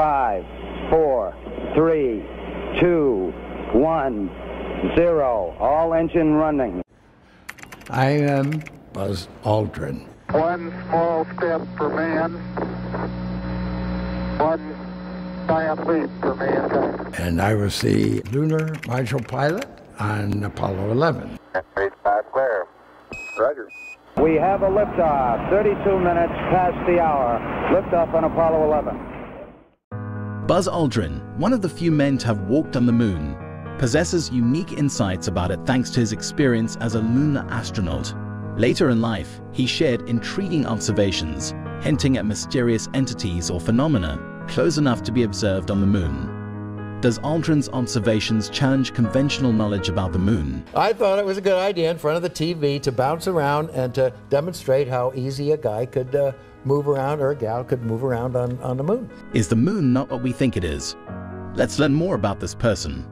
5, 4, 3, 2, 1, 0. All engine running. I am Buzz Aldrin. One small step for man, one giant leap for mankind. And I was the lunar module pilot on Apollo 11. Clear. Roger. We have a liftoff, 32 minutes past the hour. Liftoff on Apollo 11. Buzz Aldrin, one of the few men to have walked on the moon, possesses unique insights about it thanks to his experience as a lunar astronaut. Later in life, he shared intriguing observations, hinting at mysterious entities or phenomena close enough to be observed on the moon. Does Aldrin's observations challenge conventional knowledge about the moon? I thought it was a good idea in front of the TV to bounce around and to demonstrate how easy a guy could move around, or a gal could move around on the moon. Is the moon not what we think it is? Let's learn more about this person.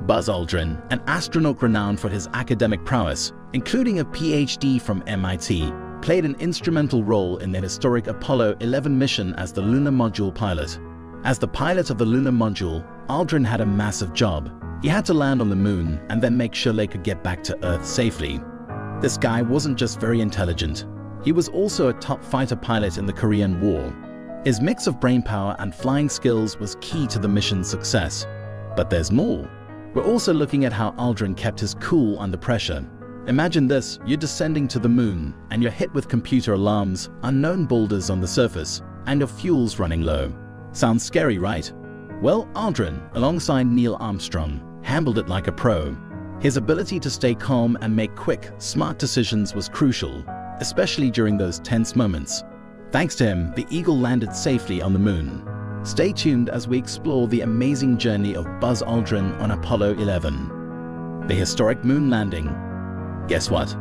Buzz Aldrin, an astronaut renowned for his academic prowess, including a PhD from MIT, played an instrumental role in the historic Apollo 11 mission as the lunar module pilot. As the pilot of the lunar module, Aldrin had a massive job. He had to land on the moon and then make sure they could get back to Earth safely. This guy wasn't just very intelligent. He was also a top fighter pilot in the Korean War. His mix of brainpower and flying skills was key to the mission's success. But there's more. We're also looking at how Aldrin kept his cool under pressure. Imagine this: you're descending to the moon and you're hit with computer alarms, unknown boulders on the surface, and your fuel's running low. Sounds scary, right? Well, Aldrin, alongside Neil Armstrong, handled it like a pro. His ability to stay calm and make quick, smart decisions was crucial, especially during those tense moments. Thanks to him, the Eagle landed safely on the moon. Stay tuned as we explore the amazing journey of Buzz Aldrin on Apollo 11. The historic moon landing. Guess what?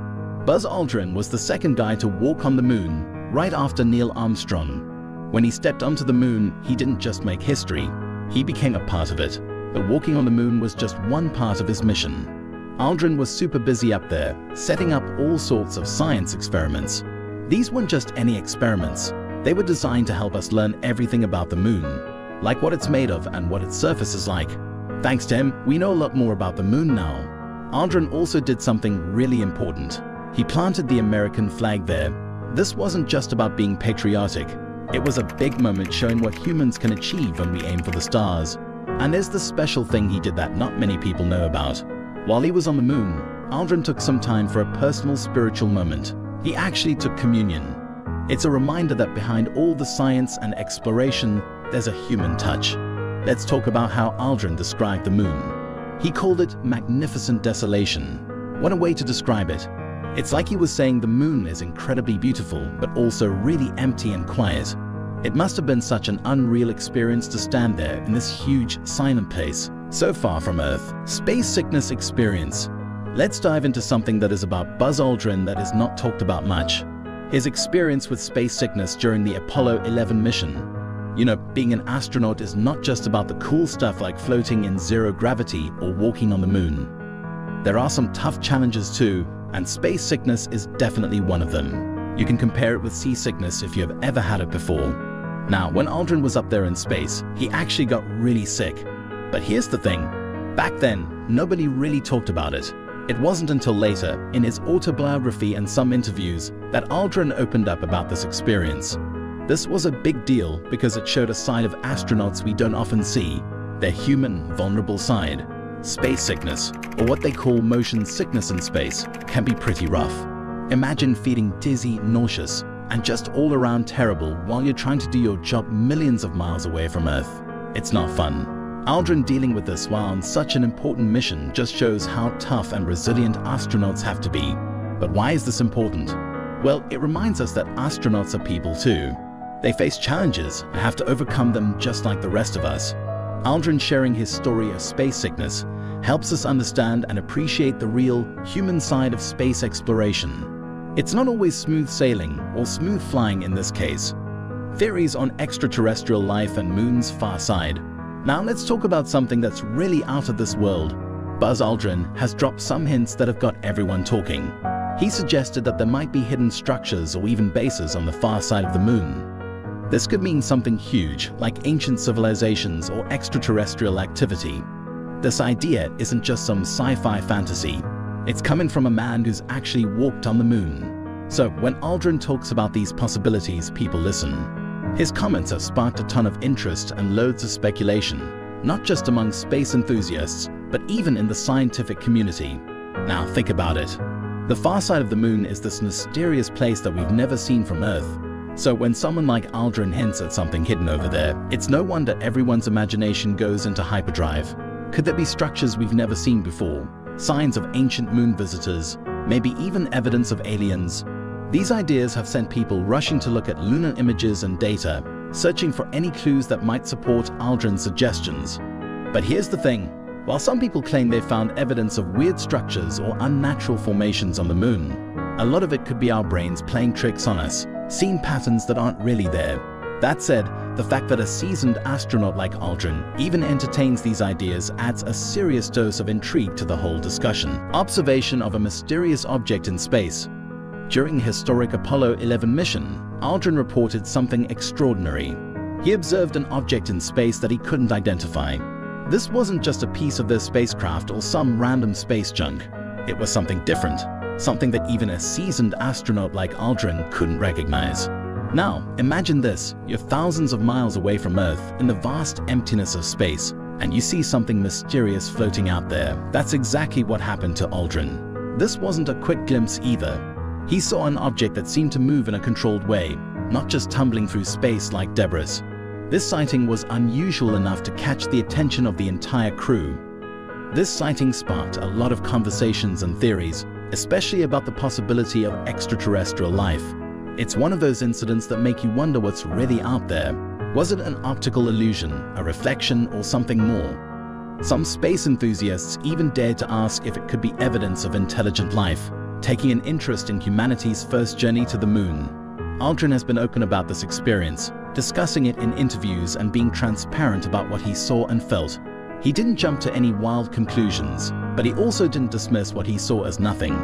Buzz Aldrin was the second guy to walk on the moon, right after Neil Armstrong. When he stepped onto the moon, he didn't just make history, he became a part of it. But walking on the moon was just one part of his mission. Aldrin was super busy up there, setting up all sorts of science experiments. These weren't just any experiments. They were designed to help us learn everything about the moon, like what it's made of and what its surface is like. Thanks to him, we know a lot more about the moon now. Aldrin also did something really important. He planted the American flag there. This wasn't just about being patriotic. It was a big moment showing what humans can achieve when we aim for the stars. And there's the special thing he did that not many people know about. While he was on the moon, Aldrin took some time for a personal spiritual moment. He actually took communion. It's a reminder that behind all the science and exploration, there's a human touch. Let's talk about how Aldrin described the moon. He called it magnificent desolation. What a way to describe it. It's like he was saying the moon is incredibly beautiful, but also really empty and quiet. It must have been such an unreal experience to stand there in this huge, silent place, so far from Earth. Space sickness experience. Let's dive into something that is about Buzz Aldrin that is not talked about much. His experience with space sickness during the Apollo 11 mission. You know, being an astronaut is not just about the cool stuff like floating in zero gravity or walking on the moon. There are some tough challenges too, and space sickness is definitely one of them. You can compare it with seasickness if you have ever had it before. Now, when Aldrin was up there in space, he actually got really sick. But here's the thing. Back then, nobody really talked about it. It wasn't until later, in his autobiography and some interviews, that Aldrin opened up about this experience. This was a big deal because it showed a side of astronauts we don't often see, their human, vulnerable side. Space sickness, or what they call motion sickness in space, can be pretty rough. Imagine feeling dizzy, nauseous, and just all around terrible while you're trying to do your job millions of miles away from Earth. It's not fun. Aldrin dealing with this while on such an important mission just shows how tough and resilient astronauts have to be. But why is this important? Well, it reminds us that astronauts are people too. They face challenges and have to overcome them just like the rest of us. Aldrin sharing his story of space sickness helps us understand and appreciate the real, human side of space exploration. It's not always smooth sailing or smooth flying in this case. Theories on extraterrestrial life and moon's far side. Now let's talk about something that's really out of this world. Buzz Aldrin has dropped some hints that have got everyone talking. He suggested that there might be hidden structures or even bases on the far side of the moon. This could mean something huge, like ancient civilizations or extraterrestrial activity. This idea isn't just some sci-fi fantasy. It's coming from a man who's actually walked on the moon. So when Aldrin talks about these possibilities, people listen. His comments have sparked a ton of interest and loads of speculation, not just among space enthusiasts, but even in the scientific community. Now think about it. The far side of the moon is this mysterious place that we've never seen from Earth. So when someone like Aldrin hints at something hidden over there, it's no wonder everyone's imagination goes into hyperdrive. Could there be structures we've never seen before? Signs of ancient moon visitors? Maybe even evidence of aliens? These ideas have sent people rushing to look at lunar images and data, searching for any clues that might support Aldrin's suggestions. But here's the thing. While some people claim they found evidence of weird structures or unnatural formations on the moon, a lot of it could be our brains playing tricks on us, seeing patterns that aren't really there. That said, the fact that a seasoned astronaut like Aldrin even entertains these ideas adds a serious dose of intrigue to the whole discussion. Observation of a mysterious object in space. During the historic Apollo 11 mission, Aldrin reported something extraordinary. He observed an object in space that he couldn't identify. This wasn't just a piece of their spacecraft or some random space junk. It was something different, something that even a seasoned astronaut like Aldrin couldn't recognize. Now, imagine this. You're thousands of miles away from Earth in the vast emptiness of space, and you see something mysterious floating out there. That's exactly what happened to Aldrin. This wasn't a quick glimpse either. He saw an object that seemed to move in a controlled way, not just tumbling through space like debris. This sighting was unusual enough to catch the attention of the entire crew. This sighting sparked a lot of conversations and theories, especially about the possibility of extraterrestrial life. It's one of those incidents that make you wonder what's really out there. Was it an optical illusion, a reflection, or something more? Some space enthusiasts even dared to ask if it could be evidence of intelligent life, taking an interest in humanity's first journey to the moon. Aldrin has been open about this experience, discussing it in interviews and being transparent about what he saw and felt. He didn't jump to any wild conclusions, but he also didn't dismiss what he saw as nothing.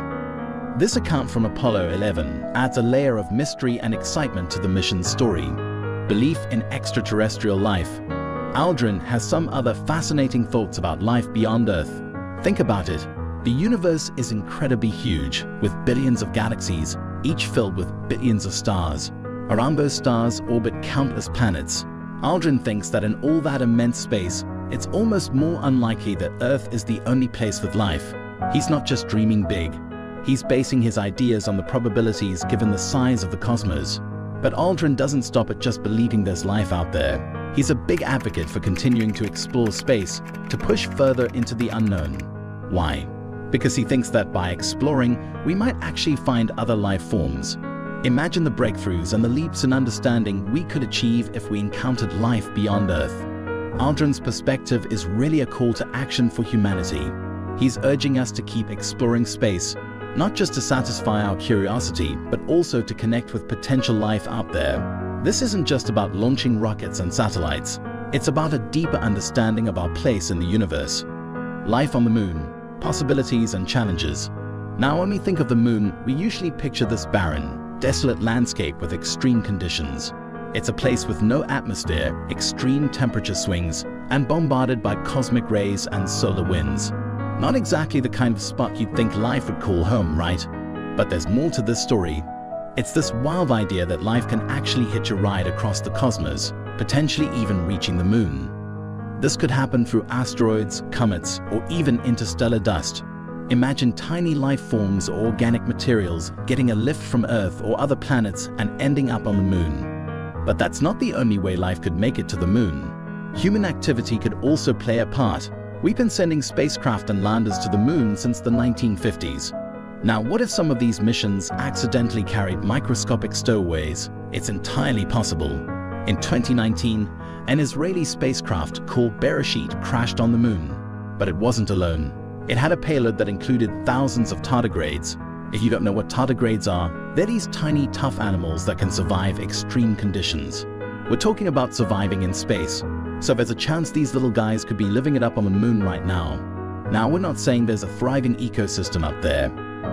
This account from Apollo 11 adds a layer of mystery and excitement to the mission's story. Belief in extraterrestrial life. Aldrin has some other fascinating thoughts about life beyond Earth. Think about it. The universe is incredibly huge, with billions of galaxies, each filled with billions of stars. Around those stars orbit countless planets. Aldrin thinks that in all that immense space, it's almost more unlikely that Earth is the only place with life. He's not just dreaming big. He's basing his ideas on the probabilities given the size of the cosmos. But Aldrin doesn't stop at just believing there's life out there. He's a big advocate for continuing to explore space, to push further into the unknown. Why? Because he thinks that by exploring, we might actually find other life forms. Imagine the breakthroughs and the leaps in understanding we could achieve if we encountered life beyond Earth. Aldrin's perspective is really a call to action for humanity. He's urging us to keep exploring space, not just to satisfy our curiosity, but also to connect with potential life out there. This isn't just about launching rockets and satellites. It's about a deeper understanding of our place in the universe. Life on the moon, possibilities and challenges. Now, when we think of the moon, we usually picture this barren, desolate landscape with extreme conditions. It's a place with no atmosphere, extreme temperature swings, and bombarded by cosmic rays and solar winds. Not exactly the kind of spot you'd think life would call home, right? But there's more to this story. It's this wild idea that life can actually hitch a ride across the cosmos, potentially even reaching the moon. This could happen through asteroids, comets, or even interstellar dust. Imagine tiny life forms or organic materials getting a lift from Earth or other planets and ending up on the moon. But that's not the only way life could make it to the moon. Human activity could also play a part. We've been sending spacecraft and landers to the moon since the 1950s. Now, what if some of these missions accidentally carried microscopic stowaways? It's entirely possible. In 2019, an Israeli spacecraft called Bereshit crashed on the moon. But it wasn't alone. It had a payload that included thousands of tardigrades. If you don't know what tardigrades are, they're these tiny, tough animals that can survive extreme conditions. We're talking about surviving in space. So there's a chance these little guys could be living it up on the moon right now. Now, we're not saying there's a thriving ecosystem up there.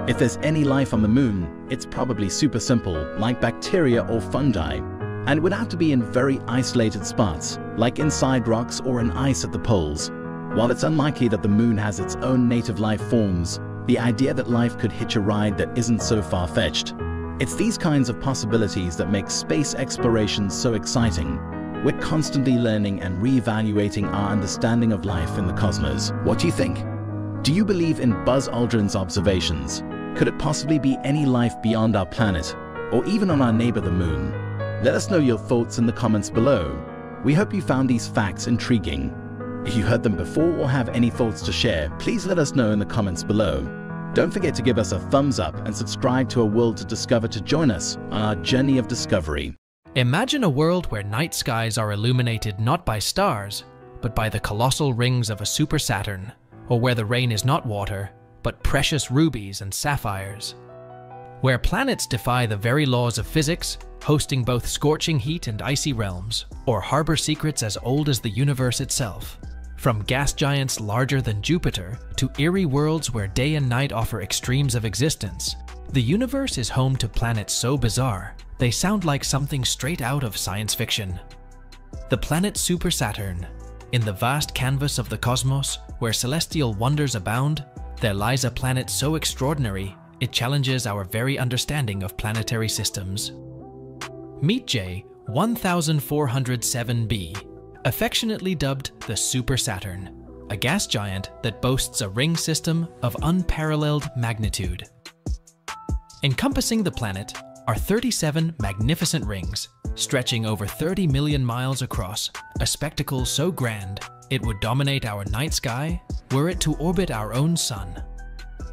If there's any life on the moon, it's probably super simple, like bacteria or fungi. and it would have to be in very isolated spots, like inside rocks or in ice at the poles. While it's unlikely that the moon has its own native life forms, the idea that life could hitch a ride that isn't so far-fetched. It's these kinds of possibilities that make space exploration so exciting. We're constantly learning and re-evaluating our understanding of life in the cosmos. What do you think? Do you believe in Buzz Aldrin's observations? Could it possibly be any life beyond our planet, or even on our neighbor the moon? Let us know your thoughts in the comments below. We hope you found these facts intriguing. If you heard them before or have any thoughts to share, please let us know in the comments below. Don't forget to give us a thumbs up and subscribe to A World to Discover to join us on our journey of discovery. Imagine a world where night skies are illuminated not by stars, but by the colossal rings of a super Saturn, or where the rain is not water, but precious rubies and sapphires. Where planets defy the very laws of physics, hosting both scorching heat and icy realms, or harbor secrets as old as the universe itself. From gas giants larger than Jupiter to eerie worlds where day and night offer extremes of existence, the universe is home to planets so bizarre, they sound like something straight out of science fiction. The planet Super Saturn. In the vast canvas of the cosmos, where celestial wonders abound, there lies a planet so extraordinary, it challenges our very understanding of planetary systems. Meet J1407b, affectionately dubbed the Super Saturn, a gas giant that boasts a ring system of unparalleled magnitude. Encompassing the planet are 37 magnificent rings, stretching over 30 million miles across, a spectacle so grand it would dominate our night sky were it to orbit our own sun.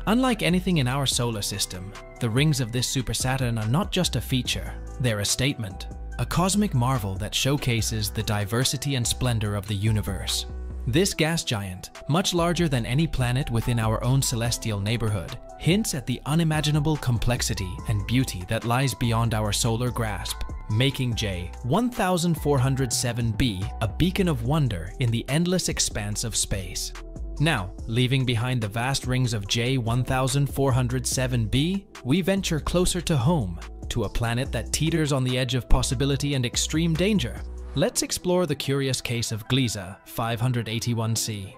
Unlike anything in our solar system, the rings of this Super Saturn are not just a feature, they're a statement, a cosmic marvel that showcases the diversity and splendor of the universe. This gas giant, much larger than any planet within our own celestial neighborhood, hints at the unimaginable complexity and beauty that lies beyond our solar grasp, making J1407b a beacon of wonder in the endless expanse of space. Now, leaving behind the vast rings of J1407b, we venture closer to home, to a planet that teeters on the edge of possibility and extreme danger. Let's explore the curious case of Gliese 581c.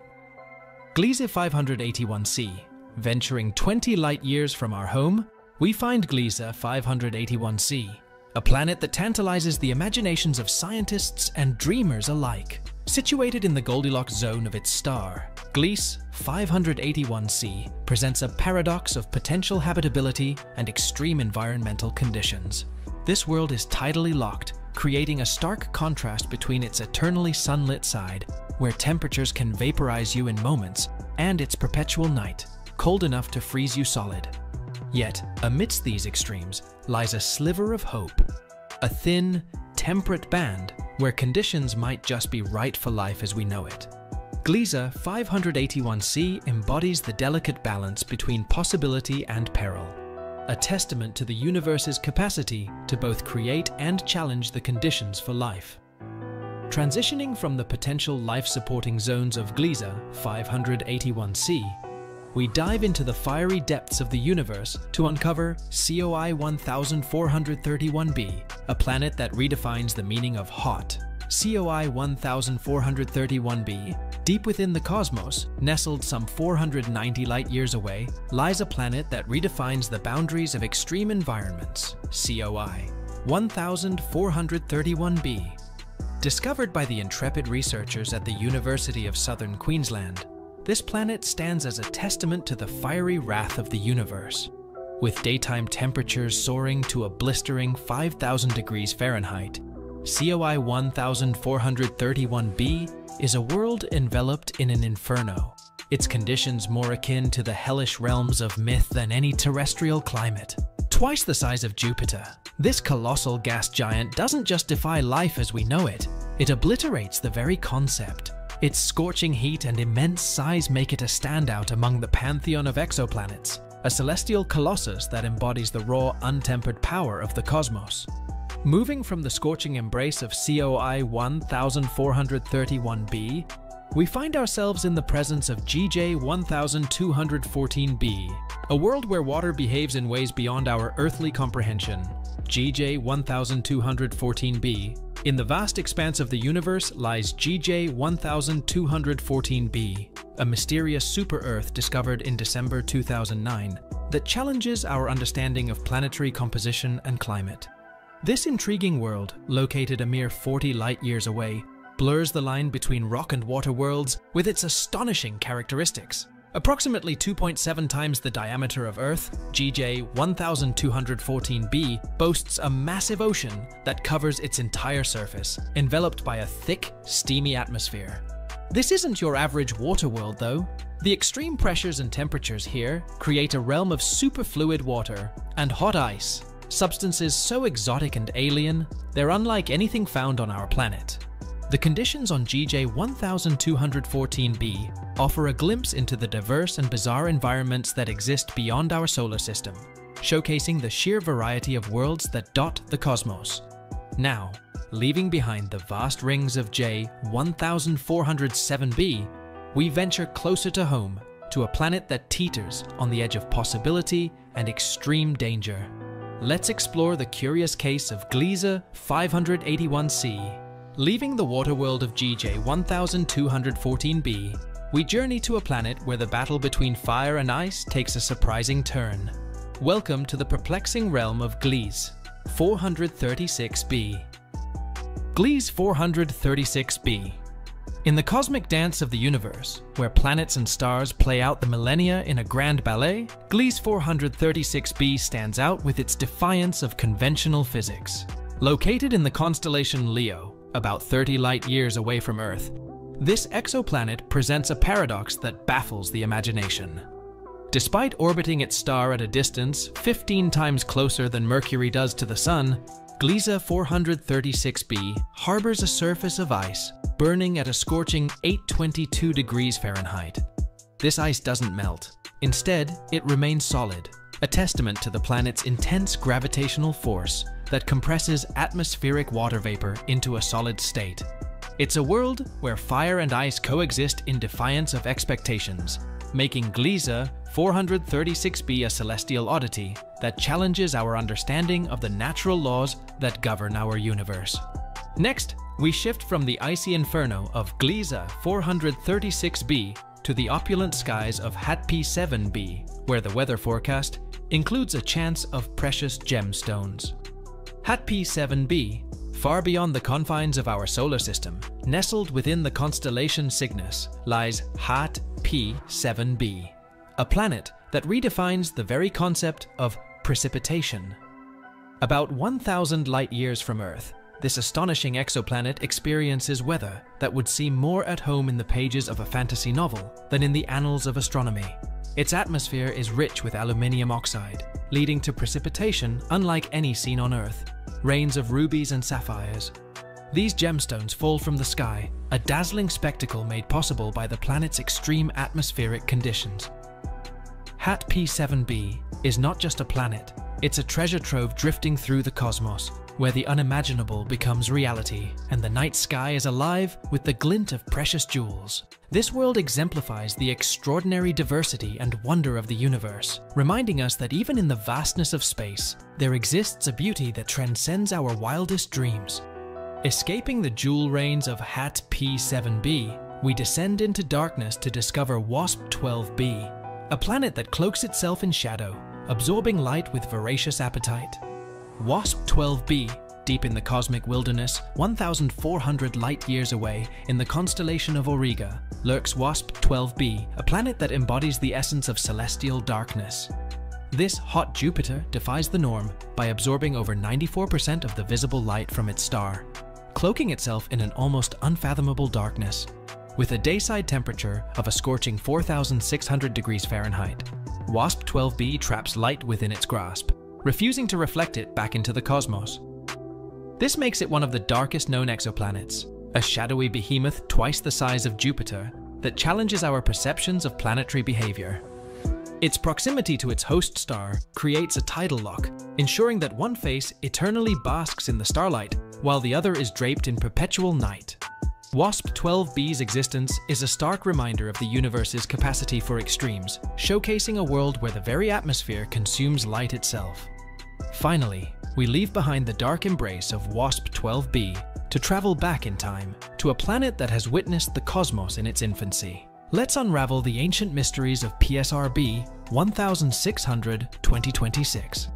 Gliese 581c, venturing 20 light-years from our home, we find Gliese 581c, a planet that tantalizes the imaginations of scientists and dreamers alike. Situated in the Goldilocks zone of its star, Gliese 581c presents a paradox of potential habitability and extreme environmental conditions. This world is tidally locked, creating a stark contrast between its eternally sunlit side, where temperatures can vaporize you in moments, and its perpetual night, cold enough to freeze you solid. Yet, amidst these extremes lies a sliver of hope, a thin, temperate band where conditions might just be right for life as we know it. Gliese 581c embodies the delicate balance between possibility and peril, a testament to the universe's capacity to both create and challenge the conditions for life. Transitioning from the potential life-supporting zones of Gliese 581c, we dive into the fiery depths of the universe to uncover COI 1431b, a planet that redefines the meaning of hot. COI 1431b, deep within the cosmos, nestled some 490 light-years away, lies a planet that redefines the boundaries of extreme environments. COI 1431b. Discovered by the intrepid researchers at the University of Southern Queensland, this planet stands as a testament to the fiery wrath of the universe. With daytime temperatures soaring to a blistering 5,000 degrees Fahrenheit, COI 1431b is a world enveloped in an inferno, its conditions more akin to the hellish realms of myth than any terrestrial climate. Twice the size of Jupiter, this colossal gas giant doesn't just defy life as we know it, it obliterates the very concept. Its scorching heat and immense size make it a standout among the pantheon of exoplanets, a celestial colossus that embodies the raw, untempered power of the cosmos. Moving from the scorching embrace of COI 1431b, we find ourselves in the presence of GJ 1214b, a world where water behaves in ways beyond our earthly comprehension. GJ 1214b. In the vast expanse of the universe lies GJ 1214b, a mysterious super-Earth discovered in December 2009 that challenges our understanding of planetary composition and climate. This intriguing world, located a mere 40 light-years away, blurs the line between rock and water worlds with its astonishing characteristics. Approximately 2.7 times the diameter of Earth, GJ 1214b boasts a massive ocean that covers its entire surface, enveloped by a thick, steamy atmosphere. This isn't your average water world, though. The extreme pressures and temperatures here create a realm of superfluid water and hot ice, substances so exotic and alien, they're unlike anything found on our planet. The conditions on GJ 1214b offer a glimpse into the diverse and bizarre environments that exist beyond our solar system, showcasing the sheer variety of worlds that dot the cosmos. Now, leaving behind the vast rings of J 1407b, we venture closer to home, to a planet that teeters on the edge of possibility and extreme danger. Let's explore the curious case of Gliese 581c. Leaving the water world of GJ 1214b, we journey to a planet where the battle between fire and ice takes a surprising turn. Welcome to the perplexing realm of Gliese 436b. Gliese 436b. In the cosmic dance of the universe, where planets and stars play out the millennia in a grand ballet, Gliese 436b stands out with its defiance of conventional physics. Located in the constellation Leo, about 30 light-years away from Earth, this exoplanet presents a paradox that baffles the imagination. Despite orbiting its star at a distance 15 times closer than Mercury does to the Sun, Gliese 436b harbors a surface of ice burning at a scorching 822 degrees Fahrenheit. This ice doesn't melt. Instead, it remains solid, a testament to the planet's intense gravitational force that compresses atmospheric water vapor into a solid state. It's a world where fire and ice coexist in defiance of expectations, making Gliese 436b a celestial oddity that challenges our understanding of the natural laws that govern our universe. Next, we shift from the icy inferno of Gliese 436b to the opulent skies of HAT-P7b, where the weather forecast includes a chance of precious gemstones. HAT-P7b, far beyond the confines of our solar system, nestled within the constellation Cygnus, lies HAT-P7b, a planet that redefines the very concept of precipitation. About 1,000 light-years from Earth, this astonishing exoplanet experiences weather that would seem more at home in the pages of a fantasy novel than in the annals of astronomy. Its atmosphere is rich with aluminium oxide, leading to precipitation unlike any seen on Earth, rains of rubies and sapphires. These gemstones fall from the sky, a dazzling spectacle made possible by the planet's extreme atmospheric conditions. HAT-P7b is not just a planet, it's a treasure trove drifting through the cosmos, where the unimaginable becomes reality and the night sky is alive with the glint of precious jewels. This world exemplifies the extraordinary diversity and wonder of the universe, reminding us that even in the vastness of space, there exists a beauty that transcends our wildest dreams. Escaping the jewel rains of HAT-P7b, we descend into darkness to discover WASP-12b, a planet that cloaks itself in shadow, absorbing light with voracious appetite. WASP-12b, deep in the cosmic wilderness, 1,400 light-years away in the constellation of Auriga, lurks WASP-12b, a planet that embodies the essence of celestial darkness. This hot Jupiter defies the norm by absorbing over 94% of the visible light from its star, cloaking itself in an almost unfathomable darkness. With a dayside temperature of a scorching 4,600 degrees Fahrenheit, WASP-12b traps light within its grasp, refusing to reflect it back into the cosmos. This makes it one of the darkest known exoplanets, a shadowy behemoth twice the size of Jupiter that challenges our perceptions of planetary behavior. Its proximity to its host star creates a tidal lock, ensuring that one face eternally basks in the starlight while the other is draped in perpetual night. WASP-12b's existence is a stark reminder of the universe's capacity for extremes, showcasing a world where the very atmosphere consumes light itself. Finally, we leave behind the dark embrace of WASP-12b to travel back in time to a planet that has witnessed the cosmos in its infancy. Let's unravel the ancient mysteries of PSRB 1600-2026.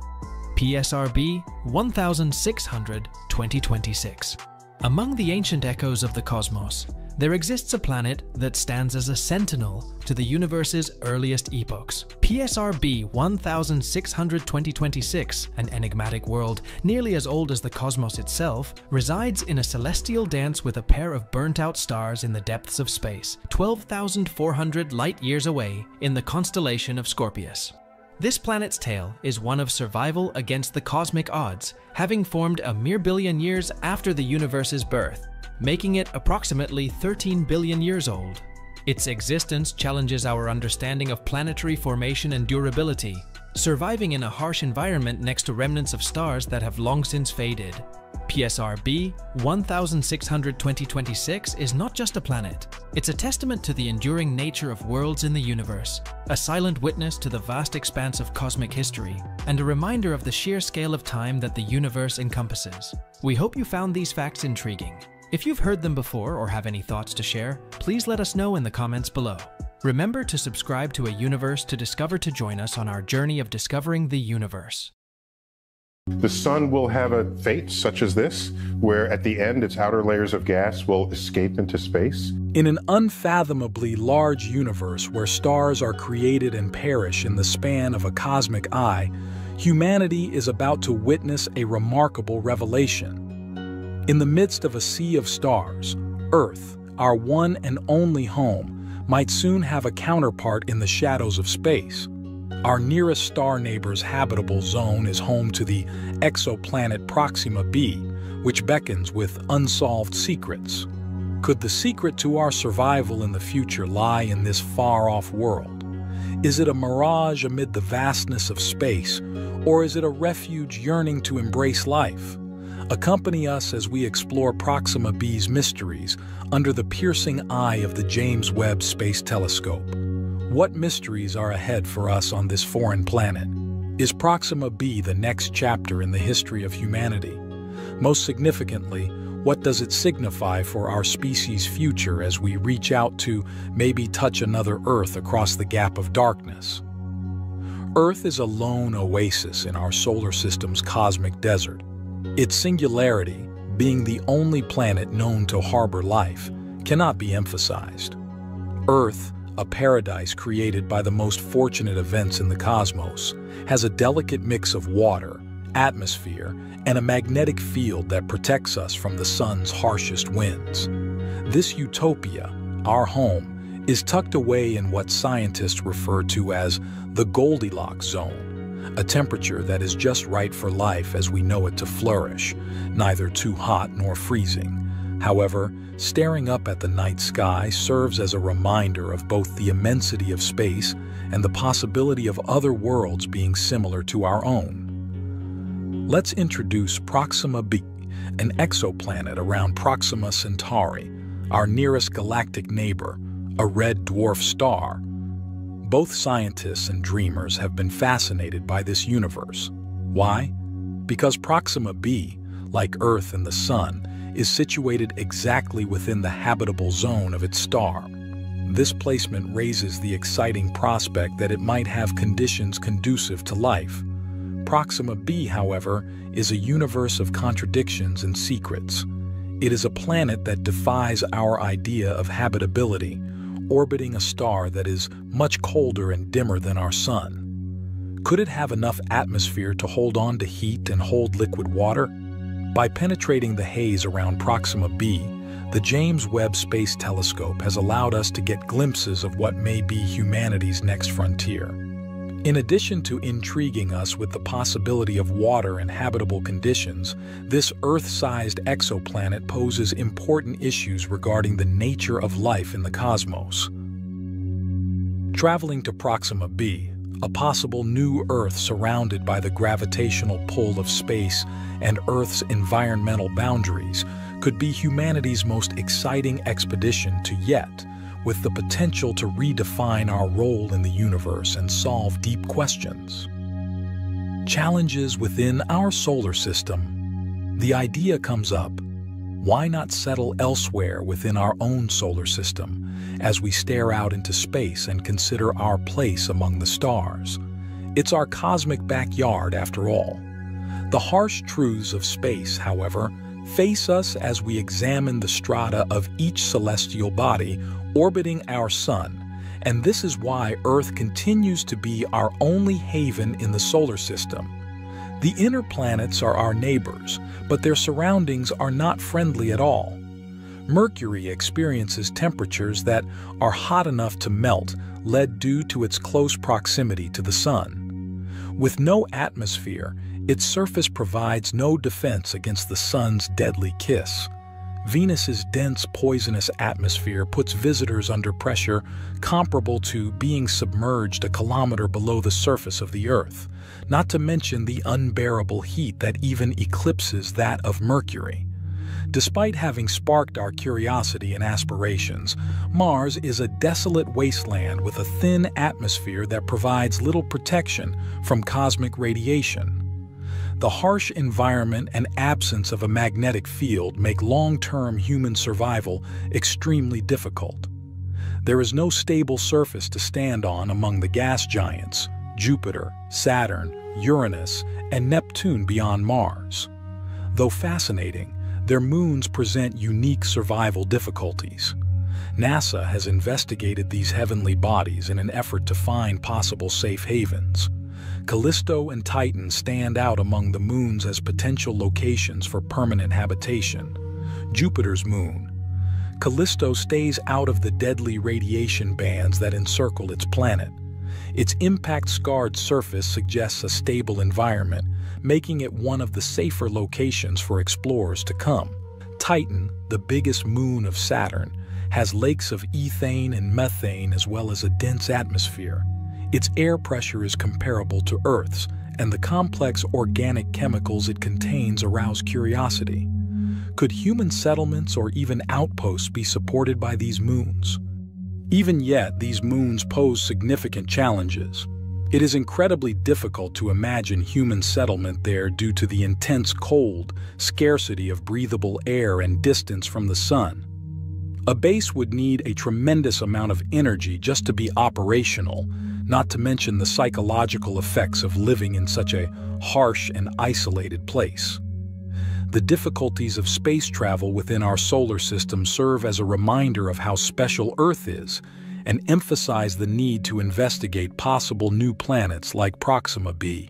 PSRB 1600-2026. Among the ancient echoes of the cosmos, there exists a planet that stands as a sentinel to the universe's earliest epochs. PSRB 1600-2026, an enigmatic world nearly as old as the cosmos itself, resides in a celestial dance with a pair of burnt-out stars in the depths of space, 12,400 light-years away in the constellation of Scorpius. This planet's tale is one of survival against the cosmic odds, having formed a mere billion years after the universe's birth, making it approximately 13 billion years old. Its existence challenges our understanding of planetary formation and durability, surviving in a harsh environment next to remnants of stars that have long since faded. PSRB 1600-2026 is not just a planet. It's a testament to the enduring nature of worlds in the universe, a silent witness to the vast expanse of cosmic history, and a reminder of the sheer scale of time that the universe encompasses. We hope you found these facts intriguing. If you've heard them before or have any thoughts to share, please let us know in the comments below. Remember to subscribe to A Universe to Discover to join us on our journey of discovering the universe. The sun will have a fate such as this, where at the end its outer layers of gas will escape into space. In an unfathomably large universe where stars are created and perish in the span of a cosmic eye, humanity is about to witness a remarkable revelation. In the midst of a sea of stars, Earth, our one and only home, might soon have a counterpart in the shadows of space. Our nearest star neighbor's habitable zone is home to the exoplanet Proxima b, which beckons with unsolved secrets. Could the secret to our survival in the future lie in this far-off world? Is it a mirage amid the vastness of space, or is it a refuge yearning to embrace life? Accompany us as we explore Proxima b's mysteries under the piercing eye of the James Webb Space Telescope. What mysteries are ahead for us on this foreign planet? Is Proxima b the next chapter in the history of humanity? Most significantly, what does it signify for our species' future as we reach out to maybe touch another Earth across the gap of darkness? Earth is a lone oasis in our solar system's cosmic desert. Its singularity, being the only planet known to harbor life, cannot be emphasized. Earth, a paradise created by the most fortunate events in the cosmos, has a delicate mix of water, atmosphere, and a magnetic field that protects us from the sun's harshest winds. This utopia, our home, is tucked away in what scientists refer to as the Goldilocks zone, a temperature that is just right for life as we know it to flourish, neither too hot nor freezing. However, staring up at the night sky serves as a reminder of both the immensity of space and the possibility of other worlds being similar to our own. Let's introduce Proxima b, an exoplanet around Proxima Centauri, our nearest galactic neighbor, a red dwarf star. Both scientists and dreamers have been fascinated by this universe. Why? Because Proxima b, like Earth and the Sun, is situated exactly within the habitable zone of its star. This placement raises the exciting prospect that it might have conditions conducive to life. Proxima b, however, is a universe of contradictions and secrets. It is a planet that defies our idea of habitability, orbiting a star that is much colder and dimmer than our Sun. Could it have enough atmosphere to hold on to heat and hold liquid water? By penetrating the haze around Proxima b, the James Webb Space Telescope has allowed us to get glimpses of what may be humanity's next frontier. In addition to intriguing us with the possibility of water and habitable conditions, this Earth-sized exoplanet poses important issues regarding the nature of life in the cosmos. Traveling to Proxima b, a possible new Earth surrounded by the gravitational pull of space and Earth's environmental boundaries, could be humanity's most exciting expedition to yet, with the potential to redefine our role in the universe and solve deep questions. Challenges within our solar system. The idea comes up, why not settle elsewhere within our own solar system as we stare out into space and consider our place among the stars? It's our cosmic backyard after all. The harsh truths of space, however, face us as we examine the strata of each celestial body orbiting our sun, and this is why Earth continues to be our only haven in the solar system. The inner planets are our neighbors, but their surroundings are not friendly at all. Mercury experiences temperatures that are hot enough to melt, lead due to its close proximity to the sun. With no atmosphere, its surface provides no defense against the sun's deadly kiss. Venus's dense, poisonous atmosphere puts visitors under pressure comparable to being submerged a kilometer below the surface of the Earth, not to mention the unbearable heat that even eclipses that of Mercury. Despite having sparked our curiosity and aspirations, Mars is a desolate wasteland with a thin atmosphere that provides little protection from cosmic radiation. The harsh environment and absence of a magnetic field make long-term human survival extremely difficult. There is no stable surface to stand on among the gas giants, Jupiter, Saturn, Uranus, and Neptune beyond Mars. Though fascinating, their moons present unique survival difficulties. NASA has investigated these heavenly bodies in an effort to find possible safe havens. Callisto and Titan stand out among the moons as potential locations for permanent habitation. Jupiter's moon. Callisto stays out of the deadly radiation bands that encircle its planet. Its impact-scarred surface suggests a stable environment, making it one of the safer locations for explorers to come. Titan, the biggest moon of Saturn, has lakes of ethane and methane as well as a dense atmosphere. Its air pressure is comparable to Earth's, and the complex organic chemicals it contains arouse curiosity. Could human settlements or even outposts be supported by these moons? Even yet, these moons pose significant challenges. It is incredibly difficult to imagine human settlement there due to the intense cold, scarcity of breathable air, and distance from the sun. A base would need a tremendous amount of energy just to be operational, not to mention the psychological effects of living in such a harsh and isolated place. The difficulties of space travel within our solar system serve as a reminder of how special Earth is and emphasize the need to investigate possible new planets like Proxima b.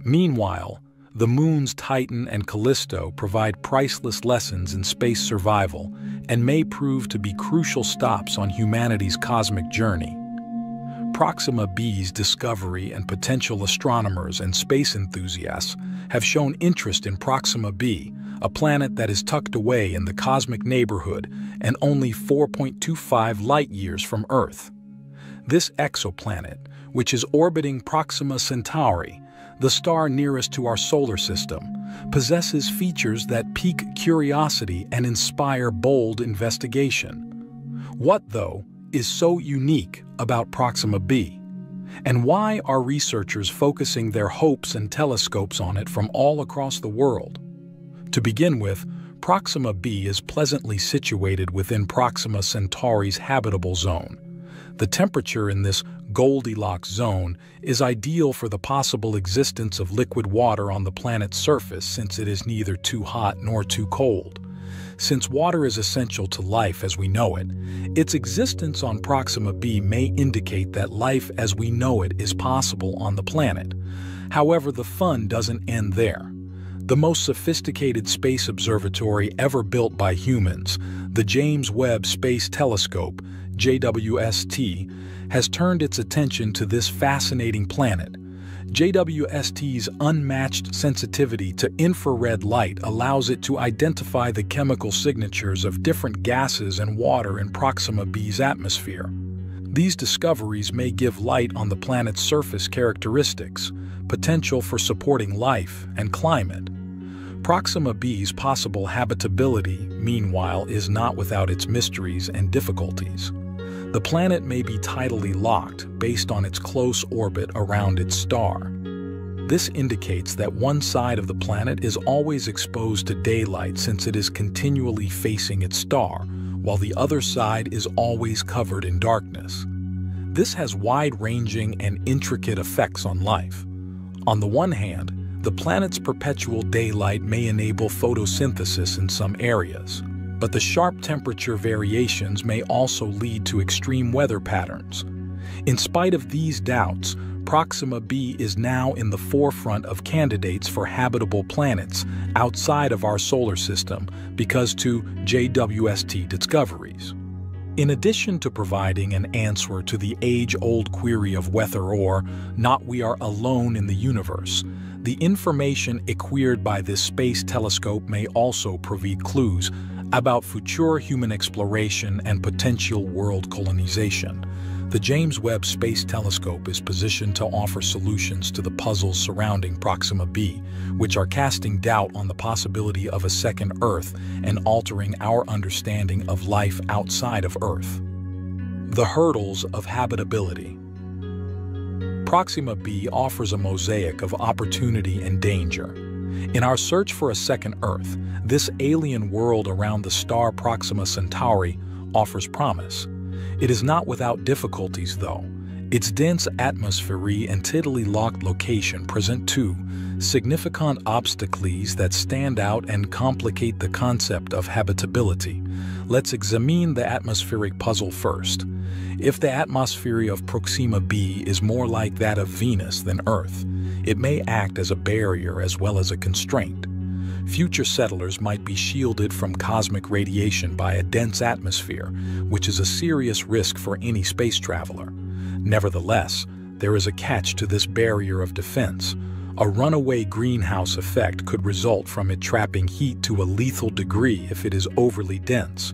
Meanwhile, the moons Titan and Callisto provide priceless lessons in space survival and may prove to be crucial stops on humanity's cosmic journey. Proxima b's discovery and potential astronomers and space enthusiasts have shown interest in Proxima b, a planet that is tucked away in the cosmic neighborhood and only 4.25 light-years from Earth. This exoplanet, which is orbiting Proxima Centauri, the star nearest to our solar system, possesses features that pique curiosity and inspire bold investigation. What, though, is so unique about Proxima b? And why are researchers focusing their hopes and telescopes on it from all across the world? To begin with, Proxima b is pleasantly situated within Proxima Centauri's habitable zone. The temperature in this Goldilocks zone is ideal for the possible existence of liquid water on the planet's surface since it is neither too hot nor too cold. Since water is essential to life as we know it, its existence on Proxima b may indicate that life as we know it is possible on the planet. However, the fun doesn't end there. The most sophisticated space observatory ever built by humans, the James Webb Space Telescope, JWST, has turned its attention to this fascinating planet. JWST's unmatched sensitivity to infrared light allows it to identify the chemical signatures of different gases and water in Proxima b's atmosphere. These discoveries may give light on the planet's surface characteristics, potential for supporting life, and climate. Proxima b's possible habitability, meanwhile, is not without its mysteries and difficulties. The planet may be tidally locked based on its close orbit around its star. This indicates that one side of the planet is always exposed to daylight since it is continually facing its star, while the other side is always covered in darkness. This has wide-ranging and intricate effects on life. On the one hand, the planet's perpetual daylight may enable photosynthesis in some areas, but the sharp temperature variations may also lead to extreme weather patterns. In spite of these doubts, Proxima b is now in the forefront of candidates for habitable planets outside of our solar system because to JWST discoveries. In addition to providing an answer to the age-old query of whether or not we are alone in the universe, the information acquired by this space telescope may also provide clues about future human exploration and potential world colonization. The James Webb Space Telescope is positioned to offer solutions to the puzzles surrounding Proxima b, which are casting doubt on the possibility of a second Earth and altering our understanding of life outside of Earth. The hurdles of habitability. Proxima b offers a mosaic of opportunity and danger. In our search for a second Earth, this alien world around the star Proxima Centauri offers promise. It is not without difficulties, though. Its dense atmosphere and tidally locked location present two significant obstacles that stand out and complicate the concept of habitability. Let's examine the atmospheric puzzle first. If the atmosphere of Proxima b is more like that of Venus than Earth, it may act as a barrier as well as a constraint. Future settlers might be shielded from cosmic radiation by a dense atmosphere, which is a serious risk for any space traveler. Nevertheless, there is a catch to this barrier of defense. A runaway greenhouse effect could result from it trapping heat to a lethal degree if it is overly dense.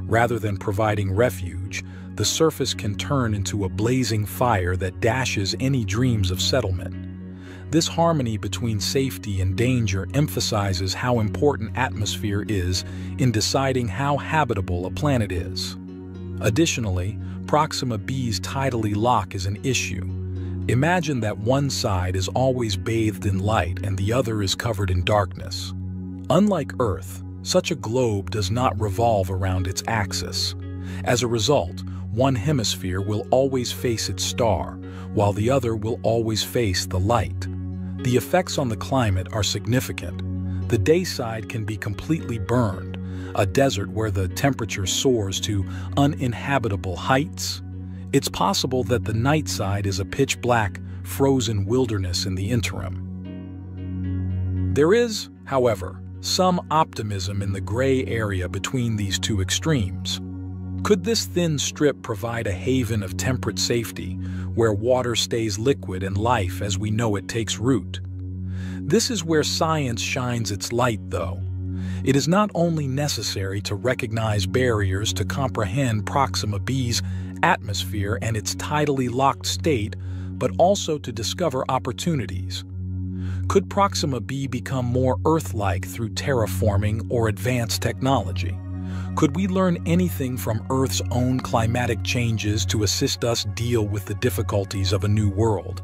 Rather than providing refuge, the surface can turn into a blazing fire that dashes any dreams of settlement. This harmony between safety and danger emphasizes how important atmosphere is in deciding how habitable a planet is. Additionally, Proxima b's tidally lock is an issue. Imagine that one side is always bathed in light and the other is covered in darkness. Unlike Earth, such a globe does not revolve around its axis. As a result, one hemisphere will always face its star, while the other will always face the light. The effects on the climate are significant. The day side can be completely burned, a desert where the temperature soars to uninhabitable heights. It's possible that the night side is a pitch-black, frozen wilderness in the interim. There is, however, some optimism in the gray area between these two extremes. Could this thin strip provide a haven of temperate safety, where water stays liquid and life as we know it takes root? This is where science shines its light, though. It is not only necessary to recognize barriers to comprehend Proxima b's atmosphere and its tidally locked state, but also to discover opportunities. Could Proxima b become more Earth-like through terraforming or advanced technology? Could we learn anything from Earth's own climatic changes to assist us deal with the difficulties of a new world?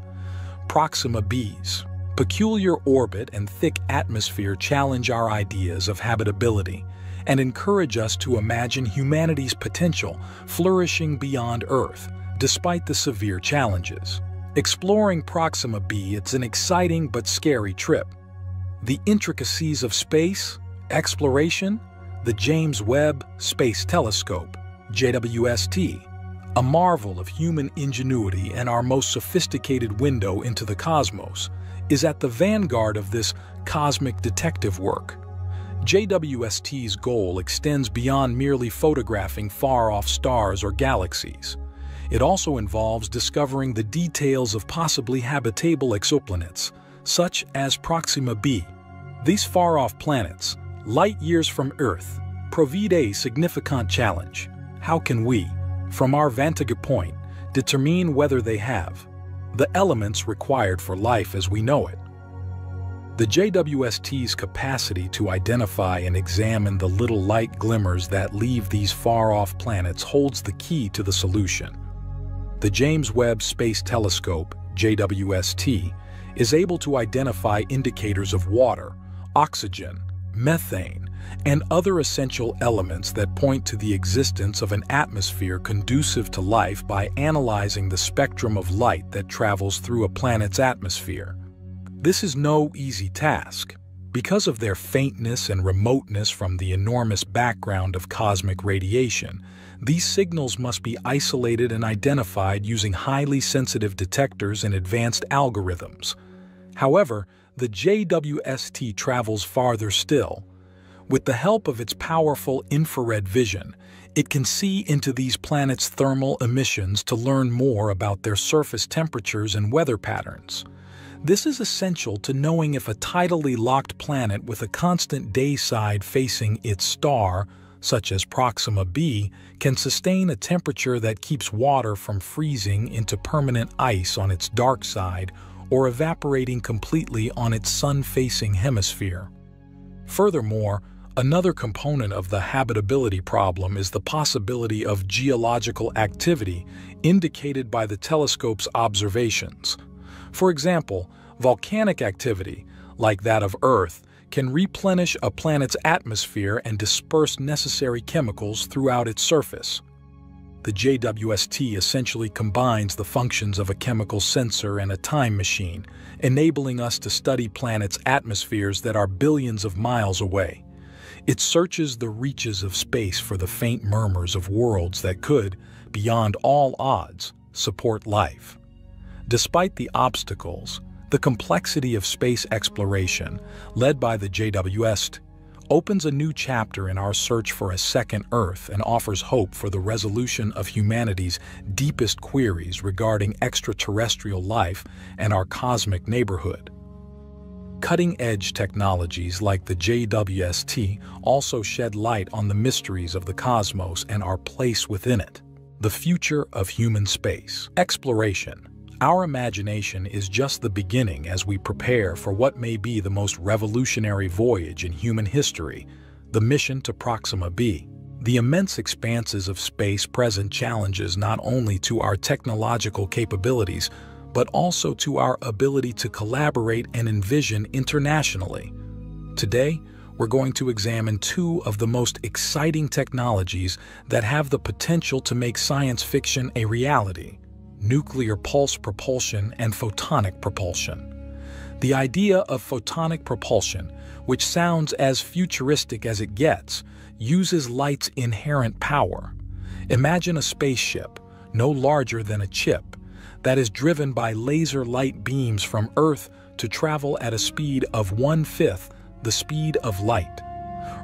Proxima b's peculiar orbit and thick atmosphere challenge our ideas of habitability and encourage us to imagine humanity's potential flourishing beyond Earth, despite the severe challenges. Exploring Proxima b is an exciting but scary trip. The intricacies of space, exploration, the James Webb Space Telescope, JWST, a marvel of human ingenuity and our most sophisticated window into the cosmos, is at the vanguard of this cosmic detective work. JWST's goal extends beyond merely photographing far-off stars or galaxies. It also involves discovering the details of possibly habitable exoplanets, such as Proxima b. These far-off planets, light years from Earth, provide a significant challenge. How can we, from our vantage point, determine whether they have the elements required for life as we know it? The JWST's capacity to identify and examine the little light glimmers that leave these far-off planets holds the key to the solution. The James Webb Space Telescope, JWST, is able to identify indicators of water, oxygen, methane, and other essential elements that point to the existence of an atmosphere conducive to life by analyzing the spectrum of light that travels through a planet's atmosphere. This is no easy task. Because of their faintness and remoteness from the enormous background of cosmic radiation, these signals must be isolated and identified using highly sensitive detectors and advanced algorithms. However, the JWST travels farther still. With the help of its powerful infrared vision, it can see into these planets' thermal emissions to learn more about their surface temperatures and weather patterns. This is essential to knowing if a tidally locked planet with a constant day side facing its star, such as Proxima b, can sustain a temperature that keeps water from freezing into permanent ice on its dark side or evaporating completely on its sun-facing hemisphere. Furthermore, another component of the habitability problem is the possibility of geological activity indicated by the telescope's observations. For example, volcanic activity, like that of Earth, can replenish a planet's atmosphere and disperse necessary chemicals throughout its surface. The JWST essentially combines the functions of a chemical sensor and a time machine, enabling us to study planets' atmospheres that are billions of miles away. It searches the reaches of space for the faint murmurs of worlds that could, beyond all odds, support life. Despite the obstacles, the complexity of space exploration, led by the JWST, opens a new chapter in our search for a second Earth and offers hope for the resolution of humanity's deepest queries regarding extraterrestrial life and our cosmic neighborhood. Cutting-edge technologies like the JWST also shed light on the mysteries of the cosmos and our place within it. The future of human space exploration. Our imagination is just the beginning as we prepare for what may be the most revolutionary voyage in human history, the mission to Proxima b. The immense expanses of space present challenges not only to our technological capabilities, but also to our ability to collaborate and envision internationally. Today, we're going to examine two of the most exciting technologies that have the potential to make science fiction a reality: nuclear pulse propulsion and photonic propulsion. The idea of photonic propulsion, which sounds as futuristic as it gets, uses light's inherent power. Imagine a spaceship, no larger than a chip, that is driven by laser light beams from Earth to travel at a speed of 1/5 the speed of light.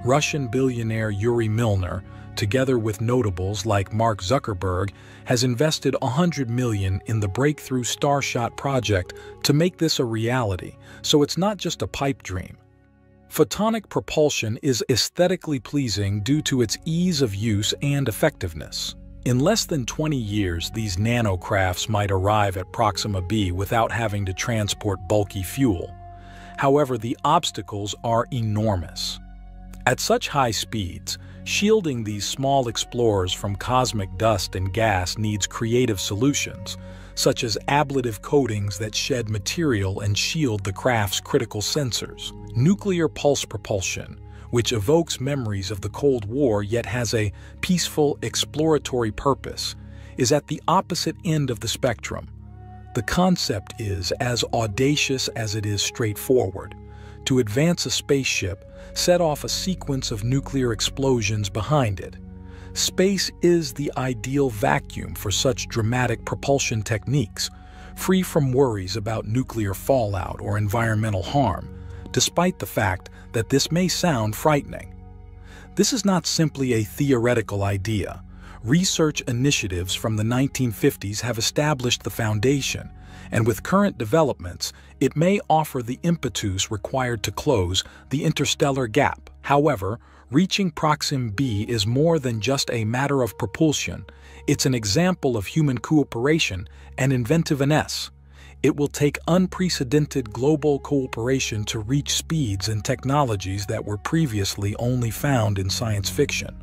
Russian billionaire Yuri Milner, together with notables like Mark Zuckerberg, has invested $100 million in the breakthrough Starshot project to make this a reality, so it's not just a pipe dream. Photonic propulsion is aesthetically pleasing due to its ease of use and effectiveness. In less than 20 years, these nanocrafts might arrive at Proxima b without having to transport bulky fuel. However, the obstacles are enormous. At such high speeds, shielding these small explorers from cosmic dust and gas needs creative solutions, such as ablative coatings that shed material and shield the craft's critical sensors. Nuclear pulse propulsion, which evokes memories of the Cold War yet has a peaceful, exploratory purpose, is at the opposite end of the spectrum. The concept is as audacious as it is straightforward. To advance a spaceship, set off a sequence of nuclear explosions behind it. Space is the ideal vacuum for such dramatic propulsion techniques, free from worries about nuclear fallout or environmental harm, despite the fact that this may sound frightening. This is not simply a theoretical idea. Research initiatives from the 1950s have established the foundation, and with current developments, it may offer the impetus required to close the interstellar gap. However, reaching Proxima b is more than just a matter of propulsion. It's an example of human cooperation and inventiveness. It will take unprecedented global cooperation to reach speeds and technologies that were previously only found in science fiction.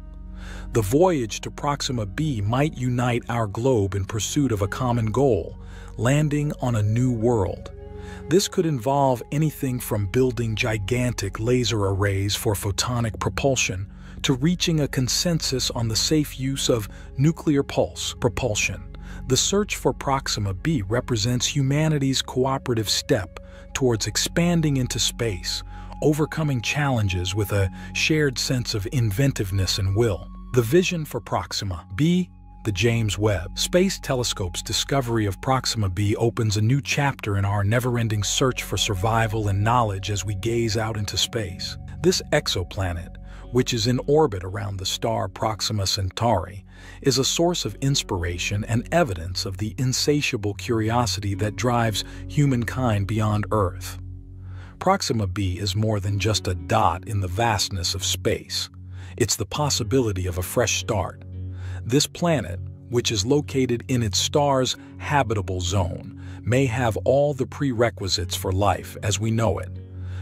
The voyage to Proxima b might unite our globe in pursuit of a common goal, landing on a new world. This could involve anything from building gigantic laser arrays for photonic propulsion to reaching a consensus on the safe use of nuclear pulse propulsion. The search for Proxima b represents humanity's cooperative step towards expanding into space, overcoming challenges with a shared sense of inventiveness and will. The vision for Proxima b, the James Webb Space Telescope's discovery of Proxima b opens a new chapter in our never-ending search for survival and knowledge as we gaze out into space. This exoplanet, which is in orbit around the star Proxima Centauri, is a source of inspiration and evidence of the insatiable curiosity that drives humankind beyond Earth. Proxima b is more than just a dot in the vastness of space. It's the possibility of a fresh start. This planet, which is located in its star's habitable zone, may have all the prerequisites for life as we know it.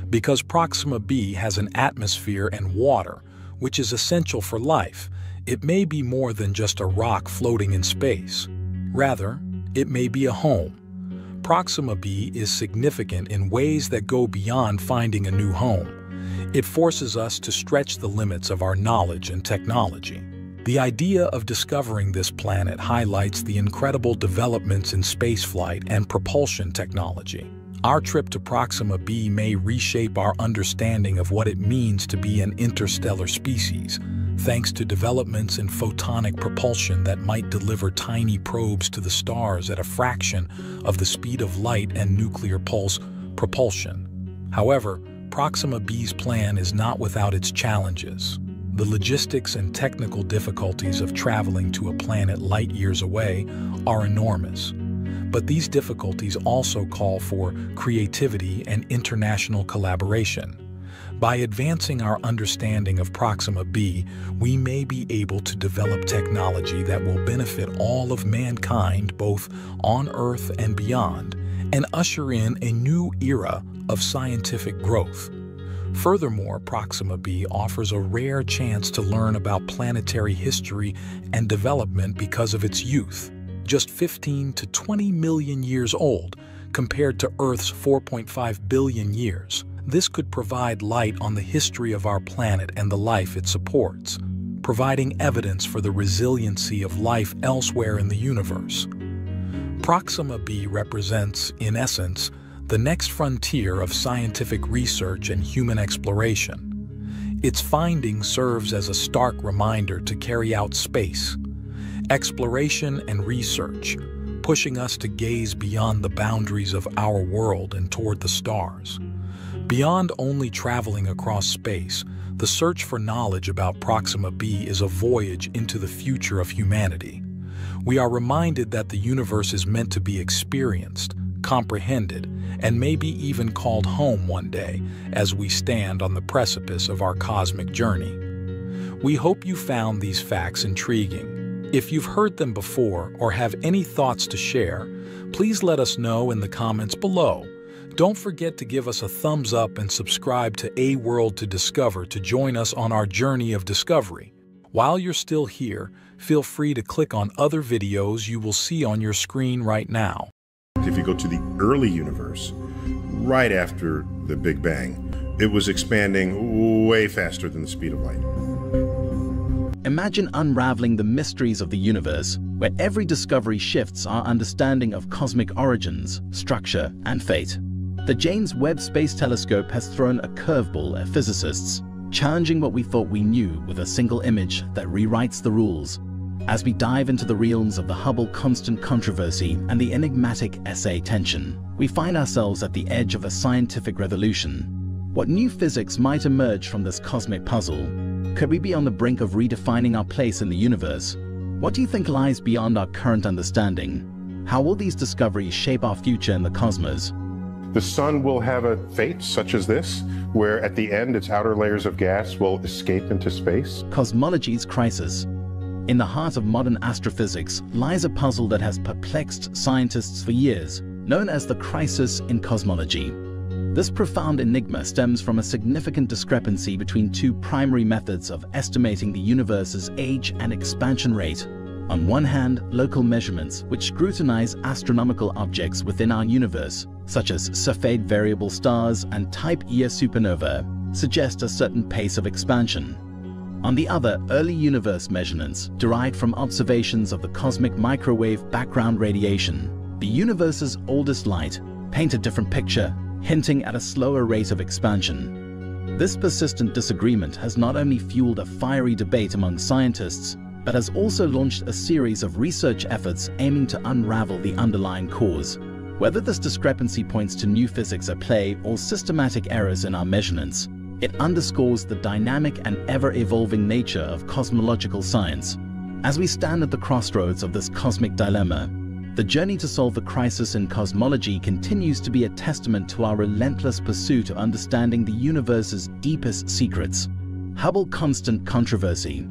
Because Proxima b has an atmosphere and water, which is essential for life, it may be more than just a rock floating in space. Rather, it may be a home. Proxima b is significant in ways that go beyond finding a new home. It forces us to stretch the limits of our knowledge and technology. The idea of discovering this planet highlights the incredible developments in spaceflight and propulsion technology. Our trip to Proxima b may reshape our understanding of what it means to be an interstellar species, thanks to developments in photonic propulsion that might deliver tiny probes to the stars at a fraction of the speed of light and nuclear pulse propulsion. However, Proxima b's plan is not without its challenges. The logistics and technical difficulties of traveling to a planet light years away are enormous. But these difficulties also call for creativity and international collaboration. By advancing our understanding of Proxima b, we may be able to develop technology that will benefit all of mankind both on Earth and beyond, and usher in a new era of scientific growth. Furthermore, Proxima b offers a rare chance to learn about planetary history and development because of its youth, just 15 to 20 million years old, compared to Earth's 4.5 billion years. This could provide light on the history of our planet and the life it supports, providing evidence for the resiliency of life elsewhere in the universe. Proxima b represents, in essence, the next frontier of scientific research and human exploration. Its finding serves as a stark reminder to carry out space, exploration and research, pushing us to gaze beyond the boundaries of our world and toward the stars. Beyond only traveling across space, the search for knowledge about Proxima b is a voyage into the future of humanity. We are reminded that the universe is meant to be experienced, comprehended, and maybe even called home one day as we stand on the precipice of our cosmic journey. We hope you found these facts intriguing. If you've heard them before or have any thoughts to share, please let us know in the comments below. Don't forget to give us a thumbs up and subscribe to A World to Discover to join us on our journey of discovery. While you're still here, feel free to click on other videos you will see on your screen right now. If you go to the early universe, right after the Big Bang, it was expanding way faster than the speed of light. Imagine unraveling the mysteries of the universe, where every discovery shifts our understanding of cosmic origins, structure, and fate. The James Webb Space Telescope has thrown a curveball at physicists, challenging what we thought we knew with a single image that rewrites the rules. As we dive into the realms of the Hubble constant controversy and the enigmatic SA tension, we find ourselves at the edge of a scientific revolution. What new physics might emerge from this cosmic puzzle? Could we be on the brink of redefining our place in the universe? What do you think lies beyond our current understanding? How will these discoveries shape our future in the cosmos? The sun will have a fate such as this, where at the end its outer layers of gas will escape into space. Cosmology's crisis. In the heart of modern astrophysics lies a puzzle that has perplexed scientists for years, known as the crisis in cosmology. This profound enigma stems from a significant discrepancy between two primary methods of estimating the universe's age and expansion rate. On one hand, local measurements, which scrutinize astronomical objects within our universe, such as Cepheid variable stars and Type Ia supernova, suggest a certain pace of expansion. On the other, early universe measurements, derived from observations of the cosmic microwave background radiation, the universe's oldest light, paint a different picture, hinting at a slower rate of expansion. This persistent disagreement has not only fueled a fiery debate among scientists, but has also launched a series of research efforts aiming to unravel the underlying cause. Whether this discrepancy points to new physics at play or systematic errors in our measurements, it underscores the dynamic and ever-evolving nature of cosmological science. As we stand at the crossroads of this cosmic dilemma, the journey to solve the crisis in cosmology continues to be a testament to our relentless pursuit of understanding the universe's deepest secrets. Hubble constant controversy.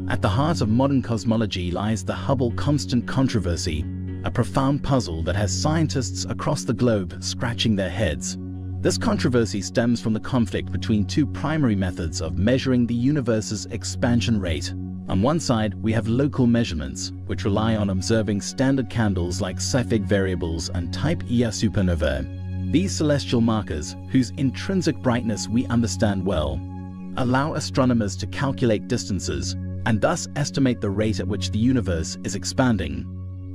At the heart of modern cosmology lies the Hubble constant controversy, a profound puzzle that has scientists across the globe scratching their heads. This controversy stems from the conflict between two primary methods of measuring the universe's expansion rate. On one side, we have local measurements, which rely on observing standard candles like Cepheid variables and Type Ia supernova. These celestial markers, whose intrinsic brightness we understand well, allow astronomers to calculate distances and thus estimate the rate at which the universe is expanding.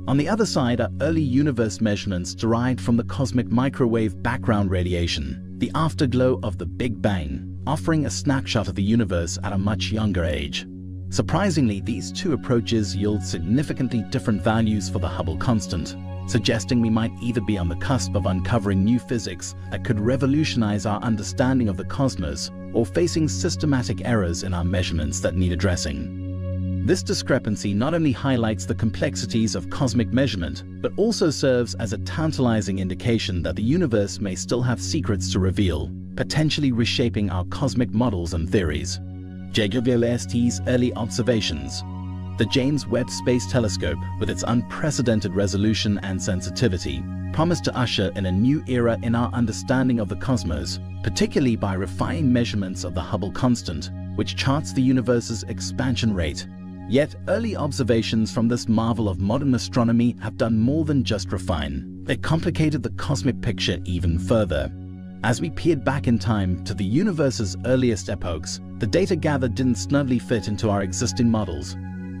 On the other side are early universe measurements derived from the cosmic microwave background radiation, the afterglow of the Big Bang, offering a snapshot of the universe at a much younger age. Surprisingly, these two approaches yield significantly different values for the Hubble constant, suggesting we might either be on the cusp of uncovering new physics that could revolutionize our understanding of the cosmos, or facing systematic errors in our measurements that need addressing. This discrepancy not only highlights the complexities of cosmic measurement, but also serves as a tantalizing indication that the universe may still have secrets to reveal, potentially reshaping our cosmic models and theories. JWST's early observations. The James Webb Space Telescope, with its unprecedented resolution and sensitivity, promised to usher in a new era in our understanding of the cosmos, particularly by refining measurements of the Hubble constant, which charts the universe's expansion rate. Yet, early observations from this marvel of modern astronomy have done more than just refine. They complicated the cosmic picture even further. As we peered back in time to the universe's earliest epochs, the data gathered didn't snugly fit into our existing models.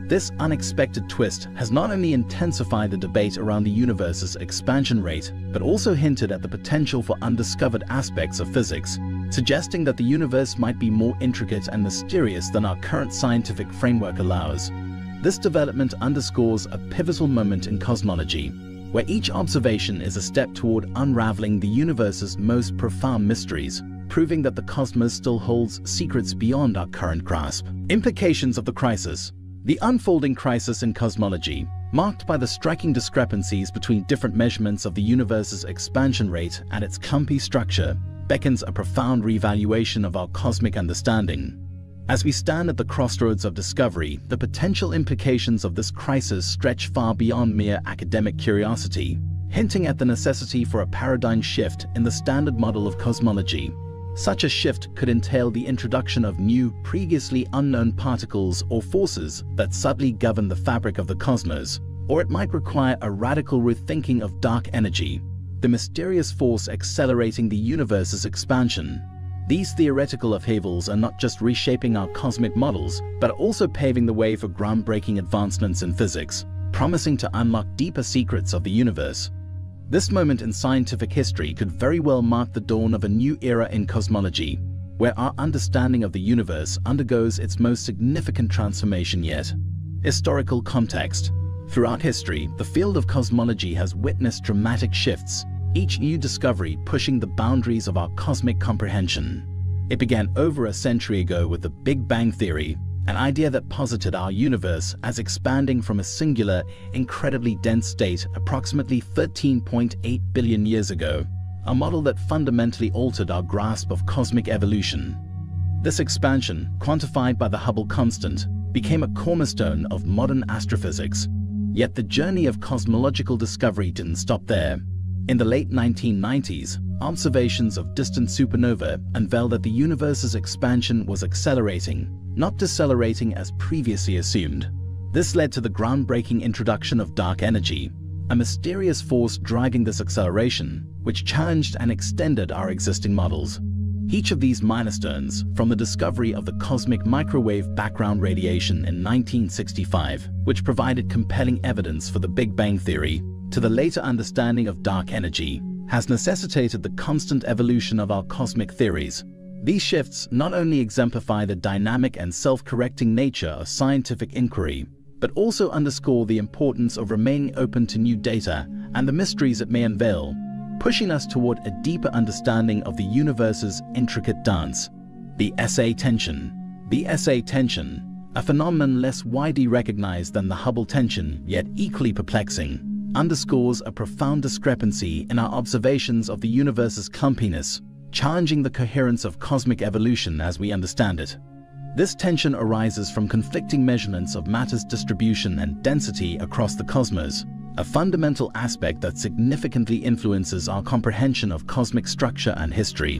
This unexpected twist has not only intensified the debate around the universe's expansion rate, but also hinted at the potential for undiscovered aspects of physics, suggesting that the universe might be more intricate and mysterious than our current scientific framework allows. This development underscores a pivotal moment in cosmology, where each observation is a step toward unraveling the universe's most profound mysteries, proving that the cosmos still holds secrets beyond our current grasp. Implications of the crisis. The unfolding crisis in cosmology, marked by the striking discrepancies between different measurements of the universe's expansion rate and its clumpy structure, beckons a profound reevaluation of our cosmic understanding. As we stand at the crossroads of discovery, the potential implications of this crisis stretch far beyond mere academic curiosity, hinting at the necessity for a paradigm shift in the standard model of cosmology. Such a shift could entail the introduction of new, previously unknown particles or forces that subtly govern the fabric of the cosmos, or it might require a radical rethinking of dark energy, the mysterious force accelerating the universe's expansion. These theoretical upheavals are not just reshaping our cosmic models, but also paving the way for groundbreaking advancements in physics, promising to unlock deeper secrets of the universe. This moment in scientific history could very well mark the dawn of a new era in cosmology, where our understanding of the universe undergoes its most significant transformation yet. Historical context. Throughout history, the field of cosmology has witnessed dramatic shifts, each new discovery pushing the boundaries of our cosmic comprehension. It began over a century ago with the Big Bang theory, an idea that posited our universe as expanding from a singular, incredibly dense state approximately 13.8 billion years ago, a model that fundamentally altered our grasp of cosmic evolution. This expansion, quantified by the Hubble constant, became a cornerstone of modern astrophysics. Yet the journey of cosmological discovery didn't stop there. In the late 1990s, observations of distant supernova unveiled that the universe's expansion was accelerating, not decelerating as previously assumed. This led to the groundbreaking introduction of dark energy, a mysterious force driving this acceleration, which challenged and extended our existing models. Each of these milestones, from the discovery of the cosmic microwave background radiation in 1965, which provided compelling evidence for the Big Bang Theory, to the later understanding of dark energy, has necessitated the constant evolution of our cosmic theories. These shifts not only exemplify the dynamic and self-correcting nature of scientific inquiry, but also underscore the importance of remaining open to new data and the mysteries it may unveil, pushing us toward a deeper understanding of the universe's intricate dance. The SA tension. The SA tension, a phenomenon less widely recognized than the Hubble tension, yet equally perplexing, underscores a profound discrepancy in our observations of the universe's clumpiness, challenging the coherence of cosmic evolution as we understand it. This tension arises from conflicting measurements of matter's distribution and density across the cosmos, a fundamental aspect that significantly influences our comprehension of cosmic structure and history.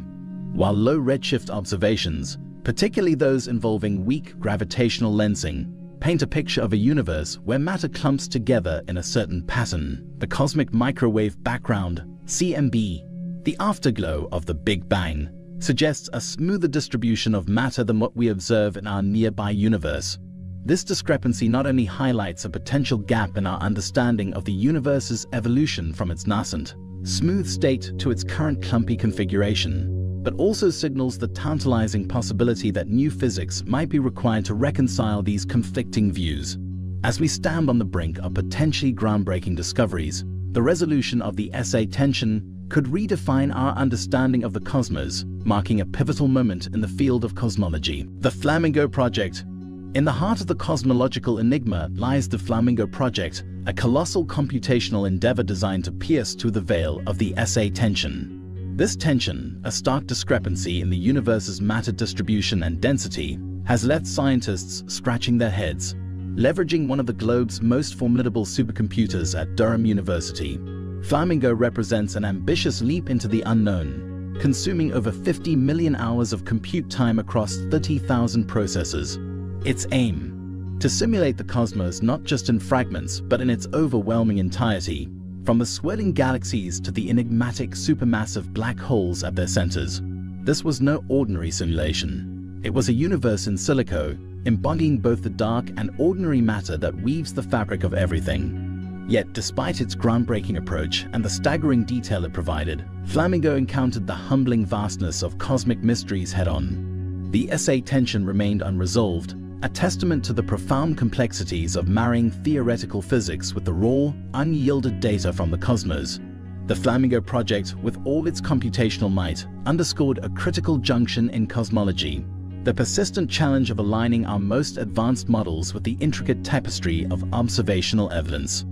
While low redshift observations, particularly those involving weak gravitational lensing, paint a picture of a universe where matter clumps together in a certain pattern, the cosmic microwave background, CMB, the afterglow of the Big Bang, suggests a smoother distribution of matter than what we observe in our nearby universe. This discrepancy not only highlights a potential gap in our understanding of the universe's evolution from its nascent, smooth state to its current clumpy configuration, but also signals the tantalizing possibility that new physics might be required to reconcile these conflicting views. As we stand on the brink of potentially groundbreaking discoveries, the resolution of the SA tension could redefine our understanding of the cosmos, marking a pivotal moment in the field of cosmology. The Flamingo Project. In the heart of the cosmological enigma lies the Flamingo Project, a colossal computational endeavor designed to pierce through the veil of the SA tension. This tension, a stark discrepancy in the universe's matter distribution and density, has left scientists scratching their heads. Leveraging one of the globe's most formidable supercomputers at Durham University, Flamingo represents an ambitious leap into the unknown, consuming over 50 million hours of compute time across 30,000 processors. Its aim: to simulate the cosmos not just in fragments, but in its overwhelming entirety, from the swirling galaxies to the enigmatic supermassive black holes at their centers. This was no ordinary simulation. It was a universe in silico, embodying both the dark and ordinary matter that weaves the fabric of everything. Yet, despite its groundbreaking approach and the staggering detail it provided, Flamingo encountered the humbling vastness of cosmic mysteries head-on. The SA tension remained unresolved, a testament to the profound complexities of marrying theoretical physics with the raw, unyielded data from the cosmos. The Flamingo Project, with all its computational might, underscored a critical junction in cosmology: the persistent challenge of aligning our most advanced models with the intricate tapestry of observational evidence.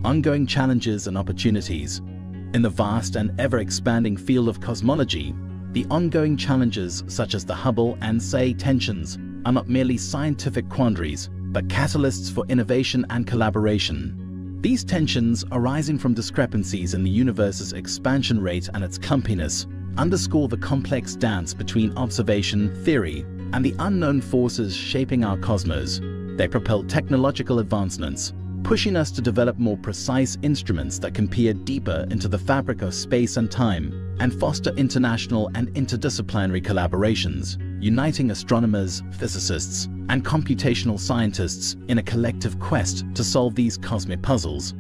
Ongoing challenges and opportunities. In the vast and ever-expanding field of cosmology, the ongoing challenges such as the Hubble and SA tensions are not merely scientific quandaries, but catalysts for innovation and collaboration. These tensions, arising from discrepancies in the universe's expansion rate and its clumpiness, underscore the complex dance between observation, theory, and the unknown forces shaping our cosmos. They propel technological advancements, pushing us to develop more precise instruments that can peer deeper into the fabric of space and time, and foster international and interdisciplinary collaborations, uniting astronomers, physicists, and computational scientists in a collective quest to solve these cosmic puzzles.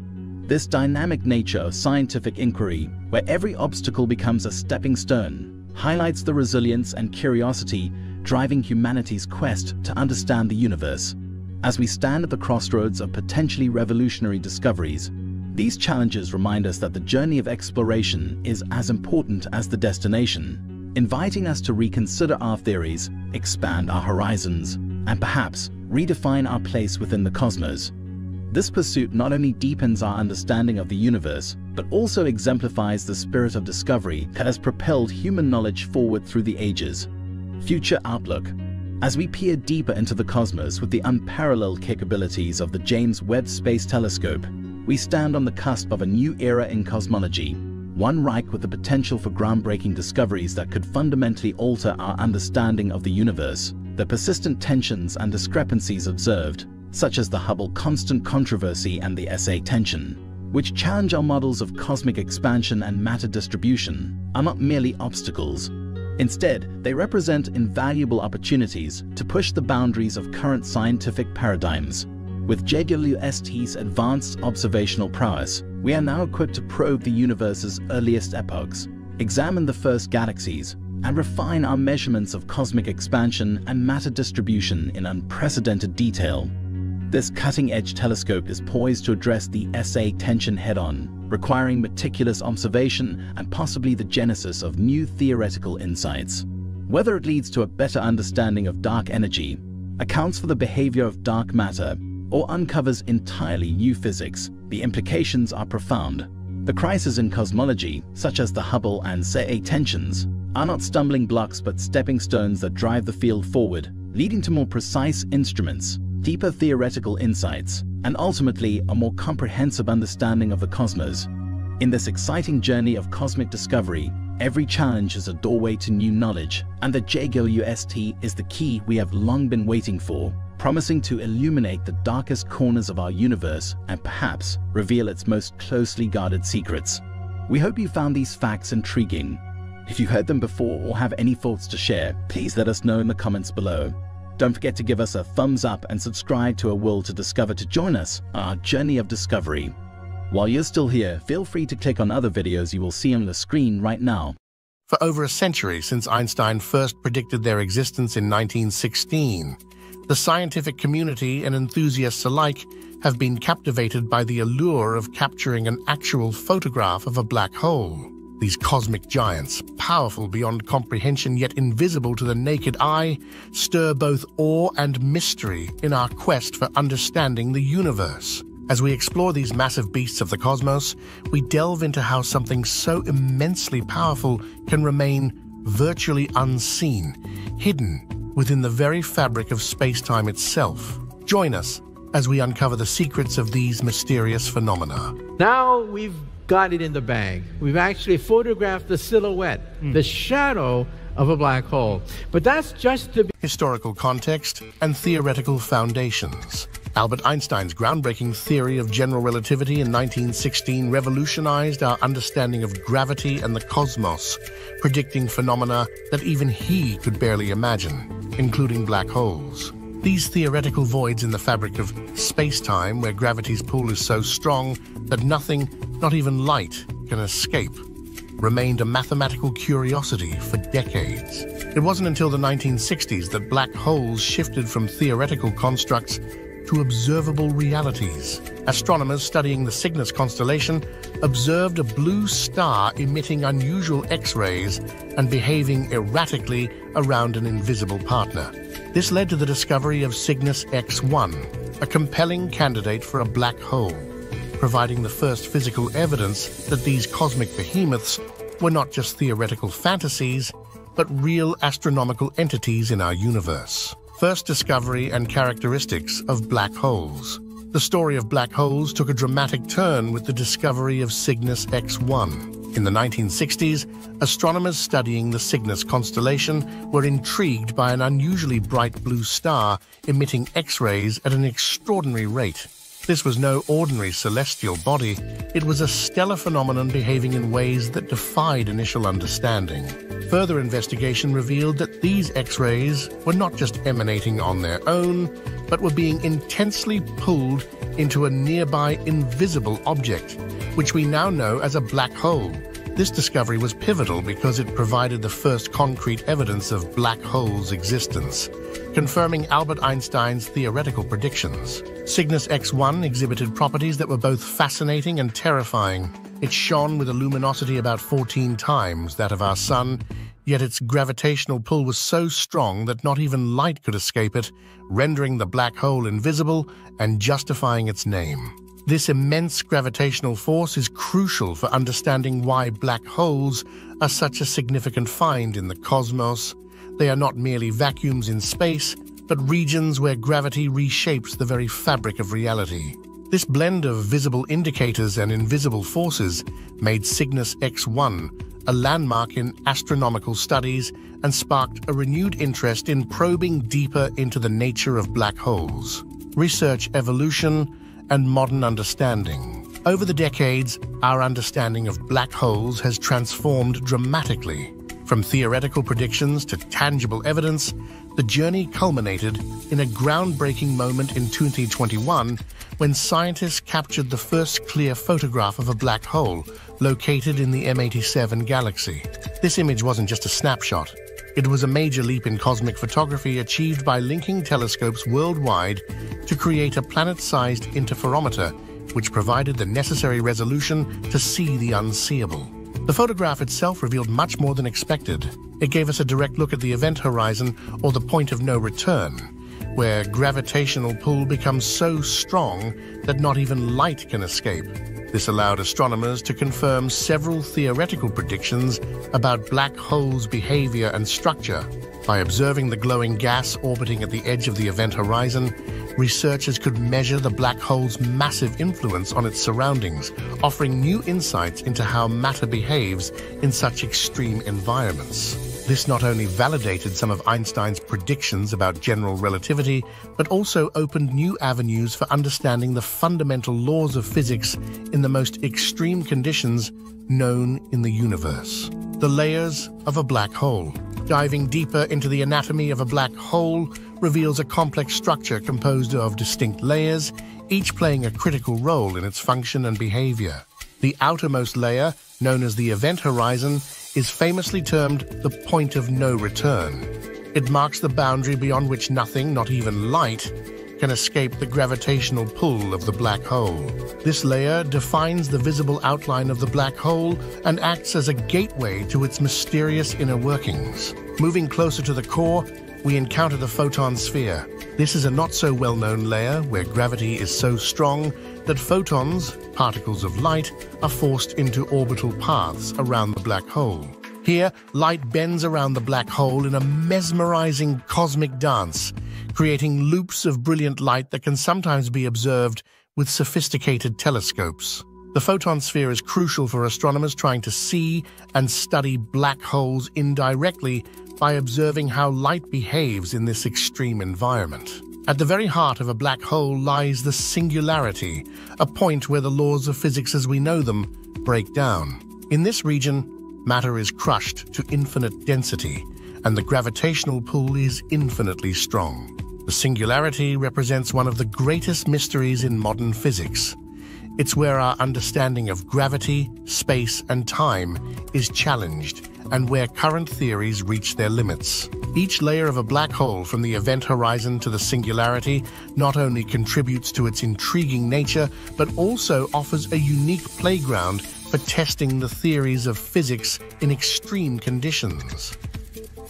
This dynamic nature of scientific inquiry, where every obstacle becomes a stepping stone, highlights the resilience and curiosity driving humanity's quest to understand the universe. As we stand at the crossroads of potentially revolutionary discoveries, these challenges remind us that the journey of exploration is as important as the destination, inviting us to reconsider our theories, expand our horizons, and perhaps redefine our place within the cosmos. This pursuit not only deepens our understanding of the universe, but also exemplifies the spirit of discovery that has propelled human knowledge forward through the ages. Future outlook. As we peer deeper into the cosmos with the unparalleled capabilities of the James Webb Space Telescope, we stand on the cusp of a new era in cosmology, one ripe with the potential for groundbreaking discoveries that could fundamentally alter our understanding of the universe. The persistent tensions and discrepancies observed, such as the Hubble constant controversy and the SA tension, which challenge our models of cosmic expansion and matter distribution, are not merely obstacles. Instead, they represent invaluable opportunities to push the boundaries of current scientific paradigms. With JWST's advanced observational prowess, we are now equipped to probe the universe's earliest epochs, examine the first galaxies, and refine our measurements of cosmic expansion and matter distribution in unprecedented detail. This cutting-edge telescope is poised to address the SA tension head-on, requiring meticulous observation and possibly the genesis of new theoretical insights. Whether it leads to a better understanding of dark energy, accounts for the behavior of dark matter, or uncovers entirely new physics, the implications are profound. The crises in cosmology, such as the Hubble and SA tensions, are not stumbling blocks but stepping stones that drive the field forward, leading to more precise instruments, deeper theoretical insights, and ultimately a more comprehensive understanding of the cosmos. In this exciting journey of cosmic discovery, every challenge is a doorway to new knowledge, and the JWST is the key we have long been waiting for, promising to illuminate the darkest corners of our universe and perhaps reveal its most closely guarded secrets. We hope you found these facts intriguing. If you heard them before or have any thoughts to share, please let us know in the comments below. Don't forget to give us a thumbs up and subscribe to A World to Discover to join us on our journey of discovery. While you're still here, feel free to click on other videos you will see on the screen right now. For over a century since Einstein first predicted their existence in 1916, the scientific community and enthusiasts alike have been captivated by the allure of capturing an actual photograph of a black hole. These cosmic giants, powerful beyond comprehension yet invisible to the naked eye, stir both awe and mystery in our quest for understanding the universe. As we explore these massive beasts of the cosmos, we delve into how something so immensely powerful can remain virtually unseen, hidden within the very fabric of space-time itself. Join us as we uncover the secrets of these mysterious phenomena. Now we've got it in the bag. We've actually photographed the silhouette, the shadow of a black hole. But that's just the historical context and theoretical foundations. Albert Einstein's groundbreaking theory of general relativity in 1916 revolutionized our understanding of gravity and the cosmos, predicting phenomena that even he could barely imagine, including black holes. These theoretical voids in the fabric of space-time, where gravity's pull is so strong that nothing, not even light, can escape, remained a mathematical curiosity for decades. It wasn't until the 1960s that black holes shifted from theoretical constructs to observable realities. Astronomers studying the Cygnus constellation observed a blue star emitting unusual X-rays and behaving erratically around an invisible partner. This led to the discovery of Cygnus X1, a compelling candidate for a black hole, providing the first physical evidence that these cosmic behemoths were not just theoretical fantasies, but real astronomical entities in our universe. First discovery and characteristics of black holes. The story of black holes took a dramatic turn with the discovery of Cygnus X1. In the 1960s, astronomers studying the Cygnus constellation were intrigued by an unusually bright blue star emitting X-rays at an extraordinary rate. This was no ordinary celestial body. It was a stellar phenomenon behaving in ways that defied initial understanding. Further investigation revealed that these X-rays were not just emanating on their own, but were being intensely pulled into a nearby invisible object, which we now know as a black hole. This discovery was pivotal because it provided the first concrete evidence of black holes' existence, confirming Albert Einstein's theoretical predictions. Cygnus X1 exhibited properties that were both fascinating and terrifying. It shone with a luminosity about 14 times that of our Sun, yet its gravitational pull was so strong that not even light could escape it, rendering the black hole invisible and justifying its name. This immense gravitational force is crucial for understanding why black holes are such a significant find in the cosmos. They are not merely vacuums in space, but regions where gravity reshapes the very fabric of reality. This blend of visible indicators and invisible forces made Cygnus X1 a landmark in astronomical studies and sparked a renewed interest in probing deeper into the nature of black holes, research evolution, and modern understanding. Over the decades, our understanding of black holes has transformed dramatically. From theoretical predictions to tangible evidence, the journey culminated in a groundbreaking moment in 2021 when scientists captured the first clear photograph of a black hole located in the M87 galaxy. This image wasn't just a snapshot. It was a major leap in cosmic photography achieved by linking telescopes worldwide to create a planet-sized interferometer which provided the necessary resolution to see the unseeable. The photograph itself revealed much more than expected. It gave us a direct look at the event horizon, or the point of no return, where gravitational pull becomes so strong that not even light can escape. This allowed astronomers to confirm several theoretical predictions about black holes' behavior and structure. By observing the glowing gas orbiting at the edge of the event horizon, researchers could measure the black hole's massive influence on its surroundings, offering new insights into how matter behaves in such extreme environments. This not only validated some of Einstein's predictions about general relativity, but also opened new avenues for understanding the fundamental laws of physics in the most extreme conditions known in the universe. The layers of a black hole. Diving deeper into the anatomy of a black hole reveals a complex structure composed of distinct layers, each playing a critical role in its function and behavior. The outermost layer, known as the event horizon, is famously termed the point of no return. It marks the boundary beyond which nothing, not even light, can escape the gravitational pull of the black hole. This layer defines the visible outline of the black hole and acts as a gateway to its mysterious inner workings. Moving closer to the core, we encounter the photon sphere. This is a not-so-well-known layer where gravity is so strong that photons, particles of light, are forced into orbital paths around the black hole. Here, light bends around the black hole in a mesmerizing cosmic dance, creating loops of brilliant light that can sometimes be observed with sophisticated telescopes. The photon sphere is crucial for astronomers trying to see and study black holes indirectly by observing how light behaves in this extreme environment. At the very heart of a black hole lies the singularity, a point where the laws of physics as we know them break down. In this region, matter is crushed to infinite density, and the gravitational pull is infinitely strong. The singularity represents one of the greatest mysteries in modern physics. It's where our understanding of gravity, space, and time is challenged, and where current theories reach their limits. Each layer of a black hole, from the event horizon to the singularity, not only contributes to its intriguing nature, but also offers a unique playground for testing the theories of physics in extreme conditions.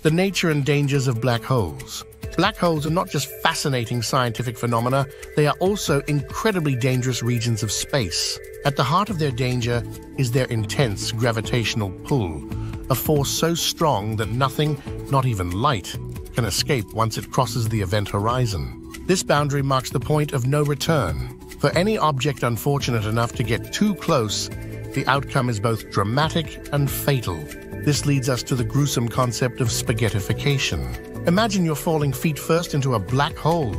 The nature and dangers of black holes. Black holes are not just fascinating scientific phenomena, they are also incredibly dangerous regions of space. At the heart of their danger is their intense gravitational pull, a force so strong that nothing, not even light, can escape once it crosses the event horizon. This boundary marks the point of no return. For any object unfortunate enough to get too close, the outcome is both dramatic and fatal. This leads us to the gruesome concept of spaghettification. Imagine you're falling feet first into a black hole.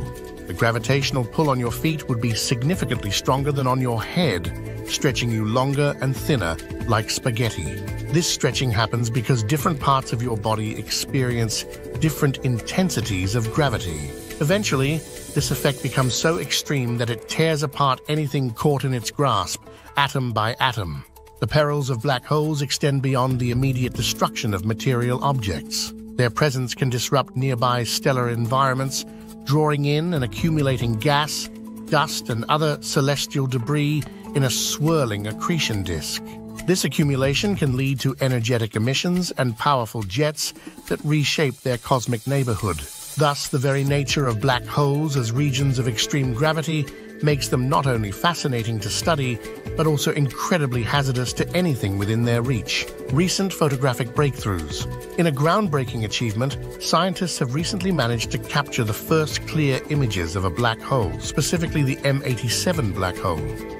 The gravitational pull on your feet would be significantly stronger than on your head, stretching you longer and thinner like spaghetti. This stretching happens because different parts of your body experience different intensities of gravity. Eventually, this effect becomes so extreme that it tears apart anything caught in its grasp, atom by atom. The perils of black holes extend beyond the immediate destruction of material objects. Their presence can disrupt nearby stellar environments, drawing in and accumulating gas, dust, and other celestial debris in a swirling accretion disk. This accumulation can lead to energetic emissions and powerful jets that reshape their cosmic neighborhood. Thus, the very nature of black holes as regions of extreme gravity makes them not only fascinating to study, but also incredibly hazardous to anything within their reach. Recent photographic breakthroughs. In a groundbreaking achievement, scientists have recently managed to capture the first clear images of a black hole, specifically the M87 black hole.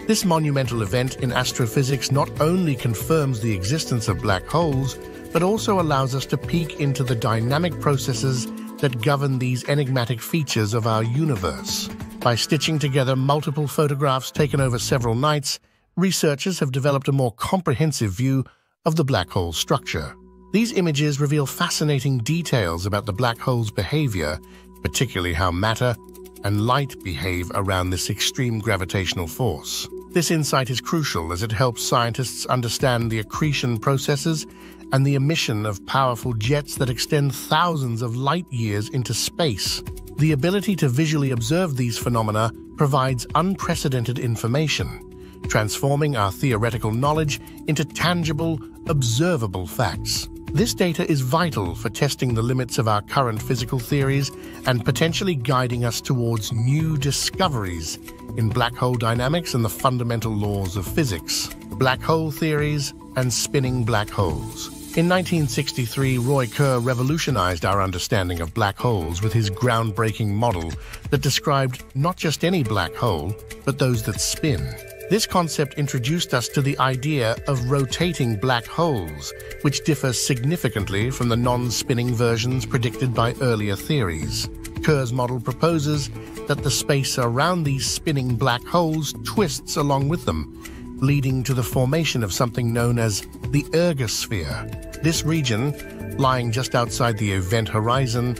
This monumental event in astrophysics not only confirms the existence of black holes, but also allows us to peek into the dynamic processes that govern these enigmatic features of our universe. By stitching together multiple photographs taken over several nights, researchers have developed a more comprehensive view of the black hole's structure. These images reveal fascinating details about the black hole's behavior, particularly how matter and light behave around this extreme gravitational force. This insight is crucial as it helps scientists understand the accretion processes and the emission of powerful jets that extend thousands of light years into space. The ability to visually observe these phenomena provides unprecedented information, transforming our theoretical knowledge into tangible, observable facts. This data is vital for testing the limits of our current physical theories and potentially guiding us towards new discoveries in black hole dynamics and the fundamental laws of physics. Black hole theories and spinning black holes. In 1963, Roy Kerr revolutionized our understanding of black holes with his groundbreaking model that described not just any black hole, but those that spin. This concept introduced us to the idea of rotating black holes, which differ significantly from the non-spinning versions predicted by earlier theories. Kerr's model proposes that the space around these spinning black holes twists along with them, leading to the formation of something known as the ergosphere. This region, lying just outside the event horizon,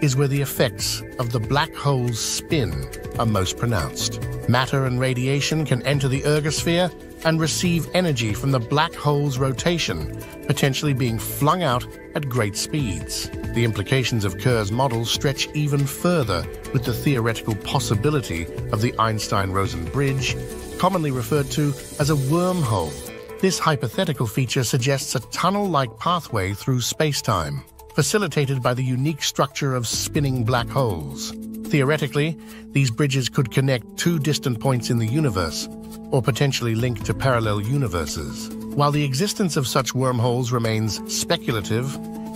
is where the effects of the black hole's spin are most pronounced. Matter and radiation can enter the ergosphere and receive energy from the black hole's rotation, potentially being flung out at great speeds. The implications of Kerr's model stretch even further with the theoretical possibility of the Einstein-Rosen bridge, commonly referred to as a wormhole. This hypothetical feature suggests a tunnel-like pathway through space-time, facilitated by the unique structure of spinning black holes. Theoretically, these bridges could connect two distant points in the universe, or potentially link to parallel universes. While the existence of such wormholes remains speculative,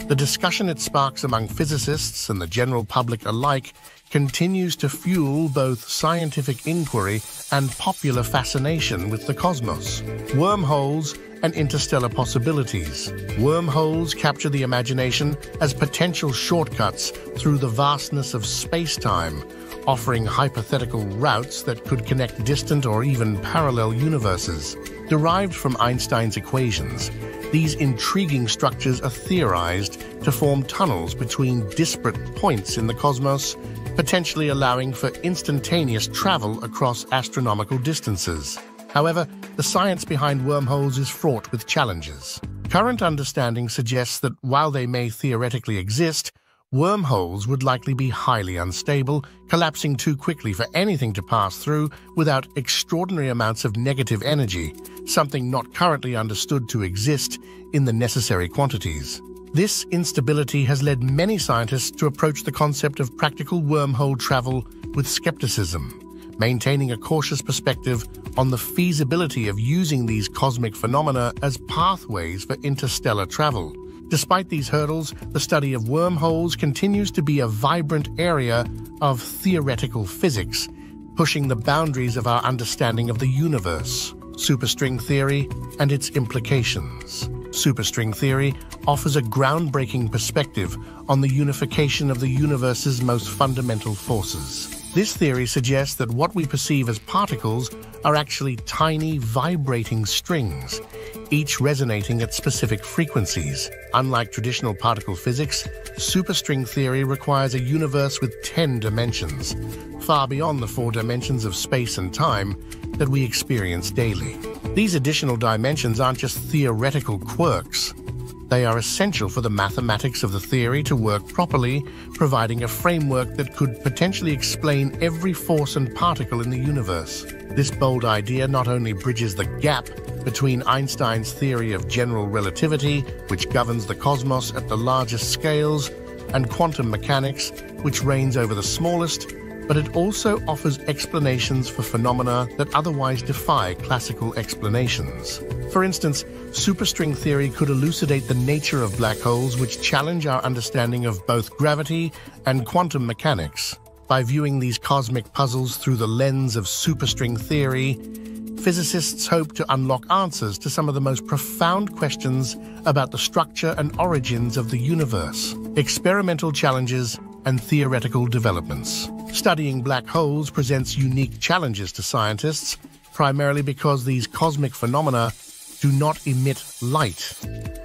the discussion it sparks among physicists and the general public alike continues to fuel both scientific inquiry and popular fascination with the cosmos. Wormholes and interstellar possibilities. Wormholes capture the imagination as potential shortcuts through the vastness of space-time, offering hypothetical routes that could connect distant or even parallel universes. Derived from Einstein's equations, these intriguing structures are theorized to form tunnels between disparate points in the cosmos, potentially allowing for instantaneous travel across astronomical distances. However, the science behind wormholes is fraught with challenges. Current understanding suggests that while they may theoretically exist, wormholes would likely be highly unstable, collapsing too quickly for anything to pass through without extraordinary amounts of negative energy, something not currently understood to exist in the necessary quantities. This instability has led many scientists to approach the concept of practical wormhole travel with skepticism, maintaining a cautious perspective on the feasibility of using these cosmic phenomena as pathways for interstellar travel. Despite these hurdles, the study of wormholes continues to be a vibrant area of theoretical physics, pushing the boundaries of our understanding of the universe. Superstring theory and its implications. Superstring theory offers a groundbreaking perspective on the unification of the universe's most fundamental forces. This theory suggests that what we perceive as particles are actually tiny, vibrating strings, each resonating at specific frequencies. Unlike traditional particle physics, superstring theory requires a universe with 10 dimensions, far beyond the 4 dimensions of space and time that we experience daily. These additional dimensions aren't just theoretical quirks. They are essential for the mathematics of the theory to work properly, providing a framework that could potentially explain every force and particle in the universe. This bold idea not only bridges the gap between Einstein's theory of general relativity, which governs the cosmos at the largest scales, and quantum mechanics, which reigns over the smallest, but it also offers explanations for phenomena that otherwise defy classical explanations. For instance, superstring theory could elucidate the nature of black holes, which challenge our understanding of both gravity and quantum mechanics. By viewing these cosmic puzzles through the lens of superstring theory, physicists hope to unlock answers to some of the most profound questions about the structure and origins of the universe, experimental challenges, and theoretical developments. Studying black holes presents unique challenges to scientists, primarily because these cosmic phenomena do not emit light,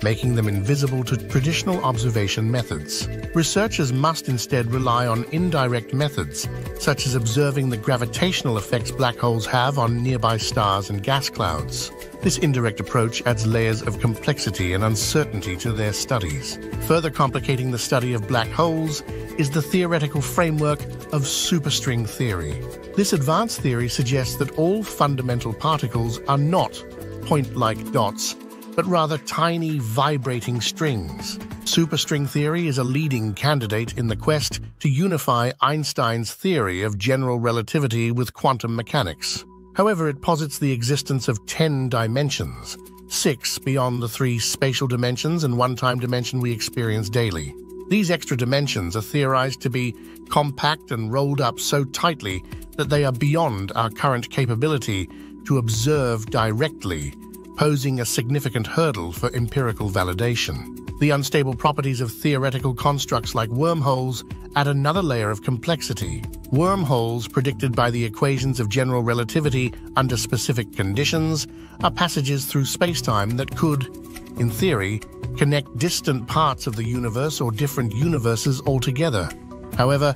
making them invisible to traditional observation methods. Researchers must instead rely on indirect methods, such as observing the gravitational effects black holes have on nearby stars and gas clouds. This indirect approach adds layers of complexity and uncertainty to their studies. Further complicating the study of black holes is the theoretical framework of superstring theory. This advanced theory suggests that all fundamental particles are not point-like dots, but rather tiny vibrating strings. Superstring theory is a leading candidate in the quest to unify Einstein's theory of general relativity with quantum mechanics. However, it posits the existence of 10 dimensions, 6 beyond the 3 spatial dimensions and 1 time dimension we experience daily. These extra dimensions are theorized to be compact and rolled up so tightly that they are beyond our current capability to observe directly, posing a significant hurdle for empirical validation. The unstable properties of theoretical constructs like wormholes add another layer of complexity. Wormholes, predicted by the equations of general relativity under specific conditions, are passages through spacetime that could, in theory, connect distant parts of the universe or different universes altogether. However,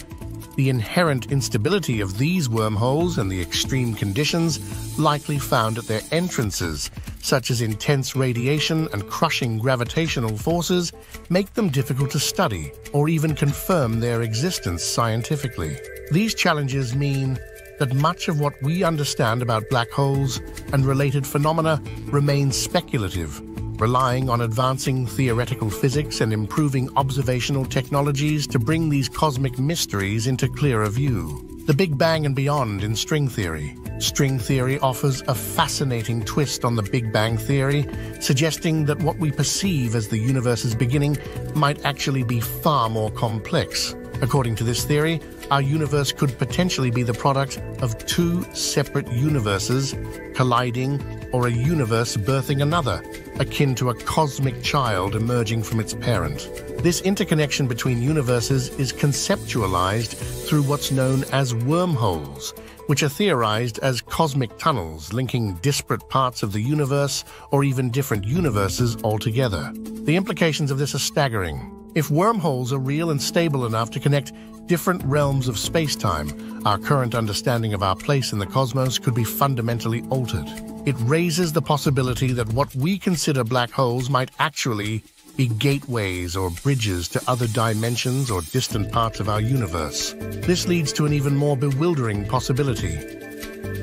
the inherent instability of these wormholes and the extreme conditions likely found at their entrances, such as intense radiation and crushing gravitational forces, make them difficult to study or even confirm their existence scientifically. These challenges mean that much of what we understand about black holes and related phenomena remains speculative, relying on advancing theoretical physics and improving observational technologies to bring these cosmic mysteries into clearer view. The Big Bang and beyond in string theory. String theory offers a fascinating twist on the Big Bang theory, suggesting that what we perceive as the universe's beginning might actually be far more complex. According to this theory, our universe could potentially be the product of 2 separate universes colliding, or a universe birthing another, akin to a cosmic child emerging from its parent. This interconnection between universes is conceptualized through what's known as wormholes, which are theorized as cosmic tunnels linking disparate parts of the universe or even different universes altogether. The implications of this are staggering. If wormholes are real and stable enough to connect different realms of space-time, our current understanding of our place in the cosmos could be fundamentally altered. It raises the possibility that what we consider black holes might actually be gateways or bridges to other dimensions or distant parts of our universe. This leads to an even more bewildering possibility.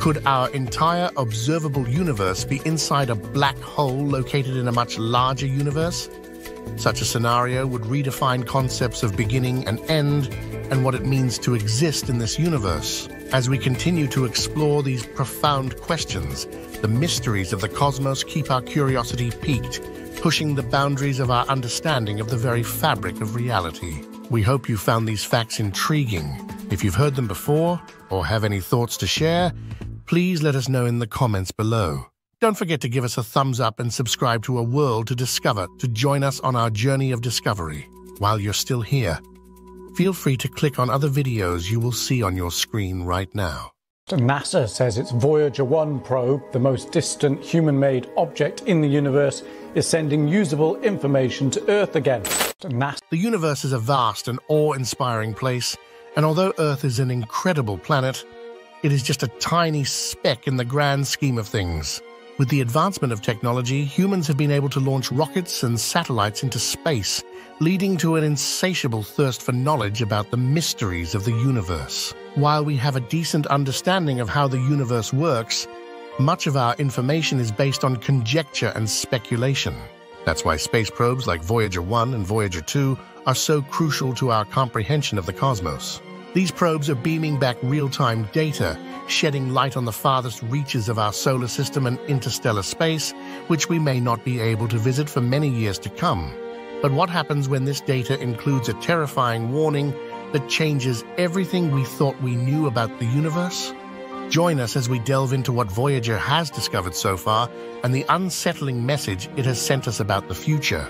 Could our entire observable universe be inside a black hole located in a much larger universe? Such a scenario would redefine concepts of beginning and end and what it means to exist in this universe. As we continue to explore these profound questions, the mysteries of the cosmos keep our curiosity piqued, pushing the boundaries of our understanding of the very fabric of reality. We hope you found these facts intriguing. If you've heard them before or have any thoughts to share, please let us know in the comments below. Don't forget to give us a thumbs up and subscribe to A World to Discover to join us on our journey of discovery. While you're still here, feel free to click on other videos you will see on your screen right now. NASA says its Voyager 1 probe, the most distant human-made object in the universe, is sending usable information to Earth again. The universe is a vast and awe-inspiring place, and although Earth is an incredible planet, it is just a tiny speck in the grand scheme of things. With the advancement of technology, humans have been able to launch rockets and satellites into space, leading to an insatiable thirst for knowledge about the mysteries of the universe. While we have a decent understanding of how the universe works, much of our information is based on conjecture and speculation. That's why space probes like Voyager 1 and Voyager 2 are so crucial to our comprehension of the cosmos. These probes are beaming back real-time data, shedding light on the farthest reaches of our solar system and interstellar space, which we may not be able to visit for many years to come. But what happens when this data includes a terrifying warning that changes everything we thought we knew about the universe? Join us as we delve into what Voyager has discovered so far and the unsettling message it has sent us about the future.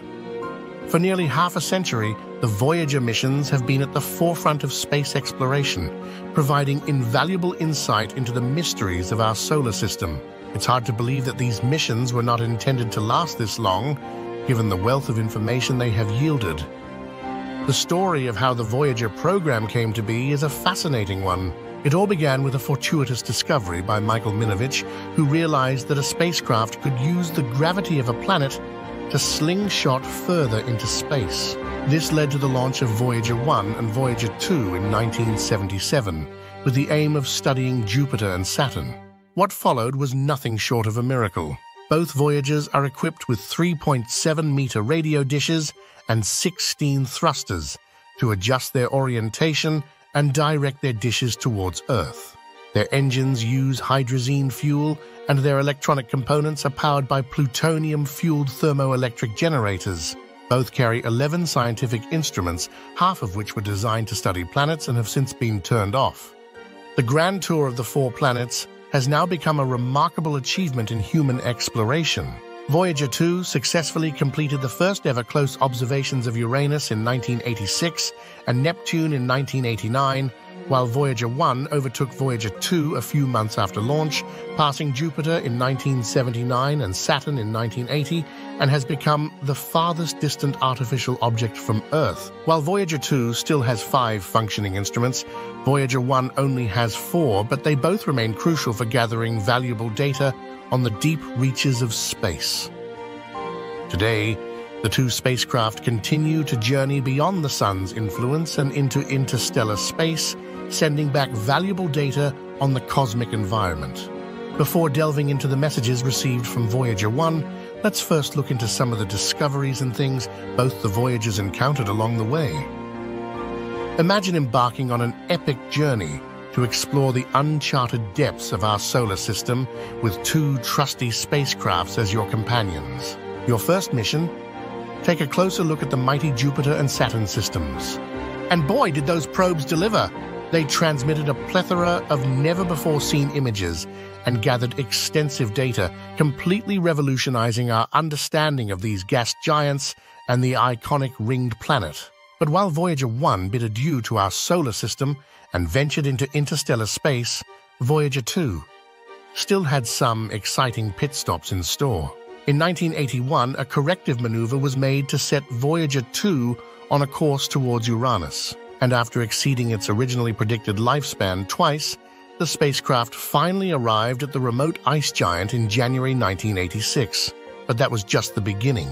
For nearly half a century, the Voyager missions have been at the forefront of space exploration, providing invaluable insight into the mysteries of our solar system. It's hard to believe that these missions were not intended to last this long, given the wealth of information they have yielded. The story of how the Voyager program came to be is a fascinating one. It all began with a fortuitous discovery by Michael Minovich, who realized that a spacecraft could use the gravity of a planet to slingshot further into space. This led to the launch of Voyager 1 and Voyager 2 in 1977, with the aim of studying Jupiter and Saturn. What followed was nothing short of a miracle. Both Voyagers are equipped with 3.7-meter radio dishes and 16 thrusters to adjust their orientation and direct their dishes towards Earth. Their engines use hydrazine fuel, and their electronic components are powered by plutonium-fueled thermoelectric generators. Both carry 11 scientific instruments, half of which were designed to study planets and have since been turned off. The grand tour of the 4 planets has now become a remarkable achievement in human exploration. Voyager 2 successfully completed the first-ever close observations of Uranus in 1986 and Neptune in 1989, while Voyager 1 overtook Voyager 2 a few months after launch, passing Jupiter in 1979 and Saturn in 1980, and has become the farthest distant artificial object from Earth. While Voyager 2 still has 5 functioning instruments, Voyager 1 only has 4, but they both remain crucial for gathering valuable data on the deep reaches of space. Today, the 2 spacecraft continue to journey beyond the Sun's influence and into interstellar space, sending back valuable data on the cosmic environment. Before delving into the messages received from Voyager 1, let's first look into some of the discoveries and things both the Voyagers encountered along the way. Imagine embarking on an epic journey to explore the uncharted depths of our solar system with 2 trusty spacecrafts as your companions. Your first mission: take a closer look at the mighty Jupiter and Saturn systems. And boy, did those probes deliver! They transmitted a plethora of never-before-seen images and gathered extensive data, completely revolutionizing our understanding of these gas giants and the iconic ringed planet. But while Voyager 1 bid adieu to our solar system and ventured into interstellar space, Voyager 2 still had some exciting pit stops in store. In 1981, a corrective maneuver was made to set Voyager 2 on a course towards Uranus, and after exceeding its originally predicted lifespan twice, the spacecraft finally arrived at the remote ice giant in January 1986. But that was just the beginning.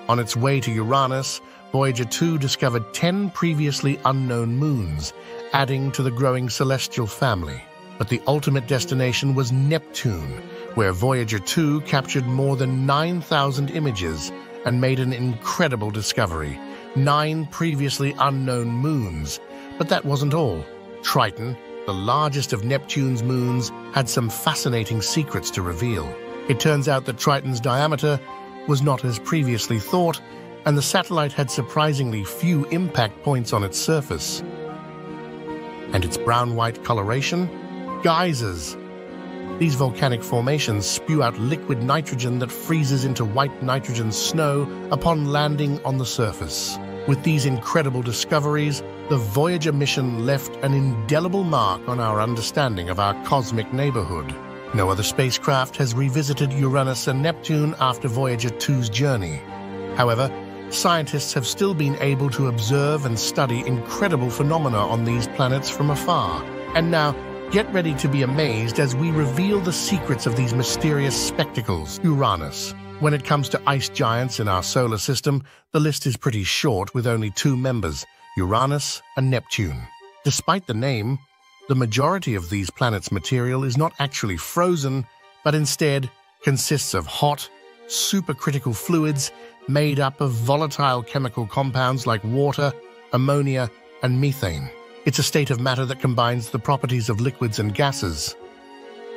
On its way to Uranus, Voyager 2 discovered 10 previously unknown moons, adding to the growing celestial family. But the ultimate destination was Neptune, where Voyager 2 captured more than 9,000 images and made an incredible discovery: 9 previously unknown moons. But that wasn't all. Triton, the largest of Neptune's moons, had some fascinating secrets to reveal. It turns out that Triton's diameter was not as previously thought, and the satellite had surprisingly few impact points on its surface. And its brown-white coloration? Geysers. These volcanic formations spew out liquid nitrogen that freezes into white nitrogen snow upon landing on the surface. With these incredible discoveries, the Voyager mission left an indelible mark on our understanding of our cosmic neighborhood. No other spacecraft has revisited Uranus and Neptune after Voyager 2's journey. However, scientists have still been able to observe and study incredible phenomena on these planets from afar. And now, get ready to be amazed as we reveal the secrets of these mysterious spectacles. Uranus. When it comes to ice giants in our solar system, the list is pretty short, with only 2 members, Uranus and Neptune. Despite the name, the majority of these planets' material is not actually frozen, but instead consists of hot, supercritical fluids made up of volatile chemical compounds like water, ammonia, and methane. It's a state of matter that combines the properties of liquids and gases.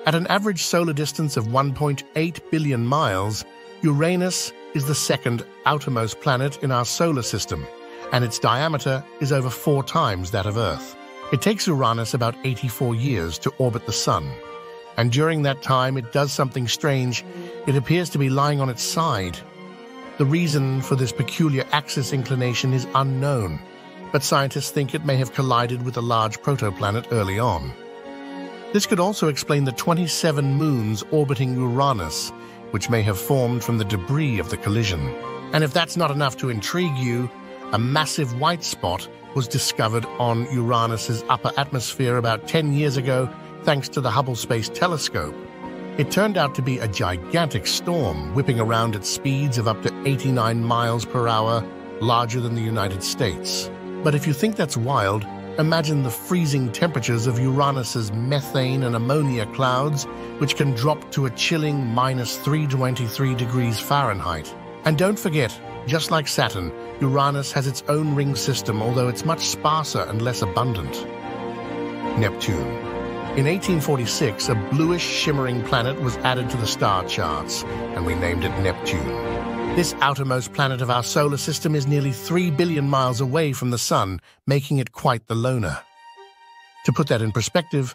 At an average solar distance of 1.8 billion miles, Uranus is the second outermost planet in our solar system, and its diameter is over 4 times that of Earth. It takes Uranus about 84 years to orbit the Sun, and during that time it does something strange. It appears to be lying on its side. The reason for this peculiar axis inclination is unknown, but scientists think it may have collided with a large protoplanet early on. This could also explain the 27 moons orbiting Uranus, which may have formed from the debris of the collision. And if that's not enough to intrigue you, a massive white spot was discovered on Uranus's upper atmosphere about 10 years ago thanks to the Hubble Space Telescope. It turned out to be a gigantic storm whipping around at speeds of up to 89 miles per hour, larger than the United States. But if you think that's wild, imagine the freezing temperatures of Uranus's methane and ammonia clouds, which can drop to a chilling minus 323 degrees Fahrenheit. And don't forget, just like Saturn, Uranus has its own ring system, although it's much sparser and less abundant. Neptune. In 1846, a bluish shimmering planet was added to the star charts, and we named it Neptune. This outermost planet of our solar system is nearly 3 billion miles away from the Sun, making it quite the loner. To put that in perspective,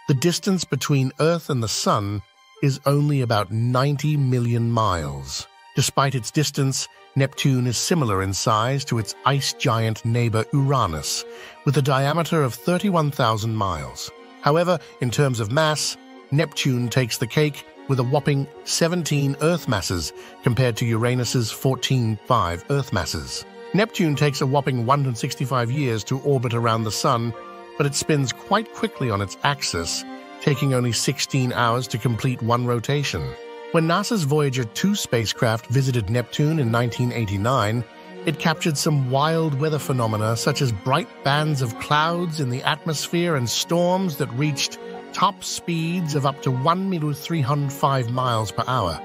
the distance between Earth and the Sun is only about 90 million miles. Despite its distance, Neptune is similar in size to its ice giant neighbor Uranus, with a diameter of 31,000 miles. However, in terms of mass, Neptune takes the cake with a whopping 17 Earth masses compared to Uranus's 14.5 Earth masses. Neptune takes a whopping 165 years to orbit around the Sun, but it spins quite quickly on its axis, taking only 16 hours to complete one rotation. When NASA's Voyager 2 spacecraft visited Neptune in 1989, it captured some wild weather phenomena such as bright bands of clouds in the atmosphere and storms that reached top speeds of up to 1,305 miles per hour,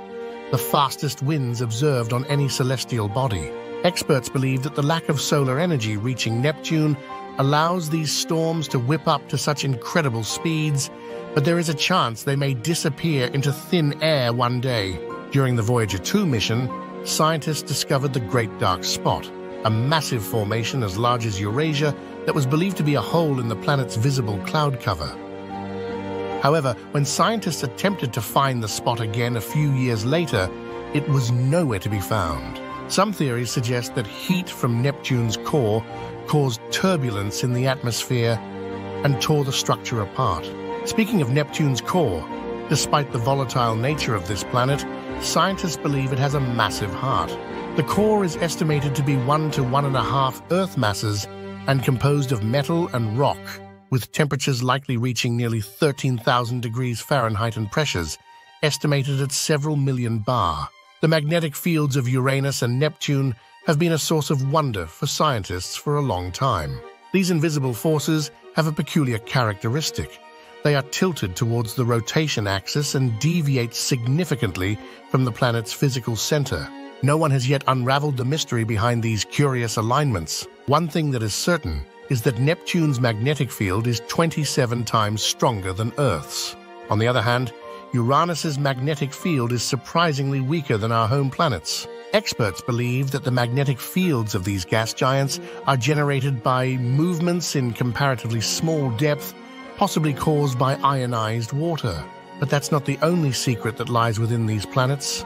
the fastest winds observed on any celestial body. Experts believe that the lack of solar energy reaching Neptune allows these storms to whip up to such incredible speeds, but there is a chance they may disappear into thin air one day. During the Voyager 2 mission, scientists discovered the Great Dark Spot, a massive formation as large as Eurasia that was believed to be a hole in the planet's visible cloud cover. However, when scientists attempted to find the spot again a few years later, it was nowhere to be found. Some theories suggest that heat from Neptune's core caused turbulence in the atmosphere and tore the structure apart. Speaking of Neptune's core, despite the volatile nature of this planet, scientists believe it has a massive heart. The core is estimated to be 1 to 1.5 Earth masses and composed of metal and rock, with temperatures likely reaching nearly 13,000 degrees Fahrenheit and pressures, estimated at several million bar. The magnetic fields of Uranus and Neptune have been a source of wonder for scientists for a long time. These invisible forces have a peculiar characteristic. They are tilted towards the rotation axis and deviate significantly from the planet's physical center. No one has yet unraveled the mystery behind these curious alignments. One thing that is certain is that Neptune's magnetic field is 27 times stronger than Earth's. On the other hand, Uranus's magnetic field is surprisingly weaker than our home planets. Experts believe that the magnetic fields of these gas giants are generated by movements in comparatively small depth, possibly caused by ionized water. But that's not the only secret that lies within these planets.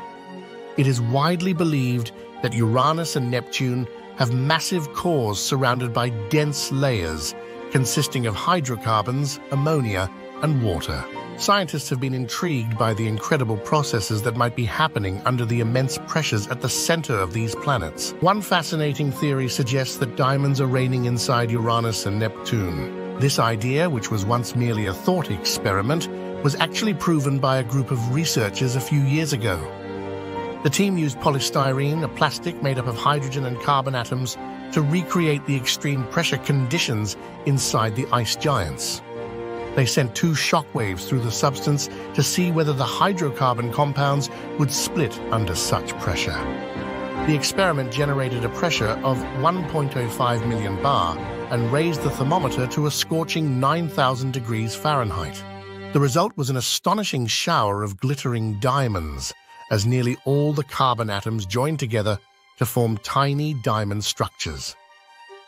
It is widely believed that Uranus and Neptune have massive cores surrounded by dense layers consisting of hydrocarbons, ammonia, and water. Scientists have been intrigued by the incredible processes that might be happening under the immense pressures at the center of these planets. One fascinating theory suggests that diamonds are raining inside Uranus and Neptune. This idea, which was once merely a thought experiment, was actually proven by a group of researchers a few years ago. The team used polystyrene, a plastic made up of hydrogen and carbon atoms, to recreate the extreme pressure conditions inside the ice giants. They sent 2 shock waves through the substance to see whether the hydrocarbon compounds would split under such pressure. The experiment generated a pressure of 1.05 million bar and raised the thermometer to a scorching 9,000 degrees Fahrenheit. The result was an astonishing shower of glittering diamonds, as nearly all the carbon atoms joined together to form tiny diamond structures.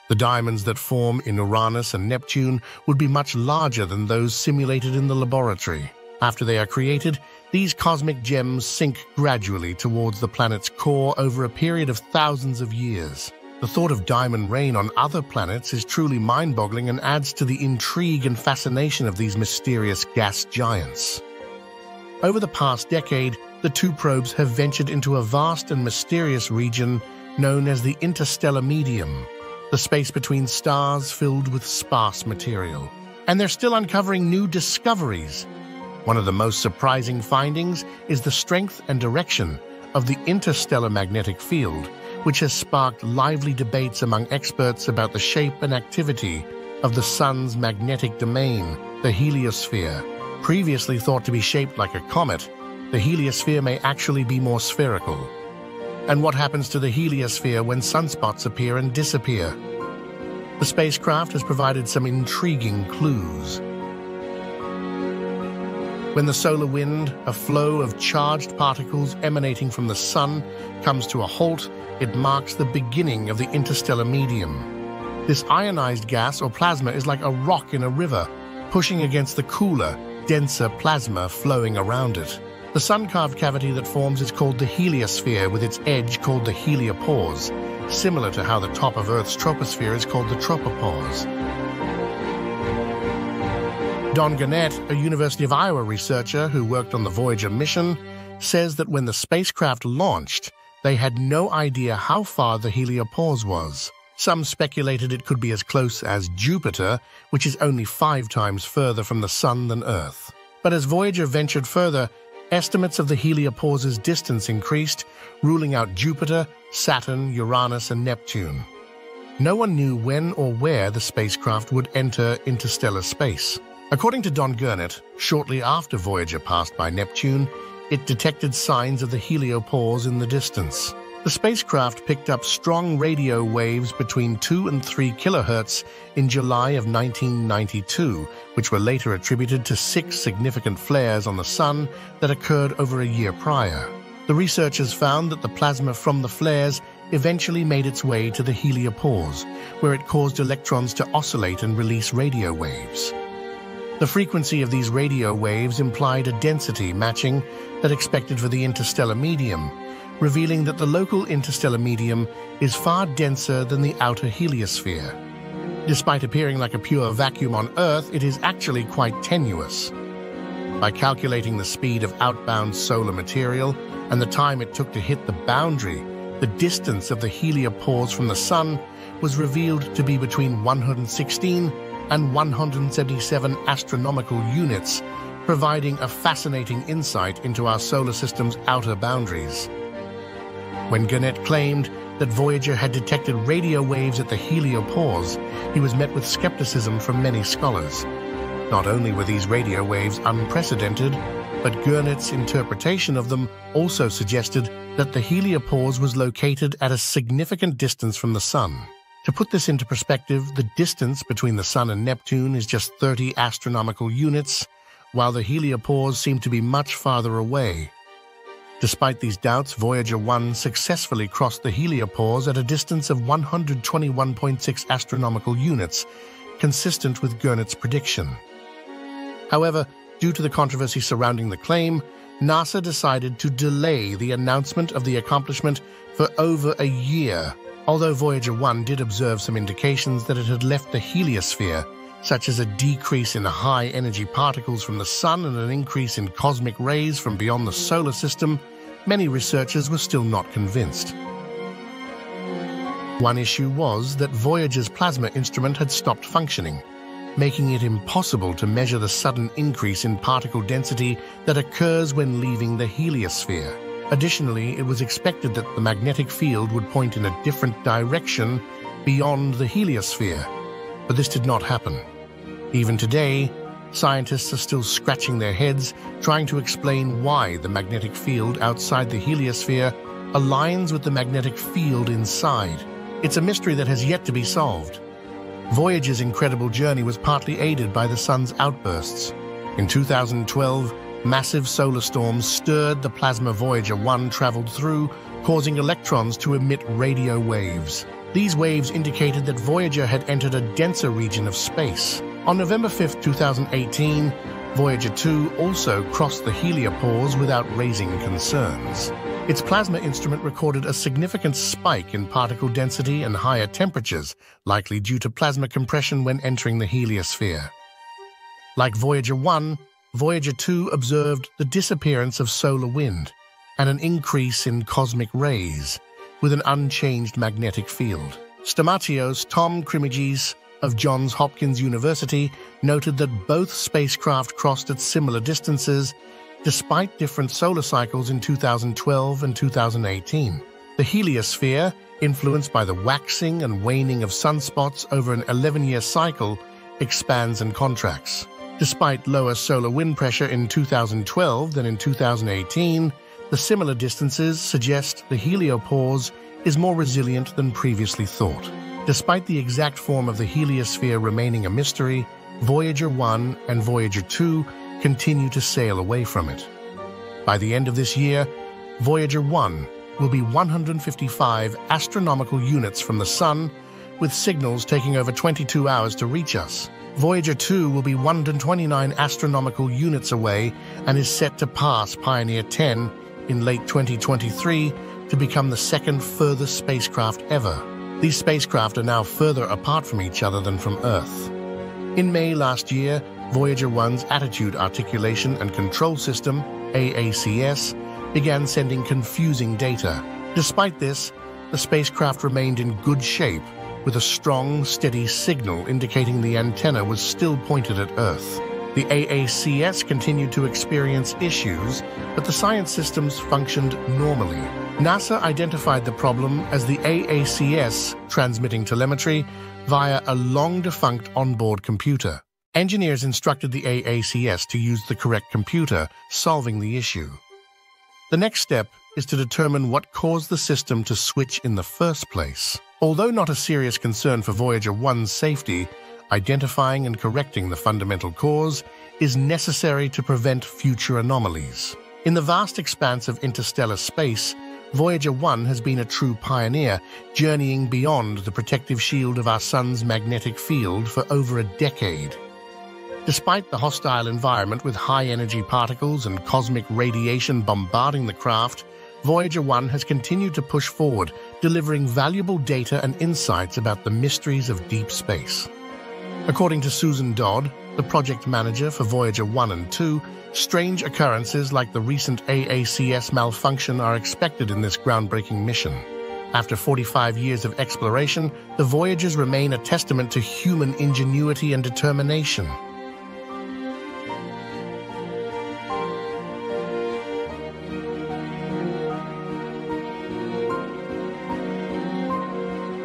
The diamonds that form in Uranus and Neptune would be much larger than those simulated in the laboratory. After they are created, these cosmic gems sink gradually towards the planet's core over a period of thousands of years. The thought of diamond rain on other planets is truly mind-boggling and adds to the intrigue and fascination of these mysterious gas giants. Over the past decade, the two probes have ventured into a vast and mysterious region known as the interstellar medium, the space between stars filled with sparse material. And they're still uncovering new discoveries. One of the most surprising findings is the strength and direction of the interstellar magnetic field, which has sparked lively debates among experts about the shape and activity of the Sun's magnetic domain, the heliosphere. Previously thought to be shaped like a comet, the heliosphere may actually be more spherical. And what happens to the heliosphere when sunspots appear and disappear? The spacecraft has provided some intriguing clues. When the solar wind, a flow of charged particles emanating from the Sun, comes to a halt, it marks the beginning of the interstellar medium. This ionized gas or plasma is like a rock in a river, pushing against the cooler, denser plasma flowing around it. The sun-carved cavity that forms is called the heliosphere, with its edge called the heliopause, similar to how the top of Earth's troposphere is called the tropopause. Don Gannett, a University of Iowa researcher who worked on the Voyager mission, says that when the spacecraft launched, they had no idea how far the heliopause was. Some speculated it could be as close as Jupiter, which is only 5 times further from the Sun than Earth. But as Voyager ventured further, estimates of the heliopause's distance increased, ruling out Jupiter, Saturn, Uranus, and Neptune. No one knew when or where the spacecraft would enter interstellar space. According to Don Gurnett, shortly after Voyager passed by Neptune, it detected signs of the heliopause in the distance. The spacecraft picked up strong radio waves between 2 and 3 kilohertz in July of 1992, which were later attributed to 6 significant flares on the Sun that occurred over a year prior. The researchers found that the plasma from the flares eventually made its way to the heliopause, where it caused electrons to oscillate and release radio waves. The frequency of these radio waves implied a density matching that expected for the interstellar medium, revealing that the local interstellar medium is far denser than the outer heliosphere. Despite appearing like a pure vacuum on Earth, it is actually quite tenuous. By calculating the speed of outbound solar material and the time it took to hit the boundary, the distance of the heliopause from the Sun was revealed to be between 116 and 177 astronomical units, providing a fascinating insight into our solar system's outer boundaries. When Gannett claimed that Voyager had detected radio waves at the heliopause, he was met with skepticism from many scholars. Not only were these radio waves unprecedented, but Gurnett's interpretation of them also suggested that the heliopause was located at a significant distance from the Sun. To put this into perspective, the distance between the Sun and Neptune is just 30 astronomical units, while the heliopause seemed to be much farther away. Despite these doubts, Voyager 1 successfully crossed the heliopause at a distance of 121.6 astronomical units, consistent with Gurnett's prediction. However, due to the controversy surrounding the claim, NASA decided to delay the announcement of the accomplishment for over a year, although Voyager 1 did observe some indications that it had left the heliosphere, such as a decrease in high-energy particles from the Sun and an increase in cosmic rays from beyond the solar system, many researchers were still not convinced. One issue was that Voyager's plasma instrument had stopped functioning, making it impossible to measure the sudden increase in particle density that occurs when leaving the heliosphere. Additionally, it was expected that the magnetic field would point in a different direction beyond the heliosphere, but this did not happen. Even today, scientists are still scratching their heads trying to explain why the magnetic field outside the heliosphere aligns with the magnetic field inside. It's a mystery that has yet to be solved. Voyager's incredible journey was partly aided by the Sun's outbursts. In 2012, massive solar storms stirred the plasma Voyager 1 traveled through, causing electrons to emit radio waves. These waves indicated that Voyager had entered a denser region of space. On November 5, 2018, Voyager 2 also crossed the heliopause without raising concerns. Its plasma instrument recorded a significant spike in particle density and higher temperatures, likely due to plasma compression when entering the heliosphere. Like Voyager 1, Voyager 2 observed the disappearance of solar wind and an increase in cosmic rays, with an unchanged magnetic field. Stamatios Tom Crimiges of Johns Hopkins University noted that both spacecraft crossed at similar distances despite different solar cycles in 2012 and 2018. The heliosphere, influenced by the waxing and waning of sunspots over an 11-year cycle, expands and contracts. Despite lower solar wind pressure in 2012 than in 2018, the similar distances suggest the heliopause is more resilient than previously thought. Despite the exact form of the heliosphere remaining a mystery, Voyager 1 and Voyager 2 continue to sail away from it. By the end of this year, Voyager 1 will be 155 astronomical units from the Sun, with signals taking over 22 hours to reach us. Voyager 2 will be 129 astronomical units away and is set to pass Pioneer 10 in late 2023 to become the second furthest spacecraft ever. These spacecraft are now further apart from each other than from Earth. In May last year, Voyager 1's Attitude Articulation and Control System, AACS, began sending confusing data. Despite this, the spacecraft remained in good shape, with a strong, steady signal indicating the antenna was still pointed at Earth. The AACS continued to experience issues, but the science systems functioned normally. NASA identified the problem as the AACS transmitting telemetry via a long-defunct onboard computer. Engineers instructed the AACS to use the correct computer, solving the issue. The next step is to determine what caused the system to switch in the first place. Although not a serious concern for Voyager 1's safety, identifying and correcting the fundamental cause is necessary to prevent future anomalies. In the vast expanse of interstellar space, Voyager 1 has been a true pioneer, journeying beyond the protective shield of our Sun's magnetic field for over a decade. Despite the hostile environment with high-energy particles and cosmic radiation bombarding the craft, Voyager 1 has continued to push forward, delivering valuable data and insights about the mysteries of deep space. According to Susan Dodd, the project manager for Voyager 1 and 2, strange occurrences like the recent AACS malfunction are expected in this groundbreaking mission. After 45 years of exploration, the Voyagers remain a testament to human ingenuity and determination.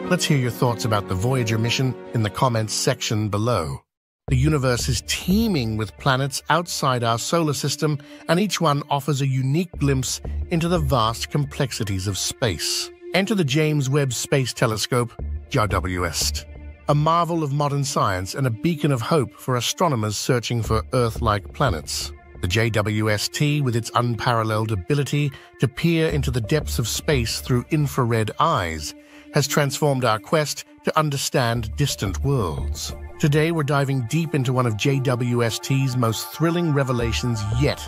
Let's hear your thoughts about the Voyager mission in the comments section below. The universe is teeming with planets outside our solar system, and each one offers a unique glimpse into the vast complexities of space. Enter the James Webb Space Telescope, JWST, a marvel of modern science and a beacon of hope for astronomers searching for Earth-like planets. The JWST, with its unparalleled ability to peer into the depths of space through infrared eyes, has transformed our quest to understand distant worlds. Today, we're diving deep into one of JWST's most thrilling revelations yet,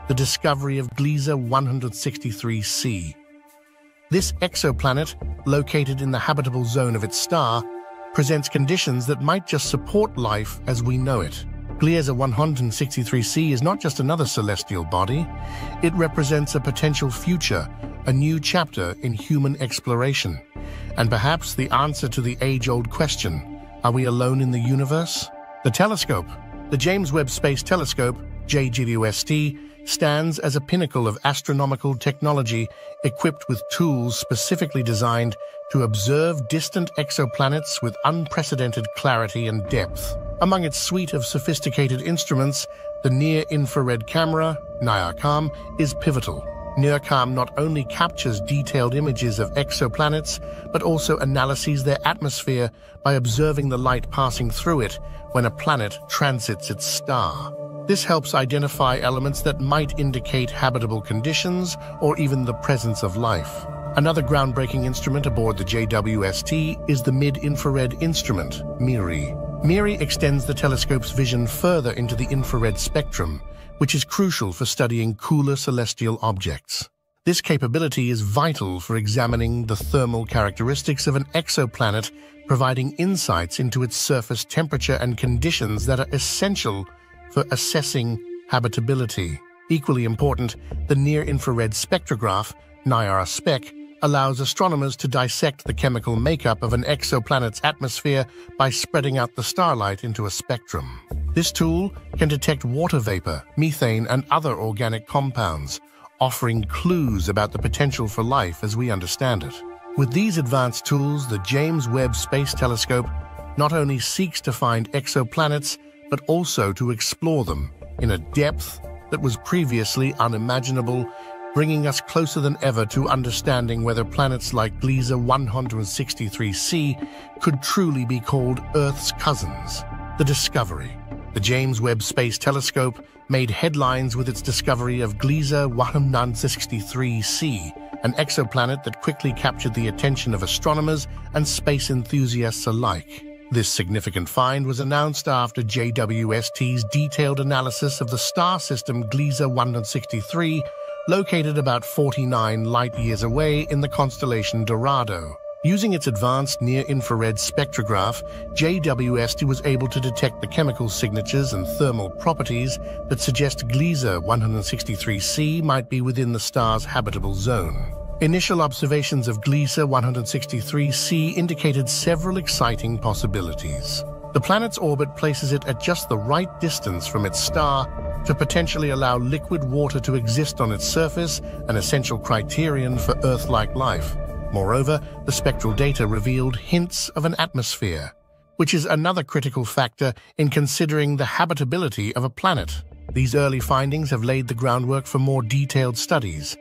the discovery of Gliese 163c. This exoplanet, located in the habitable zone of its star, presents conditions that might just support life as we know it. Gliese 163c is not just another celestial body. It represents a potential future, a new chapter in human exploration, and perhaps the answer to the age-old question, are we alone in the universe? The telescope, the James Webb Space Telescope, JWST, stands as a pinnacle of astronomical technology equipped with tools specifically designed to observe distant exoplanets with unprecedented clarity and depth. Among its suite of sophisticated instruments, the near-infrared camera, NIRCam, is pivotal. NIRCam not only captures detailed images of exoplanets, but also analyses their atmosphere by observing the light passing through it when a planet transits its star. This helps identify elements that might indicate habitable conditions or even the presence of life. Another groundbreaking instrument aboard the JWST is the Mid-Infrared Instrument, MIRI. MIRI extends the telescope's vision further into the infrared spectrum, which is crucial for studying cooler celestial objects. This capability is vital for examining the thermal characteristics of an exoplanet, providing insights into its surface temperature and conditions that are essential for assessing habitability. Equally important, the near-infrared spectrograph, NIR-SPEC, allows astronomers to dissect the chemical makeup of an exoplanet's atmosphere by spreading out the starlight into a spectrum. This tool can detect water vapor, methane, and other organic compounds, offering clues about the potential for life as we understand it. With these advanced tools, the James Webb Space Telescope not only seeks to find exoplanets, but also to explore them in a depth that was previously unimaginable, bringing us closer than ever to understanding whether planets like Gliese 163c could truly be called Earth's cousins. The discovery. The James Webb Space Telescope made headlines with its discovery of Gliese 163c, an exoplanet that quickly captured the attention of astronomers and space enthusiasts alike. This significant find was announced after JWST's detailed analysis of the star system Gliese 163, located about 49 light-years away in the constellation Dorado. Using its advanced near-infrared spectrograph, JWST was able to detect the chemical signatures and thermal properties that suggest Gliese 163c might be within the star's habitable zone. Initial observations of Gliese 163c indicated several exciting possibilities. The planet's orbit places it at just the right distance from its star to potentially allow liquid water to exist on its surface, an essential criterion for Earth-like life. Moreover, the spectral data revealed hints of an atmosphere, which is another critical factor in considering the habitability of a planet. These early findings have laid the groundwork for more detailed studies,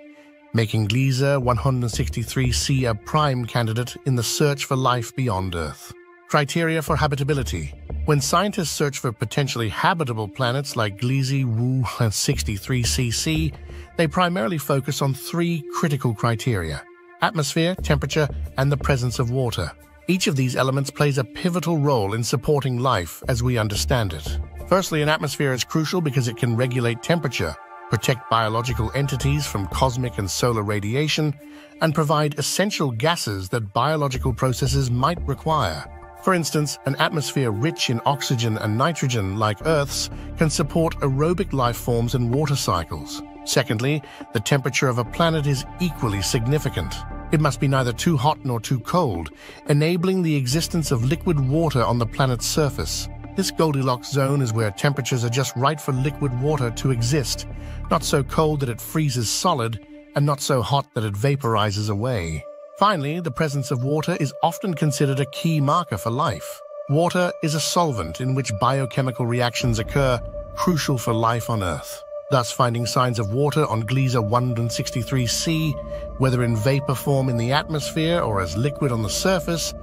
making Gliese 163c a prime candidate in the search for life beyond Earth. Criteria for habitability. When scientists search for potentially habitable planets like Gliese 163cc, they primarily focus on three critical criteria: atmosphere, temperature, and the presence of water. Each of these elements plays a pivotal role in supporting life as we understand it. Firstly, an atmosphere is crucial because it can regulate temperature, protect biological entities from cosmic and solar radiation, and provide essential gases that biological processes might require. For instance, an atmosphere rich in oxygen and nitrogen, like Earth's, can support aerobic life forms and water cycles. Secondly, the temperature of a planet is equally significant. It must be neither too hot nor too cold, enabling the existence of liquid water on the planet's surface. This Goldilocks zone is where temperatures are just right for liquid water to exist, not so cold that it freezes solid, and not so hot that it vaporizes away. Finally, the presence of water is often considered a key marker for life. Water is a solvent in which biochemical reactions occur, crucial for life on Earth. Thus, finding signs of water on Gliese 163c, whether in vapor form in the atmosphere or as liquid on the surface,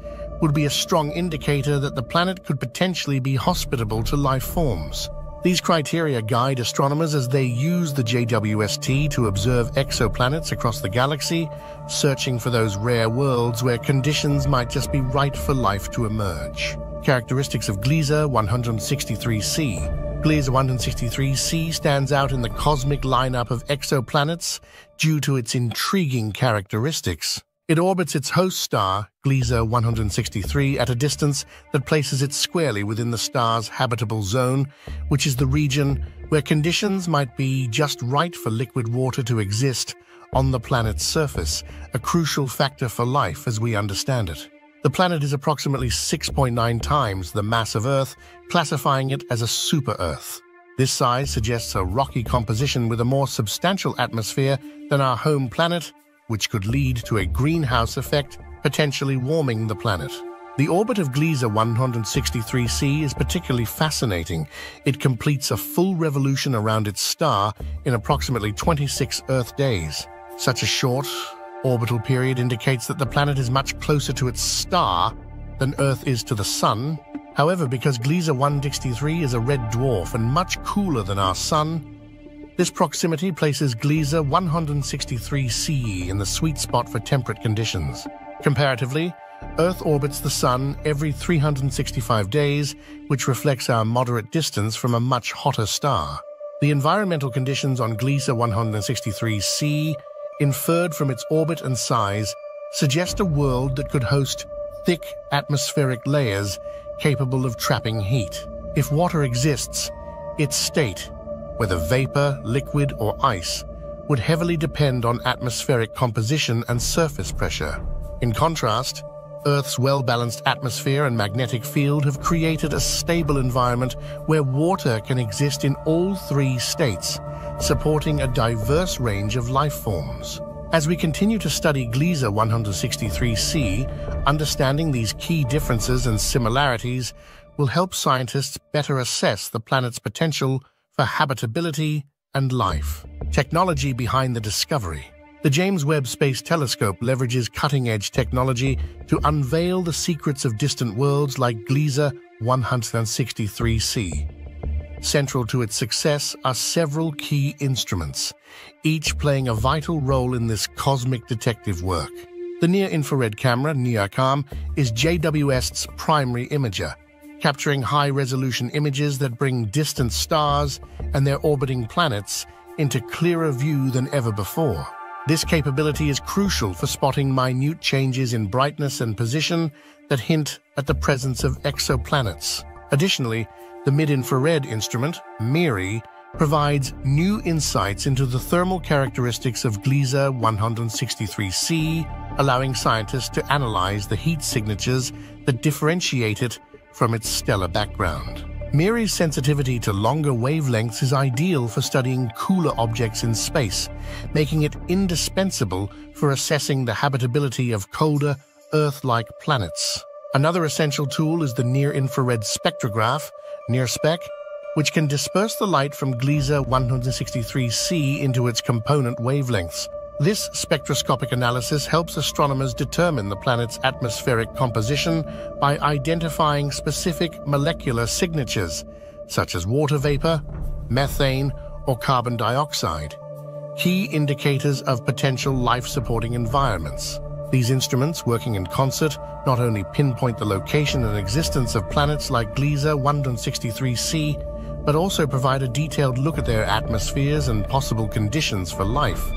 would be a strong indicator that the planet could potentially be hospitable to life forms. These criteria guide astronomers as they use the JWST to observe exoplanets across the galaxy, searching for those rare worlds where conditions might just be right for life to emerge. Characteristics of Gliese 163c. Gliese 163c stands out in the cosmic lineup of exoplanets due to its intriguing characteristics. It orbits its host star, Gliese 163, at a distance that places it squarely within the star's habitable zone, which is the region where conditions might be just right for liquid water to exist on the planet's surface, a crucial factor for life as we understand it. The planet is approximately 6.9 times the mass of Earth, classifying it as a super-Earth. This size suggests a rocky composition with a more substantial atmosphere than our home planet, which could lead to a greenhouse effect, potentially warming the planet. The orbit of Gliese 163c is particularly fascinating. It completes a full revolution around its star in approximately 26 Earth days. Such a short orbital period indicates that the planet is much closer to its star than Earth is to the Sun. However, because Gliese 163 is a red dwarf and much cooler than our Sun, this proximity places Gliese 163c in the sweet spot for temperate conditions. Comparatively, Earth orbits the Sun every 365 days, which reflects our moderate distance from a much hotter star. The environmental conditions on Gliese 163c, inferred from its orbit and size, suggest a world that could host thick atmospheric layers capable of trapping heat. If water exists, its state, whether vapor, liquid, or ice, would heavily depend on atmospheric composition and surface pressure. In contrast, Earth's well-balanced atmosphere and magnetic field have created a stable environment where water can exist in all three states, supporting a diverse range of life forms. As we continue to study Gliese 163c, understanding these key differences and similarities will help scientists better assess the planet's potential for habitability and life. Technology behind the discovery. The James Webb Space Telescope leverages cutting-edge technology to unveil the secrets of distant worlds like Gliese 163c. Central to its success are several key instruments, each playing a vital role in this cosmic detective work. The near-infrared camera, NIRCam, is JWST's primary imager, capturing high-resolution images that bring distant stars and their orbiting planets into clearer view than ever before. This capability is crucial for spotting minute changes in brightness and position that hint at the presence of exoplanets. Additionally, the mid-infrared instrument, MIRI, provides new insights into the thermal characteristics of Gliese 163c, allowing scientists to analyze the heat signatures that differentiate it from its stellar background. MIRI's sensitivity to longer wavelengths is ideal for studying cooler objects in space, making it indispensable for assessing the habitability of colder, Earth-like planets. Another essential tool is the near-infrared spectrograph, NIRSpec, which can disperse the light from Gliese 163c into its component wavelengths. This spectroscopic analysis helps astronomers determine the planet's atmospheric composition by identifying specific molecular signatures, such as water vapor, methane, or carbon dioxide, key indicators of potential life-supporting environments. These instruments, working in concert, not only pinpoint the location and existence of planets like Gliese 163c, but also provide a detailed look at their atmospheres and possible conditions for life,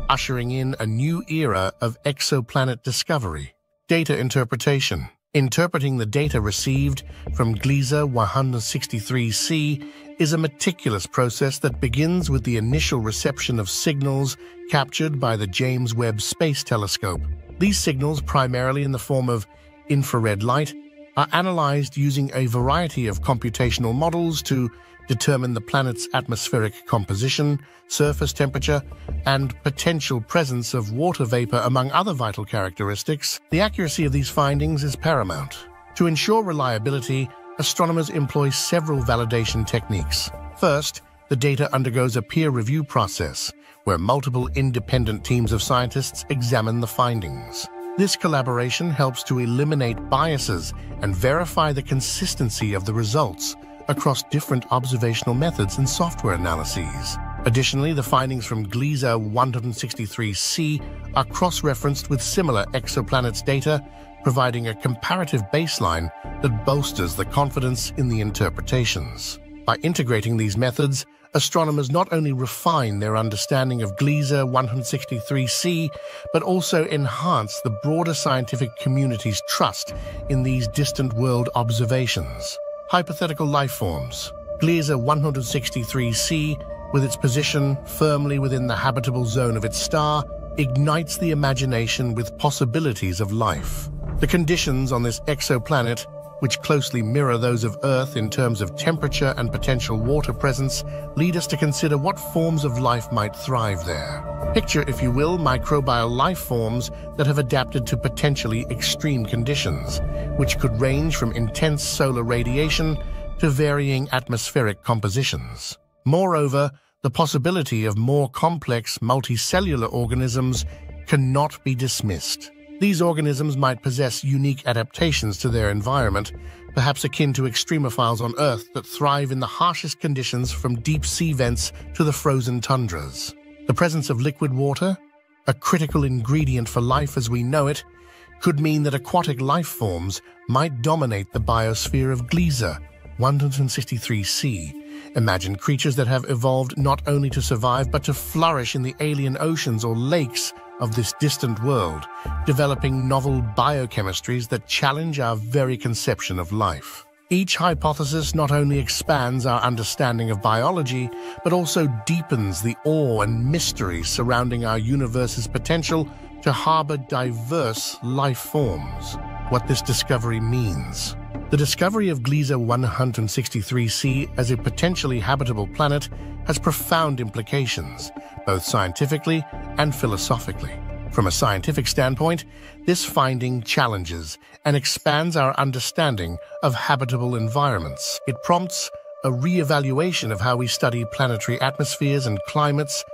ushering in a new era of exoplanet discovery. Data interpretation. Interpreting the data received from Gliese 163c is a meticulous process that begins with the initial reception of signals captured by the James Webb Space Telescope. These signals, primarily in the form of infrared light, are analyzed using a variety of computational models to determine the planet's atmospheric composition, surface temperature, and potential presence of water vapor, among other vital characteristics. The accuracy of these findings is paramount. To ensure reliability, astronomers employ several validation techniques. First, the data undergoes a peer review process, where multiple independent teams of scientists examine the findings. This collaboration helps to eliminate biases and verify the consistency of the results across different observational methods and software analyses. Additionally, the findings from Gliese 163c are cross-referenced with similar exoplanets data, providing a comparative baseline that bolsters the confidence in the interpretations. By integrating these methods, astronomers not only refine their understanding of Gliese 163c, but also enhance the broader scientific community's trust in these distant world observations. Hypothetical life forms. Gliese 163c, with its position firmly within the habitable zone of its star, ignites the imagination with possibilities of life. The conditions on this exoplanet, which closely mirror those of Earth in terms of temperature and potential water presence, lead us to consider what forms of life might thrive there. Picture, if you will, microbial life forms that have adapted to potentially extreme conditions, which could range from intense solar radiation to varying atmospheric compositions. Moreover, the possibility of more complex multicellular organisms cannot be dismissed. These organisms might possess unique adaptations to their environment, perhaps akin to extremophiles on Earth that thrive in the harshest conditions, from deep sea vents to the frozen tundras. The presence of liquid water, a critical ingredient for life as we know it, could mean that aquatic life forms might dominate the biosphere of Gliese 163c. Imagine creatures that have evolved not only to survive but to flourish in the alien oceans or lakes of this distant world, developing novel biochemistries that challenge our very conception of life. Each hypothesis not only expands our understanding of biology, but also deepens the awe and mystery surrounding our universe's potential to harbor diverse life forms. What this discovery means. The discovery of Gliese 163c as a potentially habitable planet has profound implications, both scientifically and philosophically. From a scientific standpoint, this finding challenges and expands our understanding of habitable environments. It prompts a re-evaluation of how we study planetary atmospheres and climates,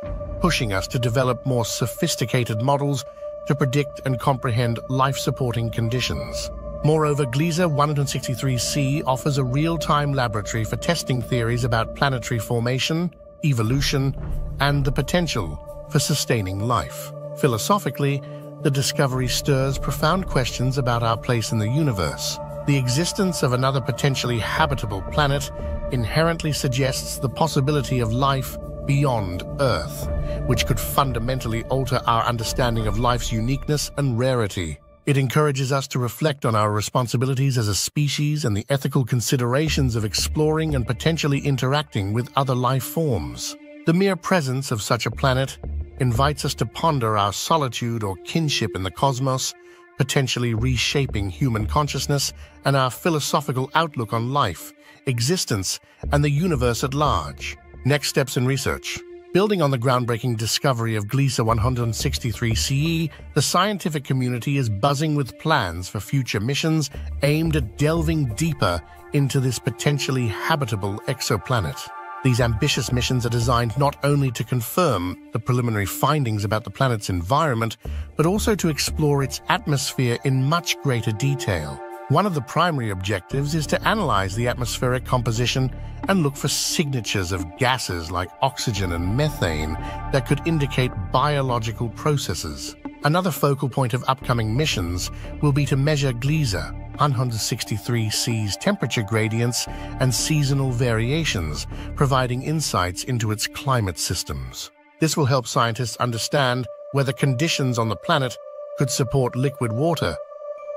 pushing us to develop more sophisticated models to predict and comprehend life-supporting conditions. Moreover, Gliese 163c offers a real-time laboratory for testing theories about planetary formation, evolution, and the potential for sustaining life. Philosophically, the discovery stirs profound questions about our place in the universe. The existence of another potentially habitable planet inherently suggests the possibility of life beyond Earth, which could fundamentally alter our understanding of life's uniqueness and rarity. It encourages us to reflect on our responsibilities as a species and the ethical considerations of exploring and potentially interacting with other life forms. The mere presence of such a planet invites us to ponder our solitude or kinship in the cosmos, potentially reshaping human consciousness and our philosophical outlook on life, existence, and the universe at large. Next steps in research. Building on the groundbreaking discovery of Gliese 163c, the scientific community is buzzing with plans for future missions aimed at delving deeper into this potentially habitable exoplanet. These ambitious missions are designed not only to confirm the preliminary findings about the planet's environment, but also to explore its atmosphere in much greater detail. One of the primary objectives is to analyze the atmospheric composition and look for signatures of gases like oxygen and methane that could indicate biological processes. Another focal point of upcoming missions will be to measure Gliese 163c's temperature gradients and seasonal variations, providing insights into its climate systems. This will help scientists understand whether conditions on the planet could support liquid water,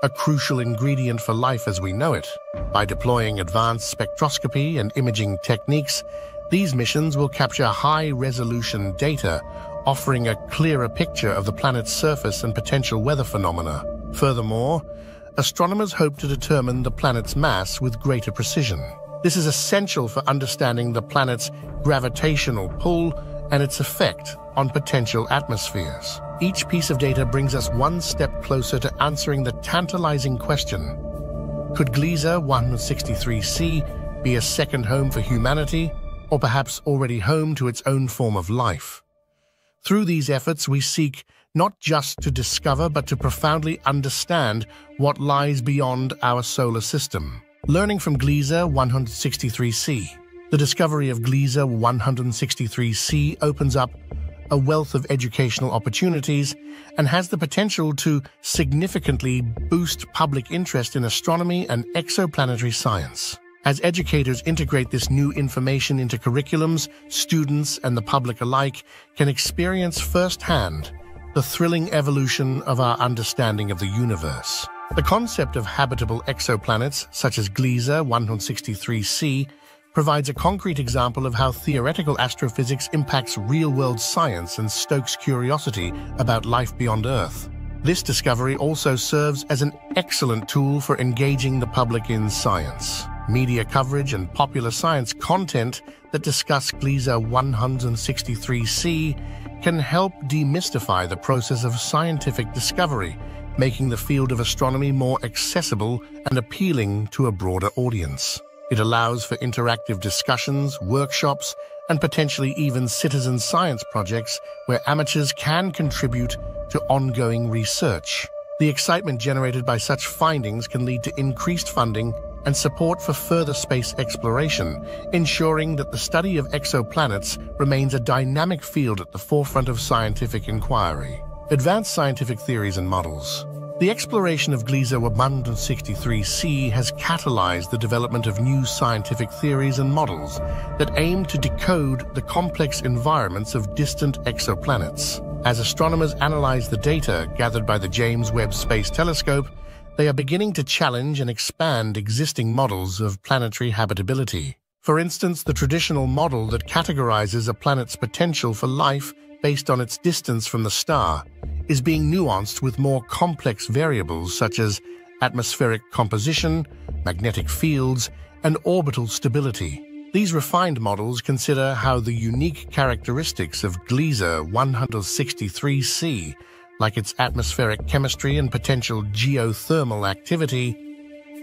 a crucial ingredient for life as we know it. By deploying advanced spectroscopy and imaging techniques, these missions will capture high-resolution data, offering a clearer picture of the planet's surface and potential weather phenomena. Furthermore, astronomers hope to determine the planet's mass with greater precision. This is essential for understanding the planet's gravitational pull and its effect on potential atmospheres. Each piece of data brings us one step closer to answering the tantalizing question: could Gliese 163c be a second home for humanity, or perhaps already home to its own form of life? Through these efforts, we seek not just to discover but to profoundly understand what lies beyond our solar system. Learning from Gliese 163c. The discovery of Gliese 163c opens up a wealth of educational opportunities and has the potential to significantly boost public interest in astronomy and exoplanetary science. As educators integrate this new information into curriculums, students and the public alike can experience firsthand the thrilling evolution of our understanding of the universe. The concept of habitable exoplanets, such as Gliese 163c, provides a concrete example of how theoretical astrophysics impacts real-world science and stokes curiosity about life beyond Earth. This discovery also serves as an excellent tool for engaging the public in science. Media coverage and popular science content that discuss Gliese 163c can help demystify the process of scientific discovery, making the field of astronomy more accessible and appealing to a broader audience. It allows for interactive discussions, workshops, and potentially even citizen science projects where amateurs can contribute to ongoing research. The excitement generated by such findings can lead to increased funding and support for further space exploration, ensuring that the study of exoplanets remains a dynamic field at the forefront of scientific inquiry. Advanced scientific theories and models. The exploration of Gliese 163c has catalyzed the development of new scientific theories and models that aim to decode the complex environments of distant exoplanets. As astronomers analyze the data gathered by the James Webb Space Telescope, they are beginning to challenge and expand existing models of planetary habitability. For instance, the traditional model that categorizes a planet's potential for life based on its distance from the star is being nuanced with more complex variables such as atmospheric composition, magnetic fields, and orbital stability. These refined models consider how the unique characteristics of Gliese 163c, like its atmospheric chemistry and potential geothermal activity,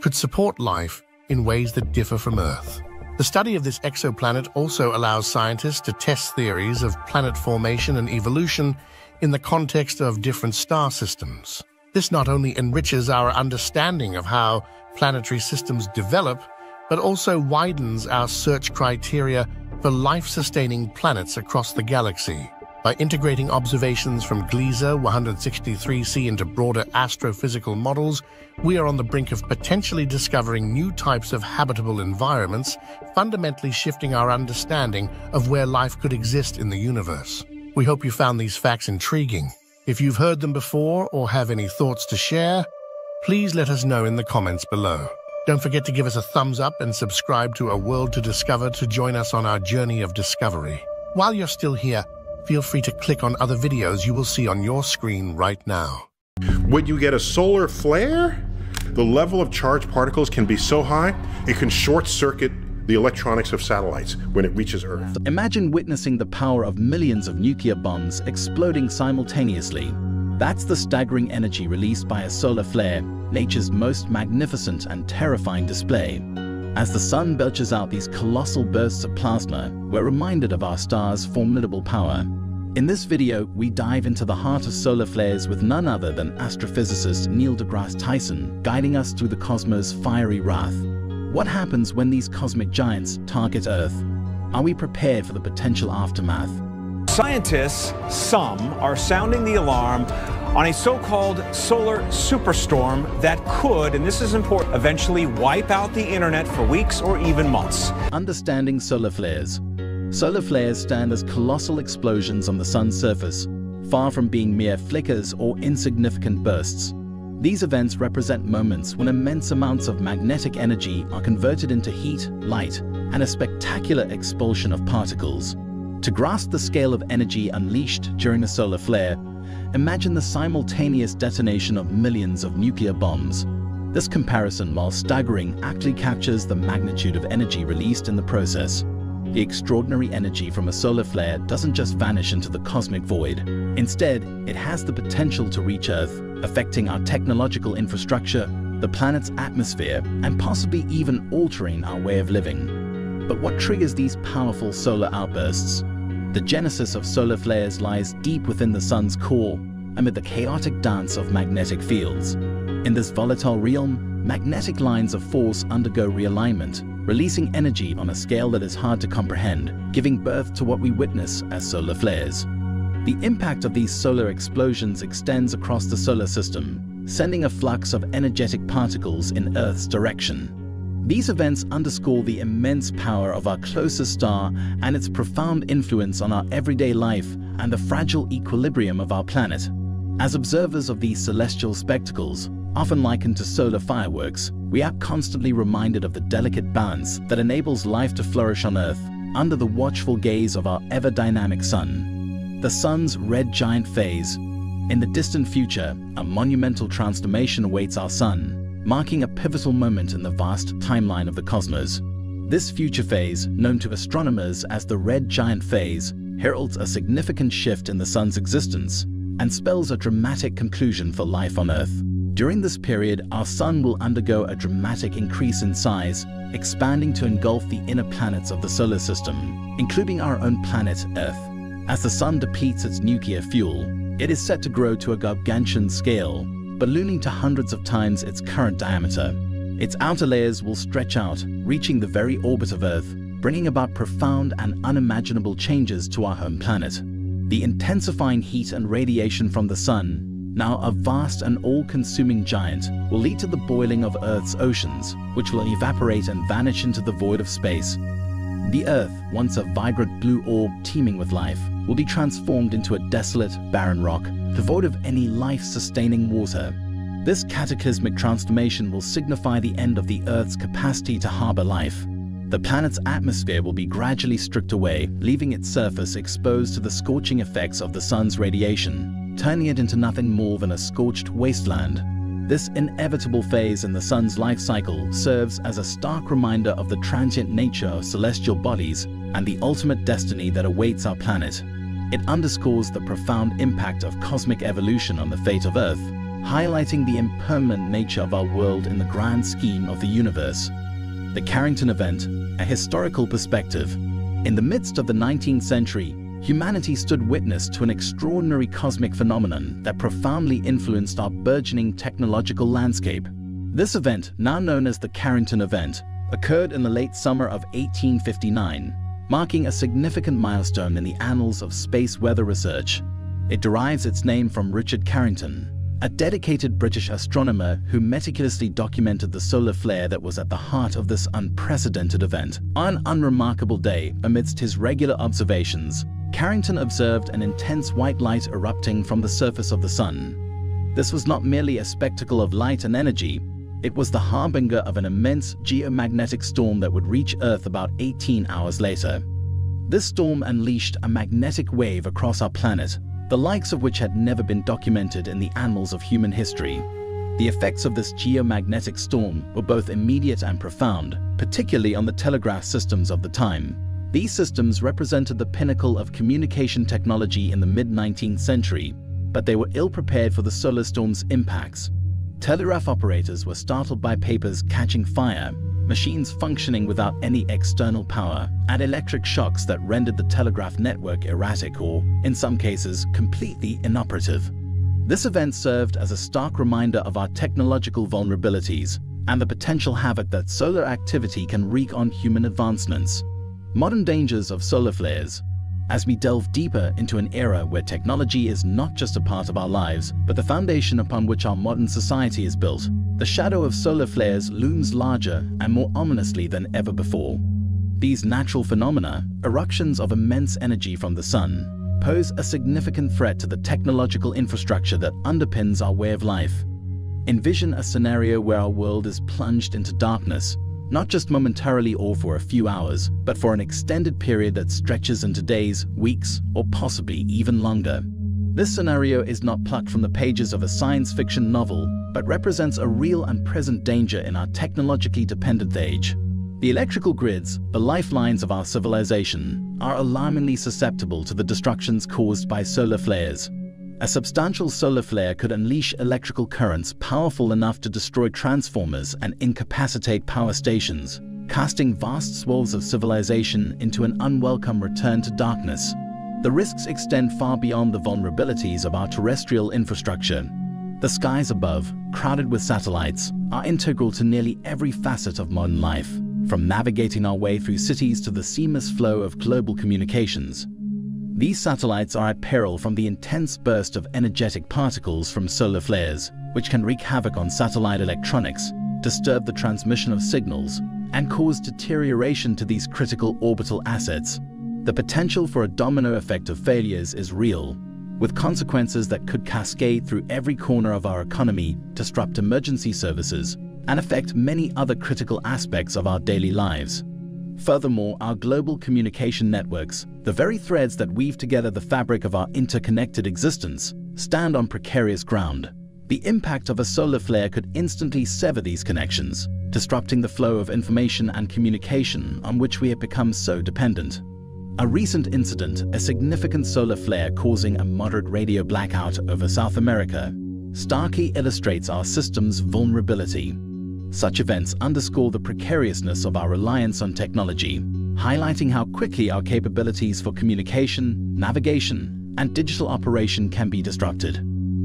could support life in ways that differ from Earth. The study of this exoplanet also allows scientists to test theories of planet formation and evolution in the context of different star systems. This not only enriches our understanding of how planetary systems develop, but also widens our search criteria for life-sustaining planets across the galaxy. By integrating observations from Gliese 163c into broader astrophysical models, we are on the brink of potentially discovering new types of habitable environments, fundamentally shifting our understanding of where life could exist in the universe. We hope you found these facts intriguing. If you've heard them before or have any thoughts to share, please let us know in the comments below. Don't forget to give us a thumbs up and subscribe to A World to Discover to join us on our journey of discovery. While you're still here, feel free to click on other videos you will see on your screen right now. When you get a solar flare, the level of charged particles can be so high, it can short-circuit the electronics of satellites when it reaches Earth. Imagine witnessing the power of millions of nuclear bombs exploding simultaneously. That's the staggering energy released by a solar flare, nature's most magnificent and terrifying display. As the sun belches out these colossal bursts of plasma, we're reminded of our star's formidable power. In this video, we dive into the heart of solar flares with none other than astrophysicist Neil deGrasse Tyson, guiding us through the cosmos' fiery wrath. What happens when these cosmic giants target Earth? Are we prepared for the potential aftermath? Scientists, some, are sounding the alarm on a so-called solar superstorm that could, and this is important, eventually wipe out the internet for weeks or even months. Understanding solar flares. Solar flares stand as colossal explosions on the sun's surface, far from being mere flickers or insignificant bursts. These events represent moments when immense amounts of magnetic energy are converted into heat, light, and a spectacular expulsion of particles. To grasp the scale of energy unleashed during a solar flare, imagine the simultaneous detonation of millions of nuclear bombs. This comparison, while staggering, actually captures the magnitude of energy released in the process. The extraordinary energy from a solar flare doesn't just vanish into the cosmic void. Instead, it has the potential to reach Earth, affecting our technological infrastructure, the planet's atmosphere, and possibly even altering our way of living. But what triggers these powerful solar outbursts? The genesis of solar flares lies deep within the sun's core, amid the chaotic dance of magnetic fields. In this volatile realm, magnetic lines of force undergo realignment, releasing energy on a scale that is hard to comprehend, giving birth to what we witness as solar flares. The impact of these solar explosions extends across the solar system, sending a flux of energetic particles in Earth's direction. These events underscore the immense power of our closest star and its profound influence on our everyday life and the fragile equilibrium of our planet. As observers of these celestial spectacles, often likened to solar fireworks, we are constantly reminded of the delicate balance that enables life to flourish on Earth under the watchful gaze of our ever-dynamic sun. The sun's red giant phase. In the distant future, a monumental transformation awaits our sun, marking a pivotal moment in the vast timeline of the cosmos. This future phase, known to astronomers as the red giant phase, heralds a significant shift in the sun's existence and spells a dramatic conclusion for life on Earth. During this period, our sun will undergo a dramatic increase in size, expanding to engulf the inner planets of the solar system, including our own planet, Earth. As the sun depletes its nuclear fuel, it is set to grow to a gargantuan scale, ballooning to hundreds of times its current diameter. Its outer layers will stretch out, reaching the very orbit of Earth, bringing about profound and unimaginable changes to our home planet. The intensifying heat and radiation from the sun, now a vast and all-consuming giant, will lead to the boiling of Earth's oceans, which will evaporate and vanish into the void of space. The Earth, once a vibrant blue orb teeming with life, will be transformed into a desolate, barren rock, devoid of any life-sustaining water. This cataclysmic transformation will signify the end of the Earth's capacity to harbor life. The planet's atmosphere will be gradually stripped away, leaving its surface exposed to the scorching effects of the sun's radiation, turning it into nothing more than a scorched wasteland. This inevitable phase in the sun's life cycle serves as a stark reminder of the transient nature of celestial bodies and the ultimate destiny that awaits our planet. It underscores the profound impact of cosmic evolution on the fate of Earth, highlighting the impermanent nature of our world in the grand scheme of the universe. The Carrington Event, a historical perspective. In the midst of the 19th century, humanity stood witness to an extraordinary cosmic phenomenon that profoundly influenced our burgeoning technological landscape. This event, now known as the Carrington Event, occurred in the late summer of 1859, marking a significant milestone in the annals of space weather research. It derives its name from Richard Carrington, a dedicated British astronomer who meticulously documented the solar flare that was at the heart of this unprecedented event. On an unremarkable day, amidst his regular observations, Carrington observed an intense white light erupting from the surface of the sun. This was not merely a spectacle of light and energy, it was the harbinger of an immense geomagnetic storm that would reach Earth about 18 hours later. This storm unleashed a magnetic wave across our planet, the likes of which had never been documented in the annals of human history. The effects of this geomagnetic storm were both immediate and profound, particularly on the telegraph systems of the time. These systems represented the pinnacle of communication technology in the mid-19th century, but they were ill-prepared for the solar storm's impacts. Telegraph operators were startled by papers catching fire, machines functioning without any external power, and electric shocks that rendered the telegraph network erratic or, in some cases, completely inoperative. This event served as a stark reminder of our technological vulnerabilities and the potential havoc that solar activity can wreak on human advancements. Modern dangers of solar flares. As we delve deeper into an era where technology is not just a part of our lives, but the foundation upon which our modern society is built, the shadow of solar flares looms larger and more ominously than ever before. These natural phenomena, eruptions of immense energy from the sun, pose a significant threat to the technological infrastructure that underpins our way of life. Envision a scenario where our world is plunged into darkness, not just momentarily or for a few hours, but for an extended period that stretches into days, weeks, or possibly even longer. This scenario is not plucked from the pages of a science fiction novel, but represents a real and present danger in our technologically dependent age. The electrical grids, the lifelines of our civilization, are alarmingly susceptible to the destructions caused by solar flares. A substantial solar flare could unleash electrical currents powerful enough to destroy transformers and incapacitate power stations, casting vast swaths of civilization into an unwelcome return to darkness. The risks extend far beyond the vulnerabilities of our terrestrial infrastructure. The skies above, crowded with satellites, are integral to nearly every facet of modern life, from navigating our way through cities to the seamless flow of global communications. These satellites are at peril from the intense burst of energetic particles from solar flares, which can wreak havoc on satellite electronics, disturb the transmission of signals, and cause deterioration to these critical orbital assets. The potential for a domino effect of failures is real, with consequences that could cascade through every corner of our economy, disrupt emergency services, and affect many other critical aspects of our daily lives. Furthermore, our global communication networks, the very threads that weave together the fabric of our interconnected existence, stand on precarious ground. The impact of a solar flare could instantly sever these connections, disrupting the flow of information and communication on which we have become so dependent. A recent incident, a significant solar flare causing a moderate radio blackout over South America, starkly illustrates our system's vulnerability. Such events underscore the precariousness of our reliance on technology, highlighting how quickly our capabilities for communication, navigation, and digital operation can be disrupted.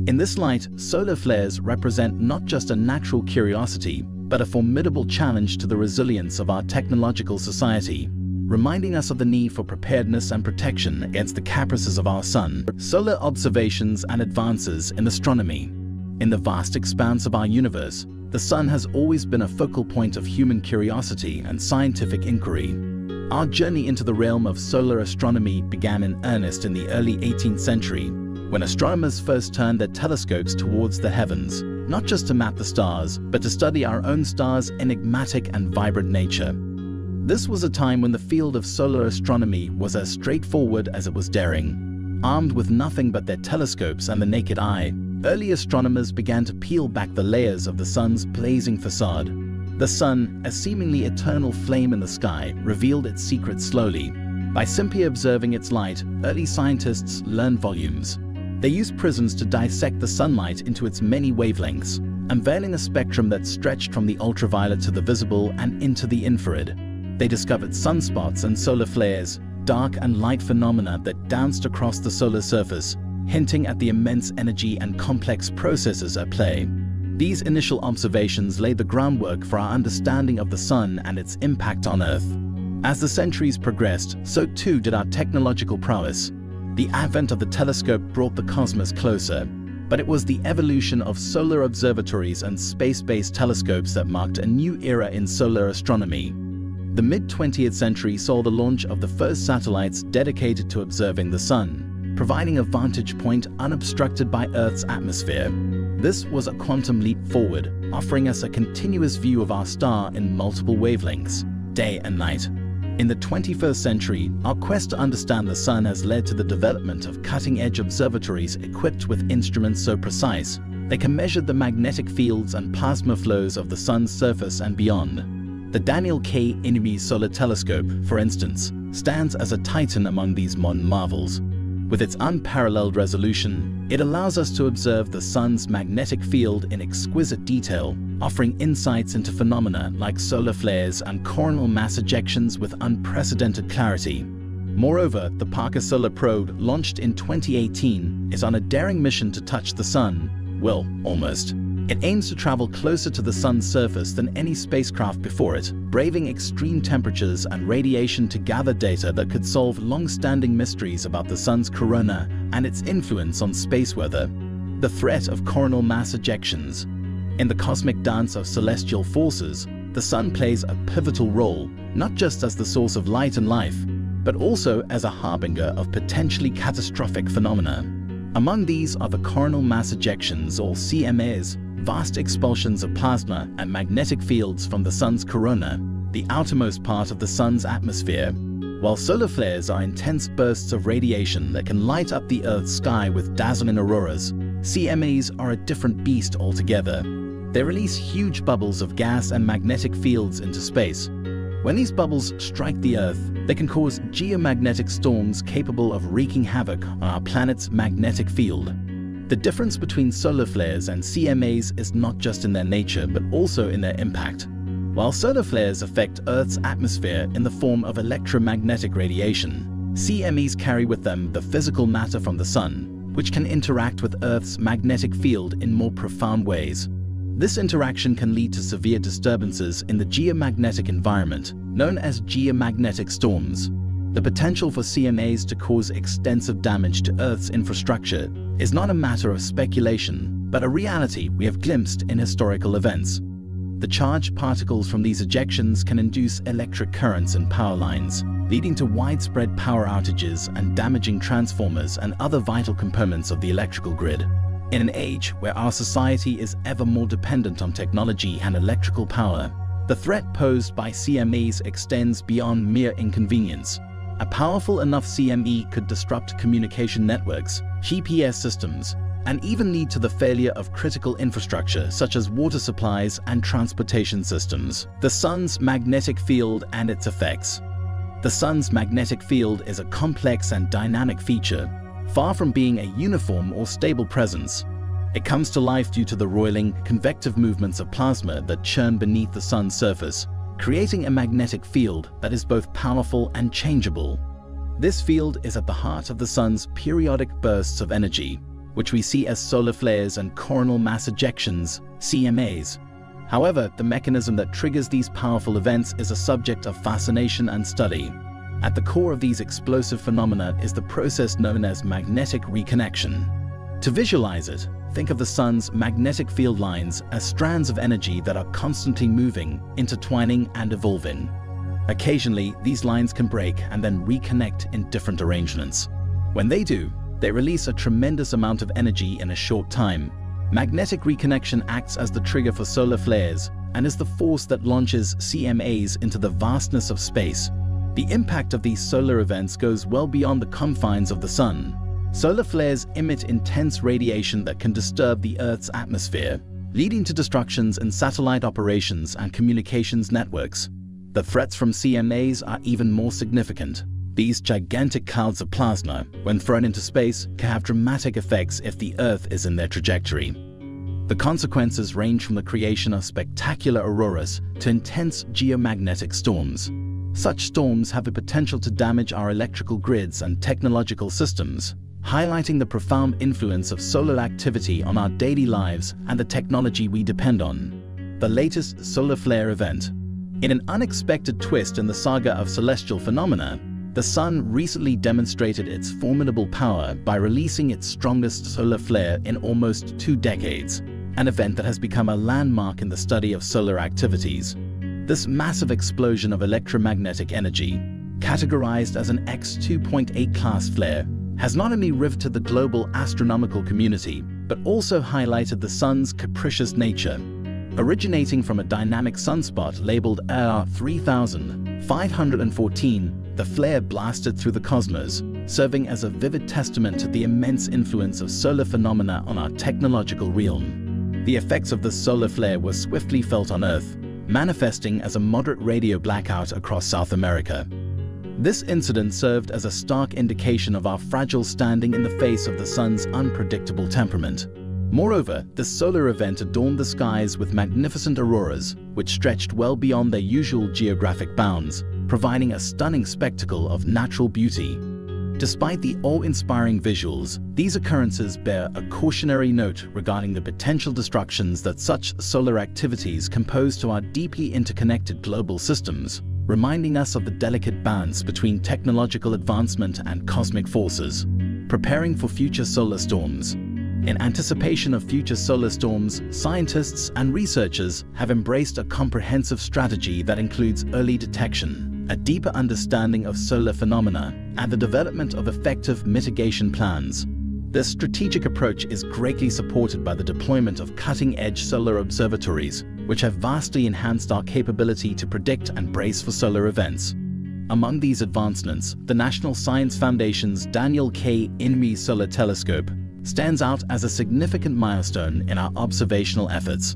In this light, solar flares represent not just a natural curiosity, but a formidable challenge to the resilience of our technological society. reminding us of the need for preparedness and protection against the caprices of our sun. Solar observations and advances in astronomy. In the vast expanse of our universe, the sun has always been a focal point of human curiosity and scientific inquiry. Our journey into the realm of solar astronomy began in earnest in the early 18th century, when astronomers first turned their telescopes towards the heavens, not just to map the stars, but to study our own star's enigmatic and vibrant nature. This was a time when the field of solar astronomy was as straightforward as it was daring. Armed with nothing but their telescopes and the naked eye, early astronomers began to peel back the layers of the sun's blazing facade. The sun, a seemingly eternal flame in the sky, revealed its secrets slowly. By simply observing its light, early scientists learned volumes. They used prisms to dissect the sunlight into its many wavelengths, unveiling a spectrum that stretched from the ultraviolet to the visible and into the infrared. They discovered sunspots and solar flares, dark and light phenomena that danced across the solar surface, hinting at the immense energy and complex processes at play. These initial observations laid the groundwork for our understanding of the sun and its impact on Earth. As the centuries progressed, so too did our technological prowess. The advent of the telescope brought the cosmos closer, but it was the evolution of solar observatories and space-based telescopes that marked a new era in solar astronomy. The mid-20th century saw the launch of the first satellites dedicated to observing the sun, providing a vantage point unobstructed by Earth's atmosphere. This was a quantum leap forward, offering us a continuous view of our star in multiple wavelengths, day and night. In the 21st century, our quest to understand the sun has led to the development of cutting-edge observatories equipped with instruments so precise they can measure the magnetic fields and plasma flows of the sun's surface and beyond. The Daniel K. Inouye Solar Telescope, for instance, stands as a titan among these modern marvels. With its unparalleled resolution, it allows us to observe the sun's magnetic field in exquisite detail, offering insights into phenomena like solar flares and coronal mass ejections with unprecedented clarity. Moreover, the Parker Solar Probe, launched in 2018, is on a daring mission to touch the sun. Well, almost. It aims to travel closer to the sun's surface than any spacecraft before it, braving extreme temperatures and radiation to gather data that could solve long-standing mysteries about the sun's corona and its influence on space weather. The threat of coronal mass ejections. In the cosmic dance of celestial forces, the sun plays a pivotal role, not just as the source of light and life, but also as a harbinger of potentially catastrophic phenomena. Among these are the coronal mass ejections, or CMAs, vast expulsions of plasma and magnetic fields from the sun's corona, the outermost part of the sun's atmosphere. While solar flares are intense bursts of radiation that can light up the Earth's sky with dazzling auroras, CMAs are a different beast altogether. They release huge bubbles of gas and magnetic fields into space. When these bubbles strike the Earth, they can cause geomagnetic storms capable of wreaking havoc on our planet's magnetic field. The difference between solar flares and CMAs is not just in their nature, but also in their impact. While solar flares affect Earth's atmosphere in the form of electromagnetic radiation, CMAs carry with them the physical matter from the sun, which can interact with Earth's magnetic field in more profound ways. This interaction can lead to severe disturbances in the geomagnetic environment, known as geomagnetic storms. The potential for CMAs to cause extensive damage to Earth's infrastructure is not a matter of speculation, but a reality we have glimpsed in historical events. The charged particles from these ejections can induce electric currents in power lines, leading to widespread power outages and damaging transformers and other vital components of the electrical grid. In an age where our society is ever more dependent on technology and electrical power, the threat posed by CMAs extends beyond mere inconvenience. A powerful enough CME could disrupt communication networks, GPS systems, and even lead to the failure of critical infrastructure such as water supplies and transportation systems. The sun's magnetic field and its effects. The sun's magnetic field is a complex and dynamic feature, far from being a uniform or stable presence. It comes to life due to the roiling, convective movements of plasma that churn beneath the sun's surface, creating a magnetic field that is both powerful and changeable. This field is at the heart of the sun's periodic bursts of energy, which we see as solar flares and coronal mass ejections, CMAs. However, the mechanism that triggers these powerful events is a subject of fascination and study. At the core of these explosive phenomena is the process known as magnetic reconnection. To visualize it, think of the sun's magnetic field lines as strands of energy that are constantly moving, intertwining, and evolving. Occasionally, these lines can break and then reconnect in different arrangements. When they do, they release a tremendous amount of energy in a short time. Magnetic reconnection acts as the trigger for solar flares and is the force that launches CMAs into the vastness of space. The impact of these solar events goes well beyond the confines of the sun. Solar flares emit intense radiation that can disturb the Earth's atmosphere, leading to disruptions in satellite operations and communications networks. The threats from CMAs are even more significant. These gigantic clouds of plasma, when thrown into space, can have dramatic effects if the Earth is in their trajectory. The consequences range from the creation of spectacular auroras to intense geomagnetic storms. Such storms have the potential to damage our electrical grids and technological systems, highlighting the profound influence of solar activity on our daily lives and the technology we depend on. The latest solar flare event. In an unexpected twist in the saga of celestial phenomena, the Sun recently demonstrated its formidable power by releasing its strongest solar flare in almost 2 decades, an event that has become a landmark in the study of solar activities. This massive explosion of electromagnetic energy, categorized as an X2.8 class flare, has not only riveted the global astronomical community, but also highlighted the Sun's capricious nature. Originating from a dynamic sunspot labeled AR 3514, the flare blasted through the cosmos, serving as a vivid testament to the immense influence of solar phenomena on our technological realm. The effects of this solar flare were swiftly felt on Earth, manifesting as a moderate radio blackout across South America. This incident served as a stark indication of our fragile standing in the face of the Sun's unpredictable temperament. Moreover, this solar event adorned the skies with magnificent auroras, which stretched well beyond their usual geographic bounds, providing a stunning spectacle of natural beauty. Despite the awe-inspiring visuals, these occurrences bear a cautionary note regarding the potential destructions that such solar activities can pose to our deeply interconnected global systems, reminding us of the delicate balance between technological advancement and cosmic forces. Preparing for future solar storms. In anticipation of future solar storms, scientists and researchers have embraced a comprehensive strategy that includes early detection, a deeper understanding of solar phenomena, and the development of effective mitigation plans. This strategic approach is greatly supported by the deployment of cutting-edge solar observatories, which have vastly enhanced our capability to predict and brace for solar events. Among these advancements, the National Science Foundation's Daniel K. Inouye Solar Telescope stands out as a significant milestone in our observational efforts.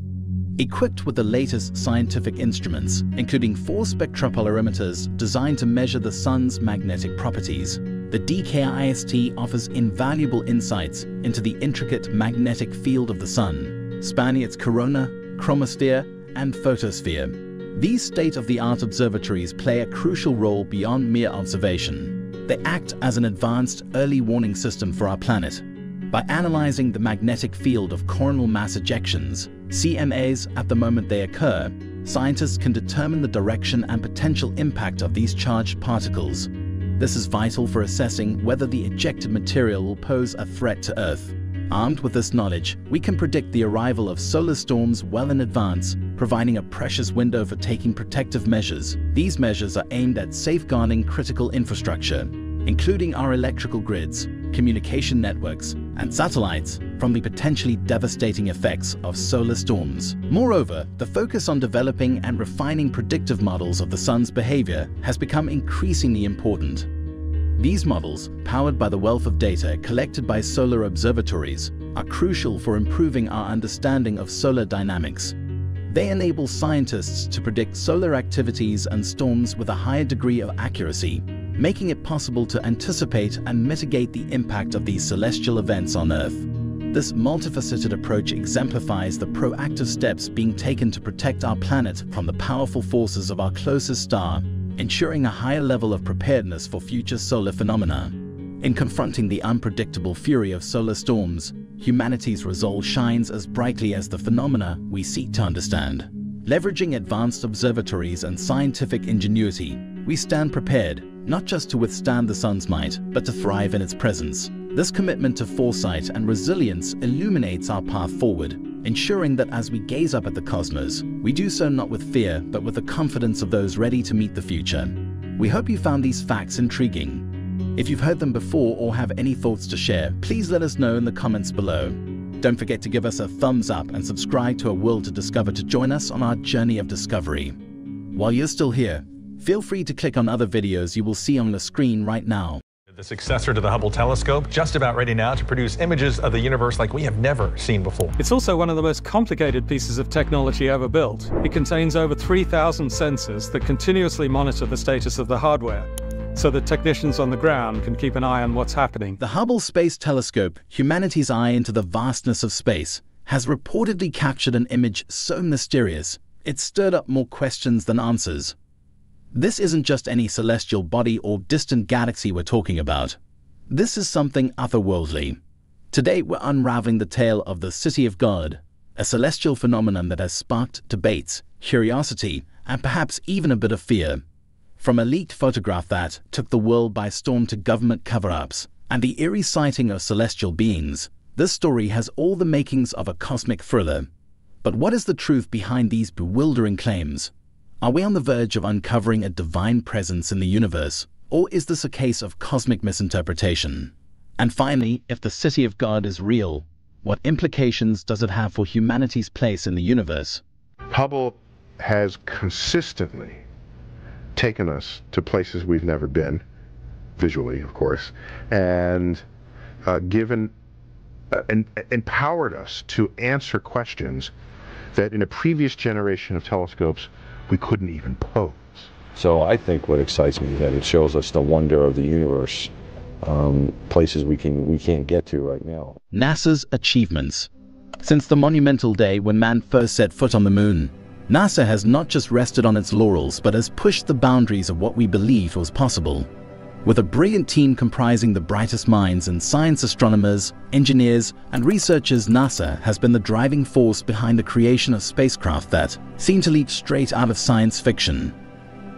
Equipped with the latest scientific instruments, including 4 spectropolarimeters designed to measure the Sun's magnetic properties, the DKIST offers invaluable insights into the intricate magnetic field of the Sun, spanning its corona, chromosphere, and photosphere. These state-of-the-art observatories play a crucial role beyond mere observation. They act as an advanced early warning system for our planet. By analyzing the magnetic field of coronal mass ejections, CMAs, at the moment they occur, scientists can determine the direction and potential impact of these charged particles. This is vital for assessing whether the ejected material will pose a threat to Earth. Armed with this knowledge, we can predict the arrival of solar storms well in advance, providing a precious window for taking protective measures. These measures are aimed at safeguarding critical infrastructure, including our electrical grids, communication networks, and satellites from the potentially devastating effects of solar storms. Moreover, the focus on developing and refining predictive models of the Sun's behavior has become increasingly important. These models, powered by the wealth of data collected by solar observatories, are crucial for improving our understanding of solar dynamics. They enable scientists to predict solar activities and storms with a higher degree of accuracy, making it possible to anticipate and mitigate the impact of these celestial events on Earth. This multifaceted approach exemplifies the proactive steps being taken to protect our planet from the powerful forces of our closest star, ensuring a higher level of preparedness for future solar phenomena. In confronting the unpredictable fury of solar storms, humanity's resolve shines as brightly as the phenomena we seek to understand. Leveraging advanced observatories and scientific ingenuity, we stand prepared, not just to withstand the sun's might, but to thrive in its presence. This commitment to foresight and resilience illuminates our path forward, ensuring that as we gaze up at the cosmos, we do so not with fear, but with the confidence of those ready to meet the future. We hope you found these facts intriguing. If you've heard them before or have any thoughts to share, please let us know in the comments below. Don't forget to give us a thumbs up and subscribe to A World to Discover to join us on our journey of discovery. While you're still here, feel free to click on other videos you will see on the screen right now. The successor to the Hubble telescope, just about ready now to produce images of the universe like we have never seen before. It's also one of the most complicated pieces of technology ever built. It contains over 3,000 sensors that continuously monitor the status of the hardware, so that technicians on the ground can keep an eye on what's happening. The Hubble Space Telescope, humanity's eye into the vastness of space, has reportedly captured an image so mysterious, it stirred up more questions than answers. This isn't just any celestial body or distant galaxy we're talking about. This is something otherworldly. Today we're unraveling the tale of the City of God, a celestial phenomenon that has sparked debates, curiosity, and perhaps even a bit of fear. From a leaked photograph that took the world by storm to government cover-ups and the eerie sighting of celestial beings, this story has all the makings of a cosmic thriller. But what is the truth behind these bewildering claims? Are we on the verge of uncovering a divine presence in the universe, or is this a case of cosmic misinterpretation? And finally, if the City of God is real, what implications does it have for humanity's place in the universe? Hubble has consistently taken us to places we've never been, visually, of course, and empowered us to answer questions that in a previous generation of telescopes we couldn't even pose. So I think what excites me is that it shows us the wonder of the universe, places we can't get to right now. NASA's achievements. Since the monumental day when man first set foot on the moon, NASA has not just rested on its laurels, but has pushed the boundaries of what we believed was possible. With a brilliant team comprising the brightest minds in science, astronomers, engineers, and researchers, NASA has been the driving force behind the creation of spacecraft that seem to leap straight out of science fiction.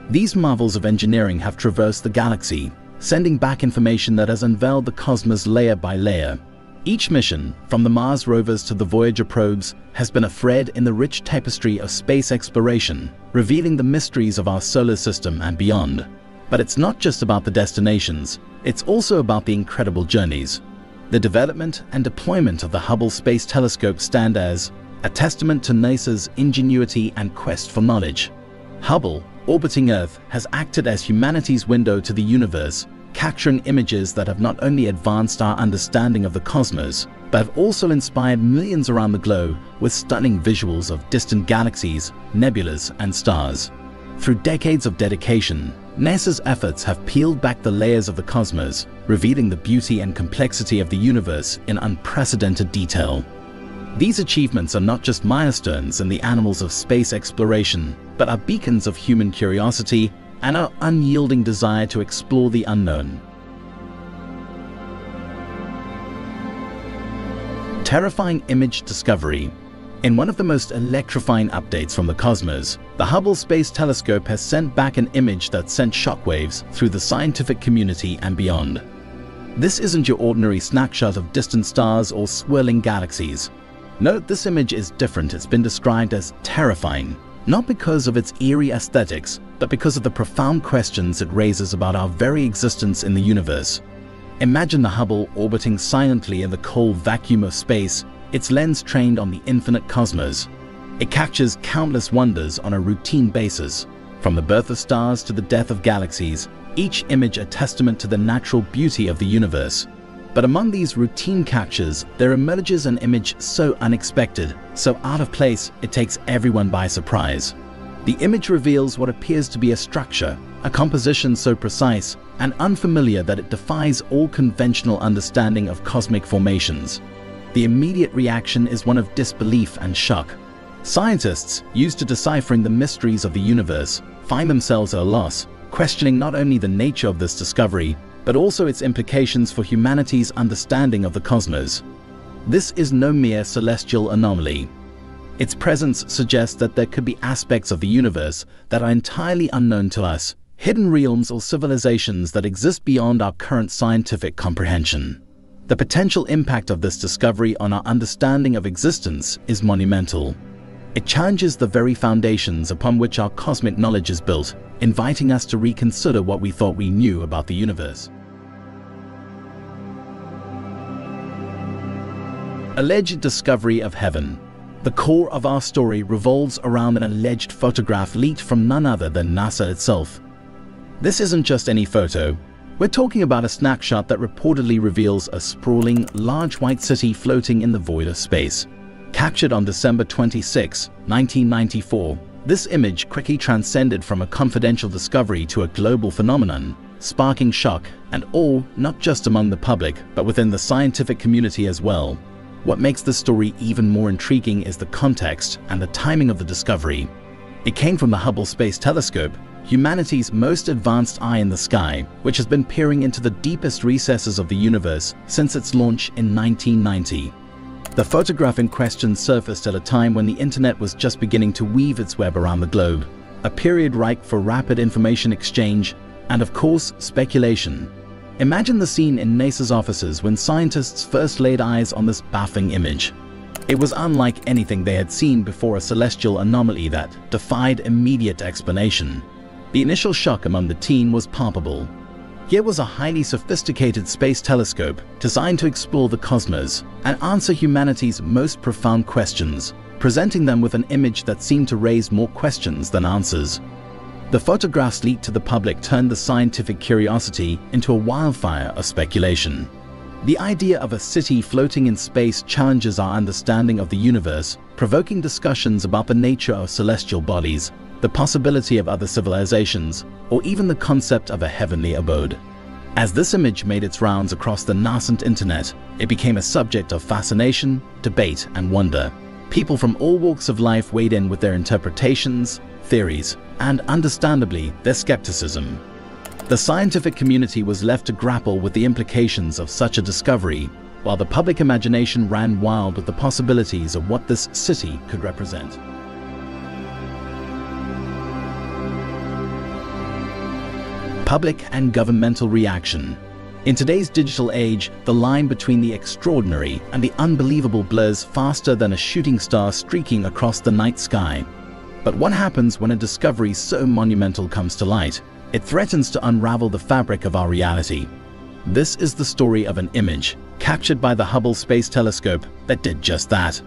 These marvels of engineering have traversed the galaxy, sending back information that has unveiled the cosmos layer by layer. Each mission, from the Mars rovers to the Voyager probes, has been a thread in the rich tapestry of space exploration, revealing the mysteries of our solar system and beyond. But it's not just about the destinations, it's also about the incredible journeys. The development and deployment of the Hubble Space Telescope stand as a testament to NASA's ingenuity and quest for knowledge. Hubble, orbiting Earth, has acted as humanity's window to the universe, capturing images that have not only advanced our understanding of the cosmos, but have also inspired millions around the globe with stunning visuals of distant galaxies, nebulas, and stars. Through decades of dedication, NASA's efforts have peeled back the layers of the cosmos, revealing the beauty and complexity of the universe in unprecedented detail. These achievements are not just milestones in the annals of space exploration, but are beacons of human curiosity and our unyielding desire to explore the unknown. Terrifying image discovery. In one of the most electrifying updates from the cosmos, the Hubble Space Telescope has sent back an image that sent shockwaves through the scientific community and beyond. This isn't your ordinary snapshot of distant stars or swirling galaxies. No, this image is different. It's been described as terrifying, not because of its eerie aesthetics, but because of the profound questions it raises about our very existence in the universe. Imagine the Hubble orbiting silently in the cold vacuum of space, its lens trained on the infinite cosmos. It captures countless wonders on a routine basis, from the birth of stars to the death of galaxies, each image a testament to the natural beauty of the universe. But among these routine captures, there emerges an image so unexpected, so out of place, it takes everyone by surprise. The image reveals what appears to be a structure, a composition so precise and unfamiliar that it defies all conventional understanding of cosmic formations. The immediate reaction is one of disbelief and shock. Scientists, used to deciphering the mysteries of the universe, find themselves at a loss, questioning not only the nature of this discovery, but also its implications for humanity's understanding of the cosmos. This is no mere celestial anomaly. Its presence suggests that there could be aspects of the universe that are entirely unknown to us, hidden realms or civilizations that exist beyond our current scientific comprehension. The potential impact of this discovery on our understanding of existence is monumental. It challenges the very foundations upon which our cosmic knowledge is built, inviting us to reconsider what we thought we knew about the universe. Alleged discovery of heaven. The core of our story revolves around an alleged photograph leaked from none other than NASA itself. This isn't just any photo. We're talking about a snapshot that reportedly reveals a sprawling, large white city floating in the void of space. Captured on December 26, 1994, this image quickly transcended from a confidential discovery to a global phenomenon, sparking shock and awe not just among the public, but within the scientific community as well. What makes this story even more intriguing is the context and the timing of the discovery. It came from the Hubble Space Telescope, humanity's most advanced eye in the sky, which has been peering into the deepest recesses of the universe since its launch in 1990. The photograph in question surfaced at a time when the internet was just beginning to weave its web around the globe, a period ripe for rapid information exchange and, of course, speculation. Imagine the scene in NASA's offices when scientists first laid eyes on this baffling image. It was unlike anything they had seen before, a celestial anomaly that defied immediate explanation. The initial shock among the team was palpable. Here was a highly sophisticated space telescope designed to explore the cosmos and answer humanity's most profound questions, presenting them with an image that seemed to raise more questions than answers. The photographs leaked to the public turned the scientific curiosity into a wildfire of speculation. The idea of a city floating in space challenges our understanding of the universe, provoking discussions about the nature of celestial bodies, the possibility of other civilizations, or even the concept of a heavenly abode. As this image made its rounds across the nascent internet, it became a subject of fascination, debate, and wonder. People from all walks of life weighed in with their interpretations, theories, and understandably, their skepticism. The scientific community was left to grapple with the implications of such a discovery, while the public imagination ran wild with the possibilities of what this city could represent. Public and governmental reaction. In today's digital age, the line between the extraordinary and the unbelievable blurs faster than a shooting star streaking across the night sky. But what happens when a discovery so monumental comes to light? It threatens to unravel the fabric of our reality. This is the story of an image captured by the Hubble Space Telescope that did just that.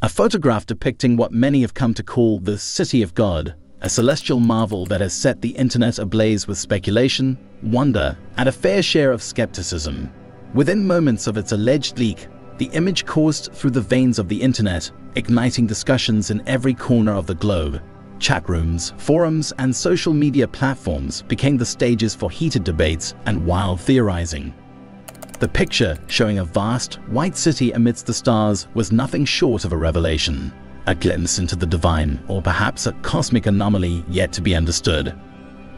A photograph depicting what many have come to call the City of God, a celestial marvel that has set the internet ablaze with speculation, wonder, and a fair share of skepticism. Within moments of its alleged leak, the image coursed through the veins of the internet, igniting discussions in every corner of the globe. Chat rooms, forums, and social media platforms became the stages for heated debates and wild theorizing. The picture, showing a vast, white city amidst the stars, was nothing short of a revelation. A glimpse into the divine, or perhaps a cosmic anomaly yet to be understood.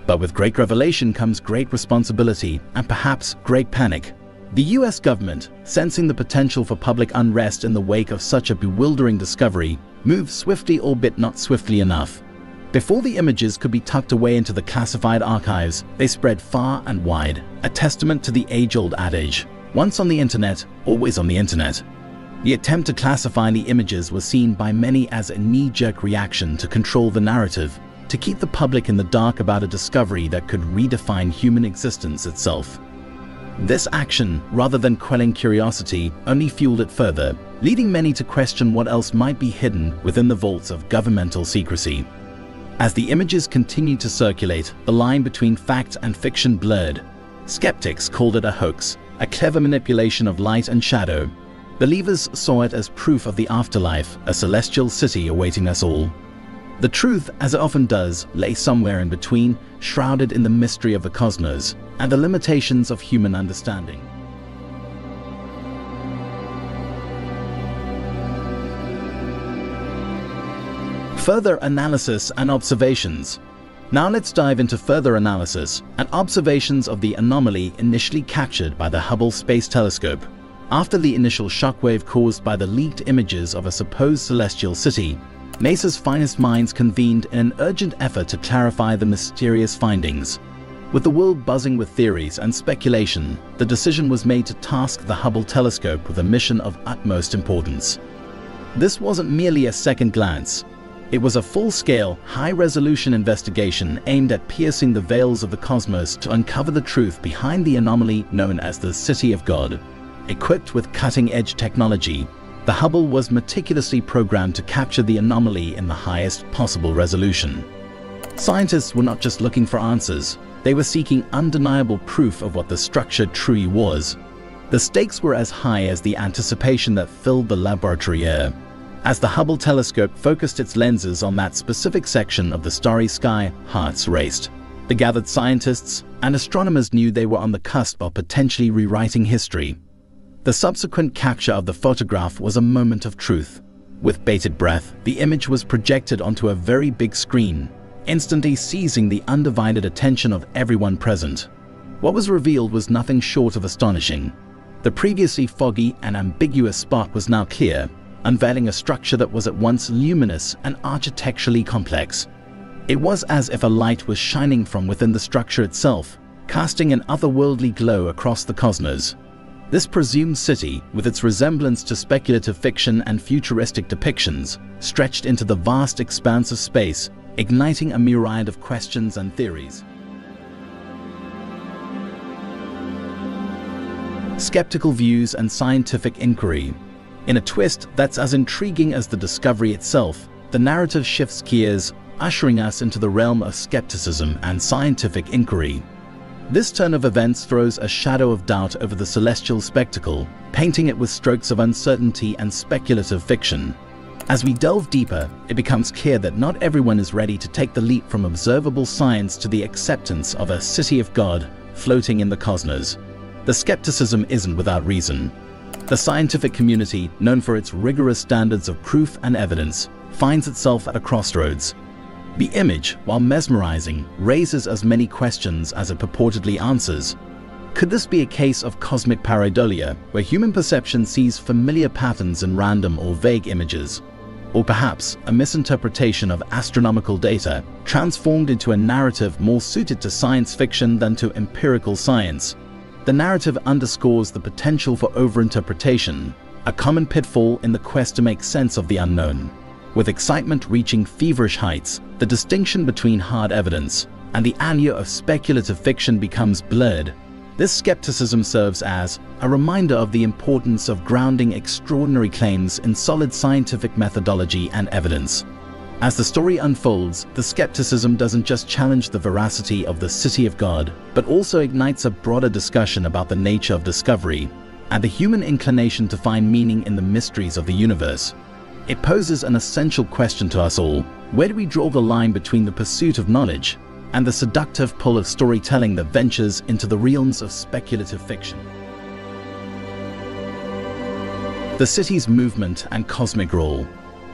But with great revelation comes great responsibility and perhaps great panic. The US government, sensing the potential for public unrest in the wake of such a bewildering discovery, moved swiftly, albeit not swiftly enough. Before the images could be tucked away into the classified archives, they spread far and wide, a testament to the age-old adage, once on the internet, always on the internet. The attempt to classify the images was seen by many as a knee-jerk reaction to control the narrative, to keep the public in the dark about a discovery that could redefine human existence itself. This action, rather than quelling curiosity, only fueled it further, leading many to question what else might be hidden within the vaults of governmental secrecy. As the images continued to circulate, the line between fact and fiction blurred. Skeptics called it a hoax, a clever manipulation of light and shadow. Believers saw it as proof of the afterlife, a celestial city awaiting us all. The truth, as it often does, lay somewhere in between, shrouded in the mystery of the cosmos and the limitations of human understanding. Further analysis and observations. Now let's dive into further analysis and observations of the anomaly initially captured by the Hubble Space Telescope. After the initial shockwave caused by the leaked images of a supposed celestial city, NASA's finest minds convened in an urgent effort to clarify the mysterious findings. With the world buzzing with theories and speculation, the decision was made to task the Hubble telescope with a mission of utmost importance. This wasn't merely a second glance. It was a full-scale, high-resolution investigation aimed at piercing the veils of the cosmos to uncover the truth behind the anomaly known as the City of God. Equipped with cutting-edge technology, the Hubble was meticulously programmed to capture the anomaly in the highest possible resolution. Scientists were not just looking for answers, they were seeking undeniable proof of what the structure truly was. The stakes were as high as the anticipation that filled the laboratory air. As the Hubble telescope focused its lenses on that specific section of the starry sky, hearts raced. The gathered scientists and astronomers knew they were on the cusp of potentially rewriting history. The subsequent capture of the photograph was a moment of truth. With bated breath, the image was projected onto a very big screen, instantly seizing the undivided attention of everyone present. What was revealed was nothing short of astonishing. The previously foggy and ambiguous spot was now clear, unveiling a structure that was at once luminous and architecturally complex. It was as if a light was shining from within the structure itself, casting an otherworldly glow across the cosmos. This presumed city, with its resemblance to speculative fiction and futuristic depictions, stretched into the vast expanse of space, igniting a myriad of questions and theories. Skeptical views and scientific inquiry. In a twist that's as intriguing as the discovery itself, the narrative shifts gears, ushering us into the realm of skepticism and scientific inquiry. This turn of events throws a shadow of doubt over the celestial spectacle, painting it with strokes of uncertainty and speculative fiction. As we delve deeper, it becomes clear that not everyone is ready to take the leap from observable science to the acceptance of a city of God floating in the cosmos. The skepticism isn't without reason. The scientific community, known for its rigorous standards of proof and evidence, finds itself at a crossroads. The image, while mesmerizing, raises as many questions as it purportedly answers. Could this be a case of cosmic pareidolia, where human perception sees familiar patterns in random or vague images? Or perhaps a misinterpretation of astronomical data, transformed into a narrative more suited to science fiction than to empirical science? The narrative underscores the potential for overinterpretation, a common pitfall in the quest to make sense of the unknown. With excitement reaching feverish heights, the distinction between hard evidence and the allure of speculative fiction becomes blurred. This skepticism serves as a reminder of the importance of grounding extraordinary claims in solid scientific methodology and evidence. As the story unfolds, the skepticism doesn't just challenge the veracity of the City of God, but also ignites a broader discussion about the nature of discovery and the human inclination to find meaning in the mysteries of the universe. It poses an essential question to us all. Where do we draw the line between the pursuit of knowledge and the seductive pull of storytelling that ventures into the realms of speculative fiction? The city's movement and cosmic role.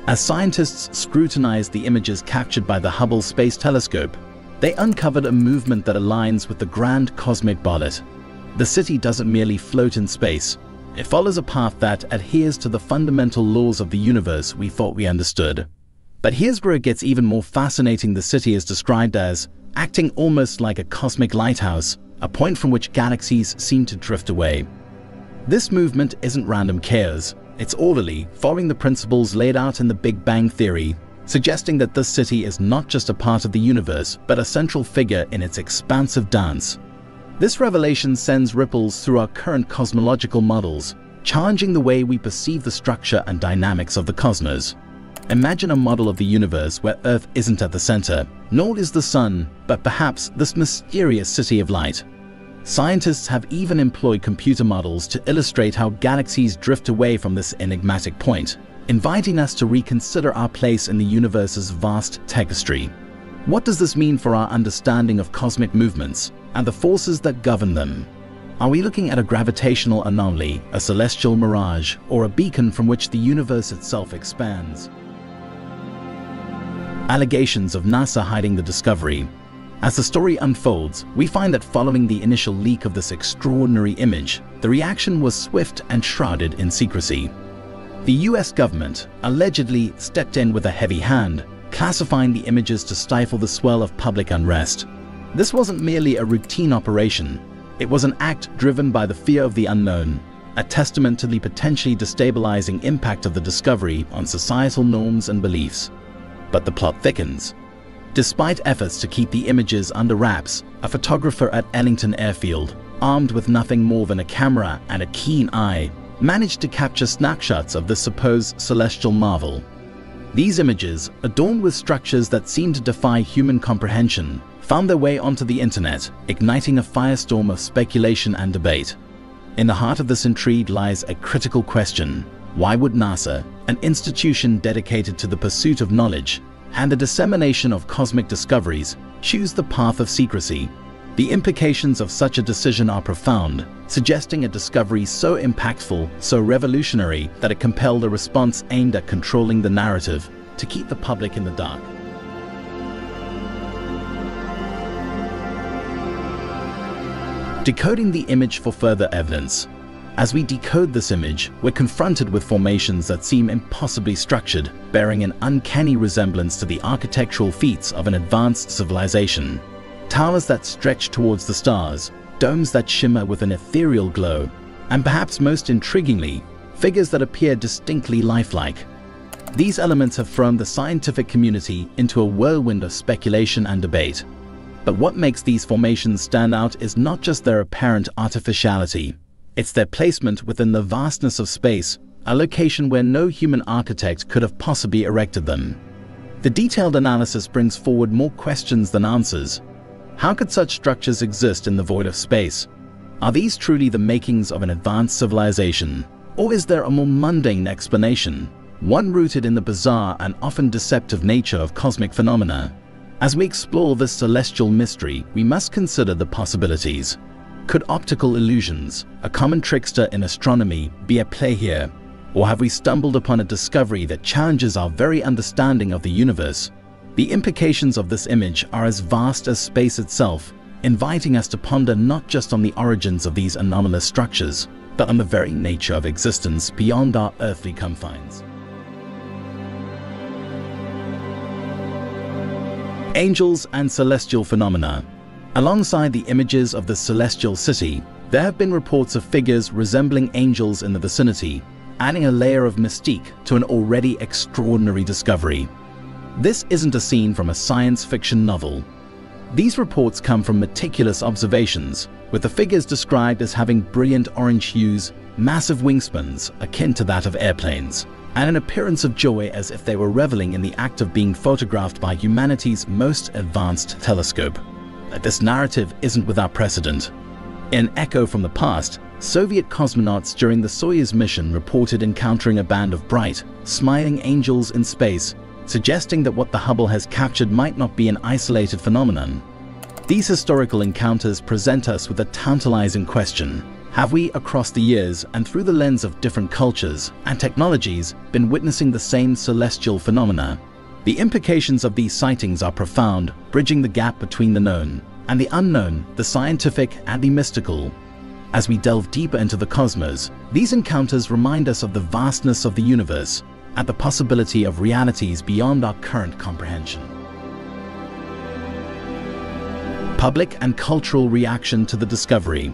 As scientists scrutinized the images captured by the Hubble Space Telescope, they uncovered a movement that aligns with the grand cosmic bolide. The city doesn't merely float in space. It follows a path that adheres to the fundamental laws of the universe we thought we understood. But here's where it gets even more fascinating. The city is described as acting almost like a cosmic lighthouse, a point from which galaxies seem to drift away. This movement isn't random chaos. It's orderly, following the principles laid out in the Big Bang Theory, suggesting that this city is not just a part of the universe, but a central figure in its expansive dance. This revelation sends ripples through our current cosmological models, challenging the way we perceive the structure and dynamics of the cosmos. Imagine a model of the universe where Earth isn't at the center, nor is the sun, but perhaps this mysterious city of light. Scientists have even employed computer models to illustrate how galaxies drift away from this enigmatic point, inviting us to reconsider our place in the universe's vast tapestry. What does this mean for our understanding of cosmic movements and the forces that govern them? Are we looking at a gravitational anomaly, a celestial mirage, or a beacon from which the universe itself expands? Allegations of NASA hiding the discovery. As the story unfolds, we find that following the initial leak of this extraordinary image, the reaction was swift and shrouded in secrecy. The US government allegedly stepped in with a heavy hand, classifying the images to stifle the swell of public unrest. This wasn't merely a routine operation. It was an act driven by the fear of the unknown, a testament to the potentially destabilizing impact of the discovery on societal norms and beliefs. But the plot thickens. Despite efforts to keep the images under wraps, a photographer at Ellington Airfield, armed with nothing more than a camera and a keen eye, managed to capture snapshots of this supposed celestial marvel. These images, adorned with structures that seemed to defy human comprehension, found their way onto the internet, igniting a firestorm of speculation and debate. In the heart of this intrigue lies a critical question: why would NASA, an institution dedicated to the pursuit of knowledge and the dissemination of cosmic discoveries, choose the path of secrecy? The implications of such a decision are profound, suggesting a discovery so impactful, so revolutionary, that it compelled a response aimed at controlling the narrative, to keep the public in the dark. Decoding the image for further evidence. As we decode this image, we're confronted with formations that seem impossibly structured, bearing an uncanny resemblance to the architectural feats of an advanced civilization. Towers that stretch towards the stars, domes that shimmer with an ethereal glow, and perhaps most intriguingly, figures that appear distinctly lifelike. These elements have thrown the scientific community into a whirlwind of speculation and debate. But what makes these formations stand out is not just their apparent artificiality. It's their placement within the vastness of space, a location where no human architect could have possibly erected them. The detailed analysis brings forward more questions than answers. How could such structures exist in the void of space? Are these truly the makings of an advanced civilization? Or is there a more mundane explanation, one rooted in the bizarre and often deceptive nature of cosmic phenomena? As we explore this celestial mystery, we must consider the possibilities. Could optical illusions, a common trickster in astronomy, be at play here? Or have we stumbled upon a discovery that challenges our very understanding of the universe? The implications of this image are as vast as space itself, inviting us to ponder not just on the origins of these anomalous structures, but on the very nature of existence beyond our earthly confines. Angels and celestial phenomena. Alongside the images of the celestial city, there have been reports of figures resembling angels in the vicinity, adding a layer of mystique to an already extraordinary discovery. This isn't a scene from a science fiction novel. These reports come from meticulous observations, with the figures described as having brilliant orange hues, massive wingspans akin to that of airplanes, and an appearance of joy as if they were reveling in the act of being photographed by humanity's most advanced telescope. This narrative isn't without precedent. In an echo from the past, Soviet cosmonauts during the Soyuz mission reported encountering a band of bright, smiling angels in space, suggesting that what the Hubble has captured might not be an isolated phenomenon. These historical encounters present us with a tantalizing question. Have we, across the years and through the lens of different cultures and technologies, been witnessing the same celestial phenomena? The implications of these sightings are profound, bridging the gap between the known and the unknown, the scientific and the mystical. As we delve deeper into the cosmos, these encounters remind us of the vastness of the universe and the possibility of realities beyond our current comprehension. Public and cultural reaction to the discovery.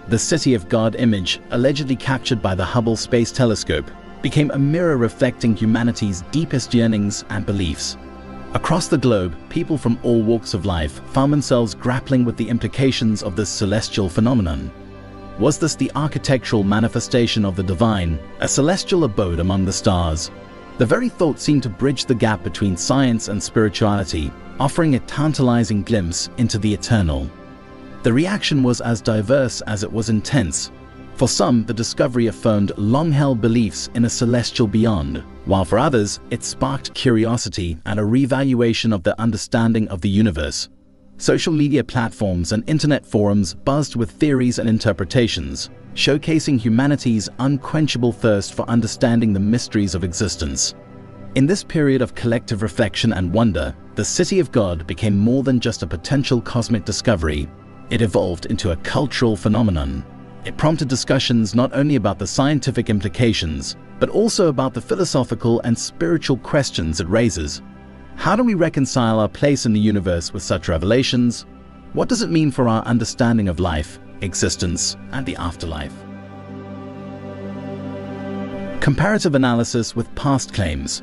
The City of God image, allegedly captured by the Hubble Space Telescope, became a mirror reflecting humanity's deepest yearnings and beliefs. Across the globe, people from all walks of life found themselves grappling with the implications of this celestial phenomenon. Was this the architectural manifestation of the divine, a celestial abode among the stars? The very thought seemed to bridge the gap between science and spirituality, offering a tantalizing glimpse into the eternal. The reaction was as diverse as it was intense. For some, the discovery affirmed long-held beliefs in a celestial beyond, while for others, it sparked curiosity and a revaluation of their understanding of the universe. Social media platforms and internet forums buzzed with theories and interpretations, showcasing humanity's unquenchable thirst for understanding the mysteries of existence. In this period of collective reflection and wonder, the City of God became more than just a potential cosmic discovery. It evolved into a cultural phenomenon. It prompted discussions not only about the scientific implications, but also about the philosophical and spiritual questions it raises. How do we reconcile our place in the universe with such revelations? What does it mean for our understanding of life, existence, and the afterlife? Comparative analysis with past claims.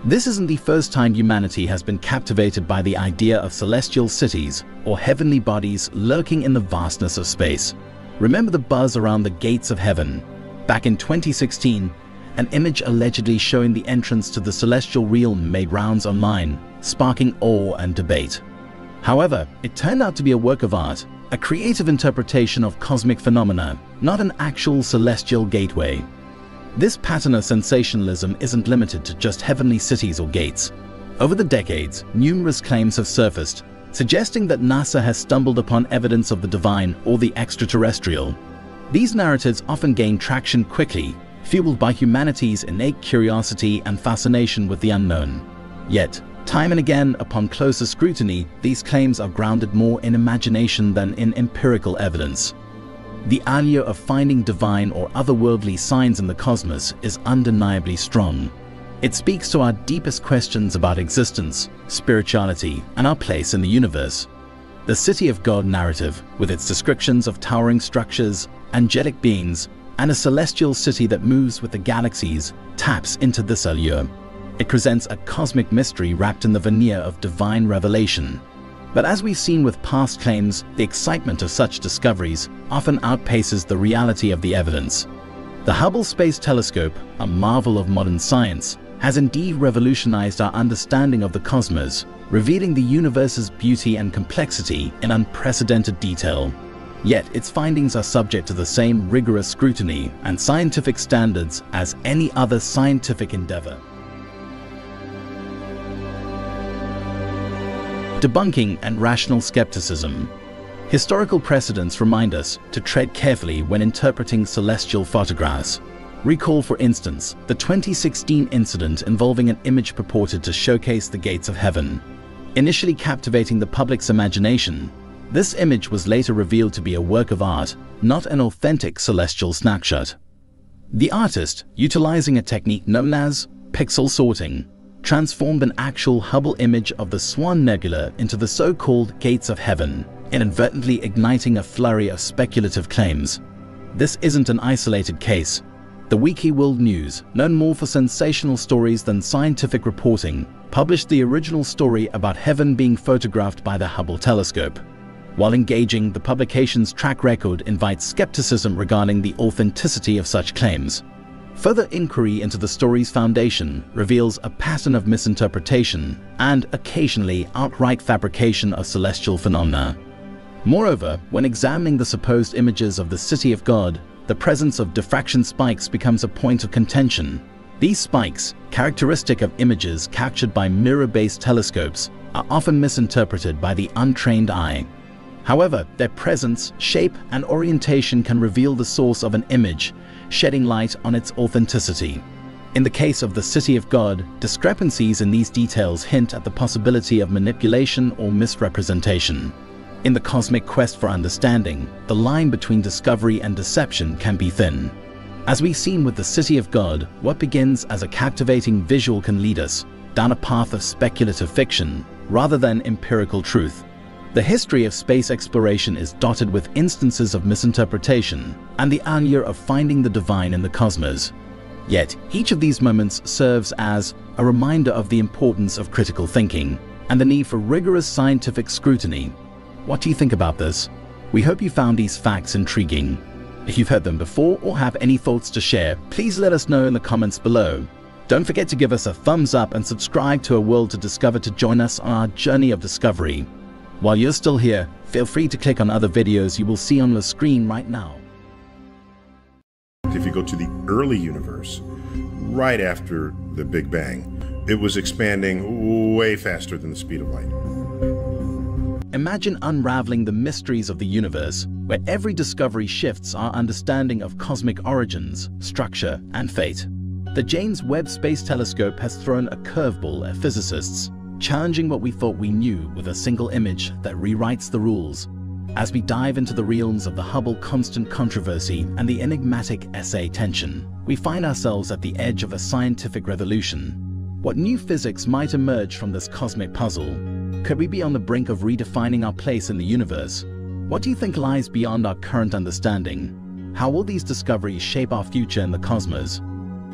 This isn't the first time humanity has been captivated by the idea of celestial cities or heavenly bodies lurking in the vastness of space. Remember the buzz around the gates of heaven? Back in 2016, an image allegedly showing the entrance to the celestial realm made rounds online, sparking awe and debate. However, it turned out to be a work of art, a creative interpretation of cosmic phenomena, not an actual celestial gateway. This pattern of sensationalism isn't limited to just heavenly cities or gates. Over the decades, numerous claims have surfaced, suggesting that NASA has stumbled upon evidence of the divine or the extraterrestrial. These narratives often gain traction quickly, fueled by humanity's innate curiosity and fascination with the unknown. Yet, time and again, upon closer scrutiny, these claims are grounded more in imagination than in empirical evidence. The allure of finding divine or otherworldly signs in the cosmos is undeniably strong. It speaks to our deepest questions about existence, spirituality, and our place in the universe. The City of God narrative, with its descriptions of towering structures, angelic beings, and a celestial city that moves with the galaxies, taps into this allure. It presents a cosmic mystery wrapped in the veneer of divine revelation. But as we've seen with past claims, the excitement of such discoveries often outpaces the reality of the evidence. The Hubble Space Telescope, a marvel of modern science, has indeed revolutionized our understanding of the cosmos, revealing the universe's beauty and complexity in unprecedented detail. Yet its findings are subject to the same rigorous scrutiny and scientific standards as any other scientific endeavor. Debunking and rational skepticism. Historical precedents remind us to tread carefully when interpreting celestial photographs. Recall, for instance, the 2016 incident involving an image purported to showcase the gates of heaven. Initially captivating the public's imagination, this image was later revealed to be a work of art, not an authentic celestial snapshot. The artist, utilizing a technique known as pixel sorting, transformed an actual Hubble image of the Swan Nebula into the so-called Gates of Heaven, inadvertently igniting a flurry of speculative claims. This isn't an isolated case. The Weekly World News, known more for sensational stories than scientific reporting, published the original story about heaven being photographed by the Hubble telescope. While engaging, the publication's track record invites skepticism regarding the authenticity of such claims. Further inquiry into the story's foundation reveals a pattern of misinterpretation and occasionally outright fabrication of celestial phenomena. Moreover, when examining the supposed images of the City of God, the presence of diffraction spikes becomes a point of contention. These spikes, characteristic of images captured by mirror-based telescopes, are often misinterpreted by the untrained eye. However, their presence, shape, and orientation can reveal the source of an image, shedding light on its authenticity. In the case of the City of God, discrepancies in these details hint at the possibility of manipulation or misrepresentation. In the cosmic quest for understanding, the line between discovery and deception can be thin. As we've seen with the City of God, what begins as a captivating visual can lead us down a path of speculative fiction rather than empirical truth. The history of space exploration is dotted with instances of misinterpretation and the allure of finding the divine in the cosmos. Yet, each of these moments serves as a reminder of the importance of critical thinking and the need for rigorous scientific scrutiny. What do you think about this? We hope you found these facts intriguing. If you've heard them before or have any thoughts to share, please let us know in the comments below. Don't forget to give us a thumbs up and subscribe to A World to Discover to join us on our journey of discovery. While you're still here, feel free to click on other videos you will see on the screen right now. If you go to the early universe, right after the Big Bang, it was expanding way faster than the speed of light. Imagine unraveling the mysteries of the universe, where every discovery shifts our understanding of cosmic origins, structure, and fate. The James Webb Space Telescope has thrown a curveball at physicists, challenging what we thought we knew with a single image that rewrites the rules. As we dive into the realms of the Hubble constant controversy and the enigmatic SA tension, we find ourselves at the edge of a scientific revolution. What new physics might emerge from this cosmic puzzle? Could we be on the brink of redefining our place in the universe? What do you think lies beyond our current understanding? How will these discoveries shape our future in the cosmos?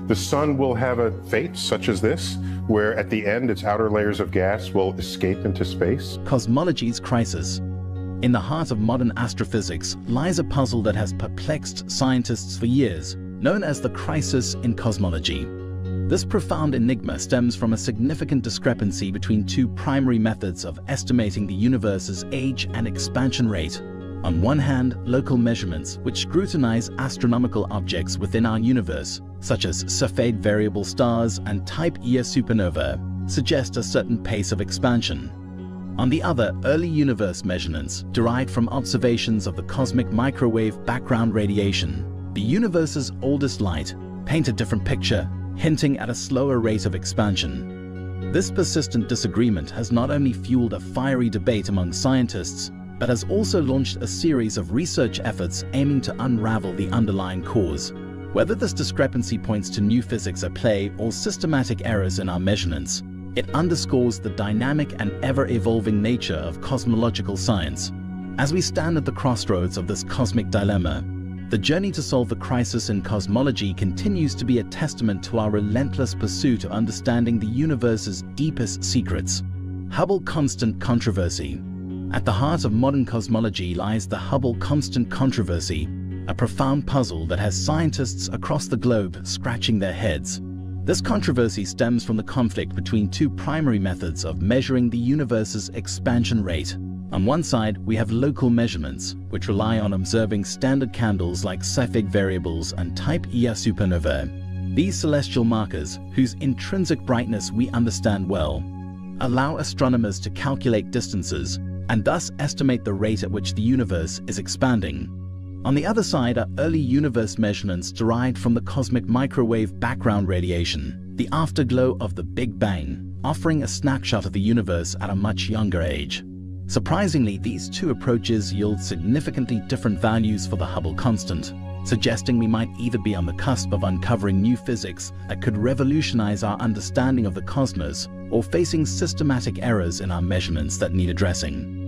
The sun will have a fate such as this, where at the end its outer layers of gas will escape into space. Cosmology's crisis. In the heart of modern astrophysics lies a puzzle that has perplexed scientists for years, known as the crisis in cosmology. This profound enigma stems from a significant discrepancy between two primary methods of estimating the universe's age and expansion rate. On one hand, local measurements, which scrutinize astronomical objects within our universe, such as Cepheid variable stars and Type Ia supernova, suggest a certain pace of expansion. On the other, early universe measurements, derived from observations of the cosmic microwave background radiation, the universe's oldest light, paint a different picture, hinting at a slower rate of expansion. This persistent disagreement has not only fueled a fiery debate among scientists, but has also launched a series of research efforts aiming to unravel the underlying cause. Whether this discrepancy points to new physics at play or systematic errors in our measurements, it underscores the dynamic and ever-evolving nature of cosmological science. As we stand at the crossroads of this cosmic dilemma, the journey to solve the crisis in cosmology continues to be a testament to our relentless pursuit of understanding the universe's deepest secrets. Hubble constant controversy. At the heart of modern cosmology lies the Hubble constant controversy, a profound puzzle that has scientists across the globe scratching their heads. This controversy stems from the conflict between two primary methods of measuring the universe's expansion rate. On one side, we have local measurements, which rely on observing standard candles like Cepheid variables and Type Ia supernova. These celestial markers, whose intrinsic brightness we understand well, allow astronomers to calculate distances and thus estimate the rate at which the universe is expanding. On the other side are early universe measurements derived from the cosmic microwave background radiation, the afterglow of the Big Bang, offering a snapshot of the universe at a much younger age. Surprisingly, these two approaches yield significantly different values for the Hubble constant, suggesting we might either be on the cusp of uncovering new physics that could revolutionize our understanding of the cosmos, or facing systematic errors in our measurements that need addressing.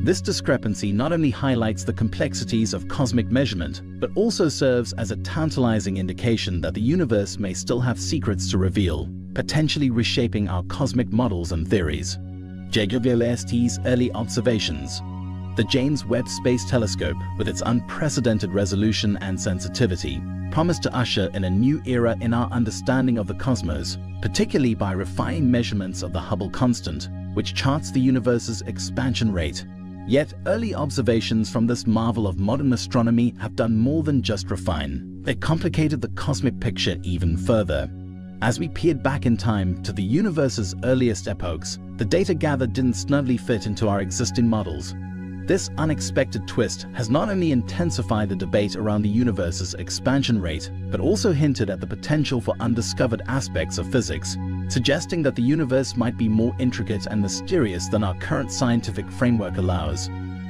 This discrepancy not only highlights the complexities of cosmic measurement, but also serves as a tantalizing indication that the universe may still have secrets to reveal, potentially reshaping our cosmic models and theories. JWST's early observations. The James Webb Space Telescope, with its unprecedented resolution and sensitivity, promised to usher in a new era in our understanding of the cosmos, particularly by refining measurements of the Hubble constant, which charts the universe's expansion rate. Yet, early observations from this marvel of modern astronomy have done more than just refine. They complicated the cosmic picture even further. As we peered back in time to the universe's earliest epochs, the data gathered didn't snugly fit into our existing models. This unexpected twist has not only intensified the debate around the universe's expansion rate, but also hinted at the potential for undiscovered aspects of physics, suggesting that the universe might be more intricate and mysterious than our current scientific framework allows.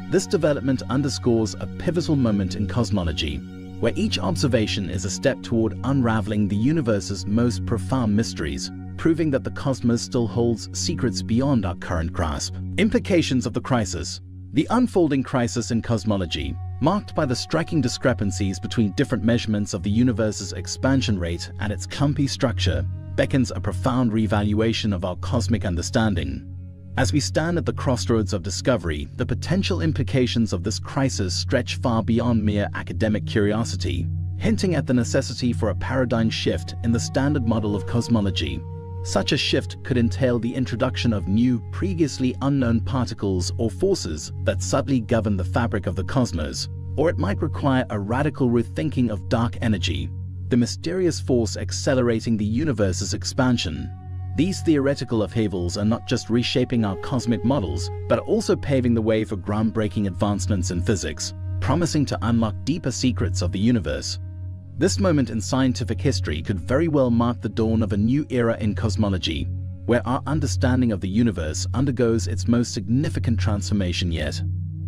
This development underscores a pivotal moment in cosmology, where each observation is a step toward unraveling the universe's most profound mysteries, proving that the cosmos still holds secrets beyond our current grasp. Implications of the crisis. The unfolding crisis in cosmology, marked by the striking discrepancies between different measurements of the universe's expansion rate and its clumpy structure, beckons a profound reevaluation of our cosmic understanding. As we stand at the crossroads of discovery, the potential implications of this crisis stretch far beyond mere academic curiosity, hinting at the necessity for a paradigm shift in the standard model of cosmology. Such a shift could entail the introduction of new, previously unknown particles or forces that subtly govern the fabric of the cosmos, or it might require a radical rethinking of dark energy, the mysterious force accelerating the universe's expansion. These theoretical upheavals are not just reshaping our cosmic models, but are also paving the way for groundbreaking advancements in physics, promising to unlock deeper secrets of the universe. This moment in scientific history could very well mark the dawn of a new era in cosmology, where our understanding of the universe undergoes its most significant transformation yet.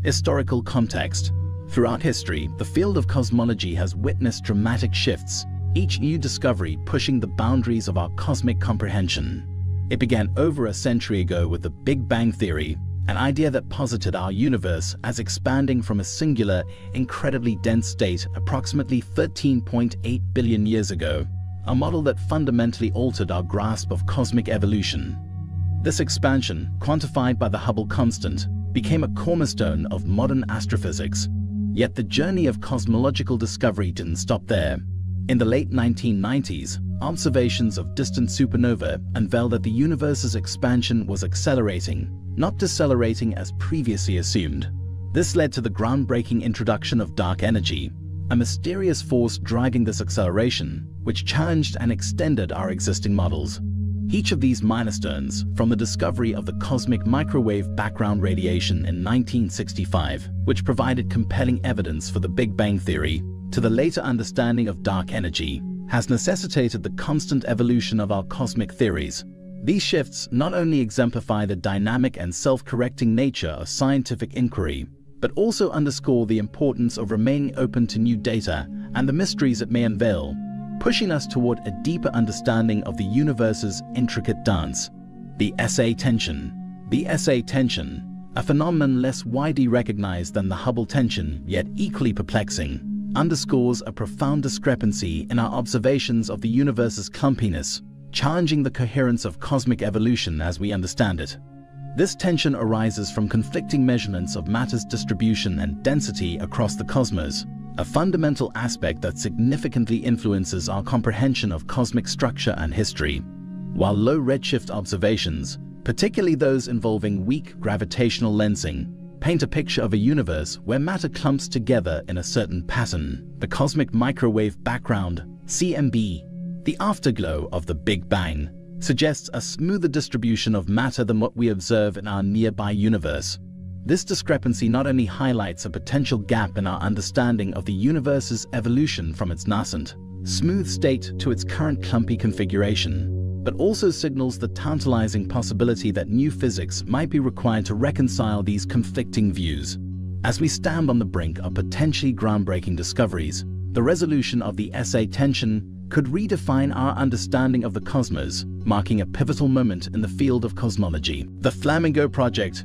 Historical context. Throughout history, the field of cosmology has witnessed dramatic shifts, each new discovery pushing the boundaries of our cosmic comprehension. It began over a century ago with the Big Bang Theory, an idea that posited our universe as expanding from a singular, incredibly dense state approximately 13.8 billion years ago, a model that fundamentally altered our grasp of cosmic evolution. This expansion, quantified by the Hubble constant, became a cornerstone of modern astrophysics. Yet the journey of cosmological discovery didn't stop there. In the late 1990s, observations of distant supernovae unveiled that the universe's expansion was accelerating, not decelerating as previously assumed. This led to the groundbreaking introduction of dark energy, a mysterious force driving this acceleration, which challenged and extended our existing models. Each of these milestones, from the discovery of the cosmic microwave background radiation in 1965, which provided compelling evidence for the Big Bang Theory, to the later understanding of dark energy, has necessitated the constant evolution of our cosmic theories. These shifts not only exemplify the dynamic and self-correcting nature of scientific inquiry, but also underscore the importance of remaining open to new data and the mysteries it may unveil, pushing us toward a deeper understanding of the universe's intricate dance. The SA tension. The SA tension, a phenomenon less widely recognized than the Hubble tension, yet equally perplexing, underscores a profound discrepancy in our observations of the universe's clumpiness, challenging the coherence of cosmic evolution as we understand it. This tension arises from conflicting measurements of matter's distribution and density across the cosmos, a fundamental aspect that significantly influences our comprehension of cosmic structure and history. While low redshift observations, particularly those involving weak gravitational lensing, paint a picture of a universe where matter clumps together in a certain pattern, the cosmic microwave background, CMB, the afterglow of the Big Bang, suggests a smoother distribution of matter than what we observe in our nearby universe. This discrepancy not only highlights a potential gap in our understanding of the universe's evolution from its nascent, smooth state to its current clumpy configuration, but also signals the tantalizing possibility that new physics might be required to reconcile these conflicting views. As we stand on the brink of potentially groundbreaking discoveries, the resolution of the SA tension could redefine our understanding of the cosmos, marking a pivotal moment in the field of cosmology. The Flamingo Project.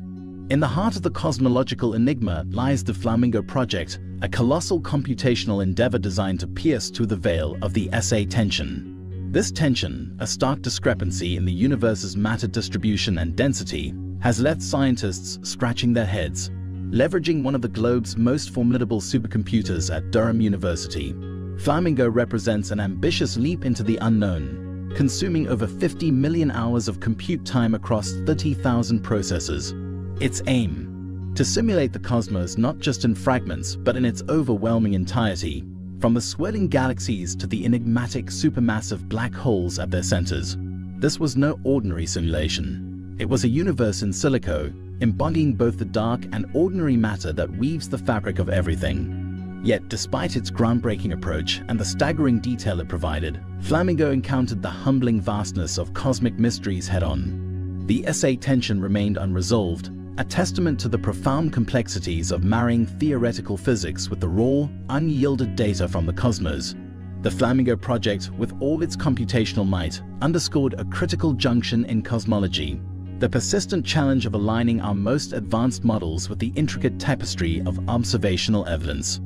In the heart of the cosmological enigma lies the Flamingo Project, a colossal computational endeavor designed to pierce through the veil of the SA tension. This tension, a stark discrepancy in the universe's matter distribution and density, has left scientists scratching their heads. Leveraging one of the globe's most formidable supercomputers at Durham University, Flamingo represents an ambitious leap into the unknown, consuming over 50 million hours of compute time across 30,000 processors. Its aim: to simulate the cosmos not just in fragments but in its overwhelming entirety, from the swirling galaxies to the enigmatic supermassive black holes at their centers. This was no ordinary simulation. It was a universe in silico, embodying both the dark and ordinary matter that weaves the fabric of everything. Yet, despite its groundbreaking approach and the staggering detail it provided, Flamingo encountered the humbling vastness of cosmic mysteries head-on. The SA tension remained unresolved, a testament to the profound complexities of marrying theoretical physics with the raw, unyielded data from the cosmos. The Flamingo Project, with all its computational might, underscored a critical junction in cosmology: the persistent challenge of aligning our most advanced models with the intricate tapestry of observational evidence.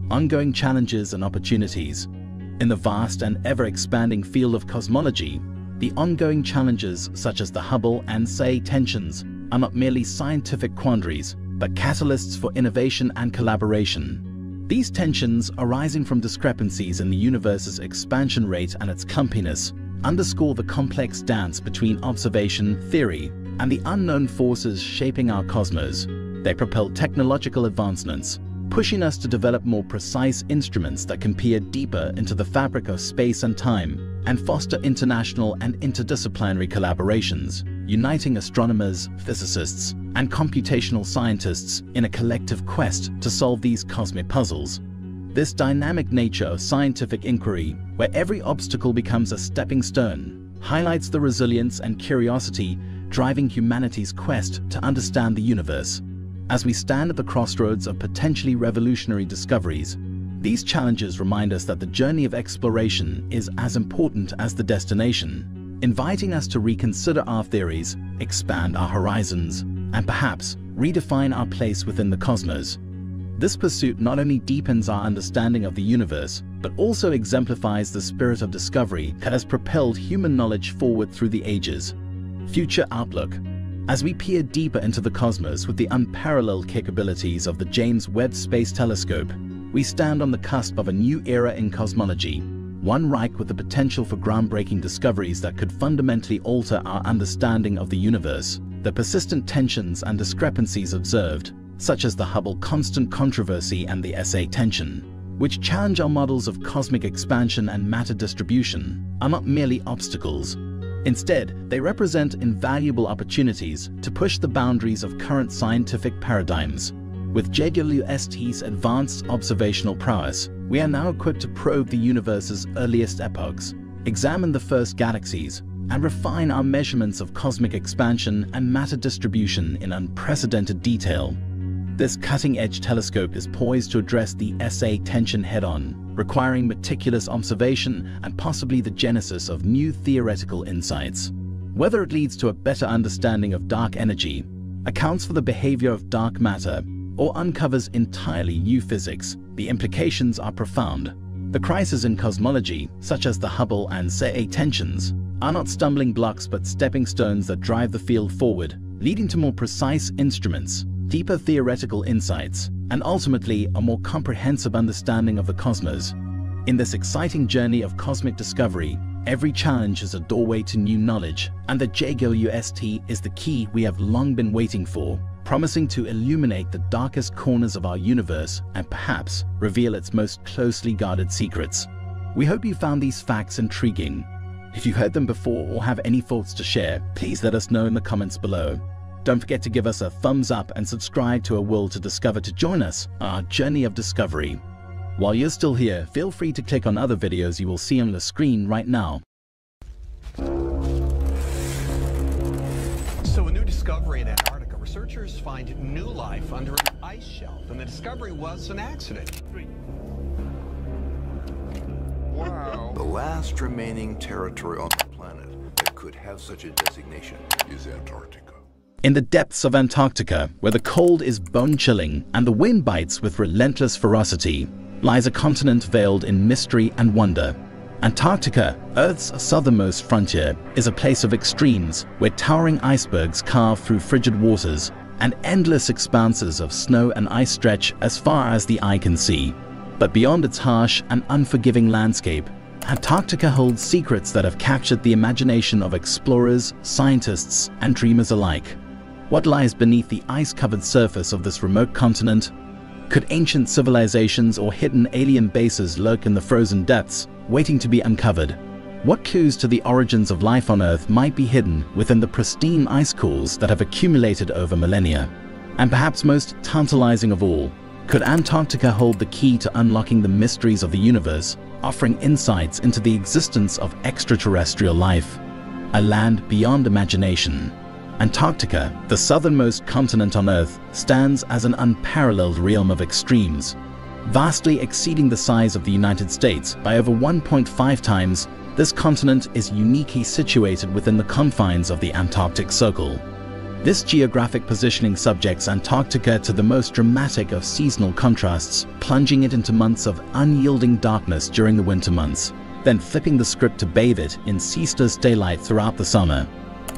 Ongoing challenges and opportunities. In the vast and ever-expanding field of cosmology, the ongoing challenges such as the Hubble and SA tensions are not merely scientific quandaries, but catalysts for innovation and collaboration. These tensions, arising from discrepancies in the universe's expansion rate and its clumpiness, underscore the complex dance between observation, theory, and the unknown forces shaping our cosmos. They propel technological advancements, pushing us to develop more precise instruments that can peer deeper into the fabric of space and time, and foster international and interdisciplinary collaborations, uniting astronomers, physicists, and computational scientists in a collective quest to solve these cosmic puzzles. This dynamic nature of scientific inquiry, where every obstacle becomes a stepping stone, highlights the resilience and curiosity driving humanity's quest to understand the universe. As we stand at the crossroads of potentially revolutionary discoveries, these challenges remind us that the journey of exploration is as important as the destination. inviting us to reconsider our theories, expand our horizons, and perhaps redefine our place within the cosmos. This pursuit not only deepens our understanding of the universe, but also exemplifies the spirit of discovery that has propelled human knowledge forward through the ages. Future outlook. As we peer deeper into the cosmos with the unparalleled capabilities of the James Webb Space Telescope, we stand on the cusp of a new era in cosmology, one ripe with the potential for groundbreaking discoveries that could fundamentally alter our understanding of the universe. The persistent tensions and discrepancies observed, such as the Hubble constant controversy and the SA tension, which challenge our models of cosmic expansion and matter distribution, are not merely obstacles. Instead, they represent invaluable opportunities to push the boundaries of current scientific paradigms. With JWST's advanced observational prowess, we are now equipped to probe the universe's earliest epochs, examine the first galaxies, and refine our measurements of cosmic expansion and matter distribution in unprecedented detail. This cutting-edge telescope is poised to address the SA tension head-on, requiring meticulous observation and possibly the genesis of new theoretical insights. Whether it leads to a better understanding of dark energy, accounts for the behavior of dark matter, or uncovers entirely new physics, the implications are profound. The crises in cosmology, such as the Hubble and SA tensions, are not stumbling blocks but stepping stones that drive the field forward, leading to more precise instruments, deeper theoretical insights, and ultimately a more comprehensive understanding of the cosmos. In this exciting journey of cosmic discovery, every challenge is a doorway to new knowledge, and the JWST is the key we have long been waiting for, promising to illuminate the darkest corners of our universe and perhaps reveal its most closely guarded secrets. We hope you found these facts intriguing. If you heard them before or have any thoughts to share, please let us know in the comments below. Don't forget to give us a thumbs up and subscribe to A World to Discover to join us on our journey of discovery. While you're still here, feel free to click on other videos you will see on the screen right now. So a new discovery in Antarctica. Researchers find new life under an ice shelf, and the discovery was an accident. Wow. The last remaining territory on the planet that could have such a designation is Antarctica. In the depths of Antarctica, where the cold is bone-chilling and the wind bites with relentless ferocity, lies a continent veiled in mystery and wonder. Antarctica, Earth's southernmost frontier, is a place of extremes where towering icebergs carve through frigid waters and endless expanses of snow and ice stretch as far as the eye can see. But beyond its harsh and unforgiving landscape, Antarctica holds secrets that have captured the imagination of explorers, scientists, and dreamers alike. What lies beneath the ice-covered surface of this remote continent? Could ancient civilizations or hidden alien bases lurk in the frozen depths, waiting to be uncovered? What clues to the origins of life on Earth might be hidden within the pristine ice cores that have accumulated over millennia? And perhaps most tantalizing of all, could Antarctica hold the key to unlocking the mysteries of the universe, offering insights into the existence of extraterrestrial life? A land beyond imagination. Antarctica, the southernmost continent on Earth, stands as an unparalleled realm of extremes. Vastly exceeding the size of the United States by over 1.5 times, this continent is uniquely situated within the confines of the Antarctic Circle. This geographic positioning subjects Antarctica to the most dramatic of seasonal contrasts, plunging it into months of unyielding darkness during the winter months, then flipping the script to bathe it in ceaseless daylight throughout the summer.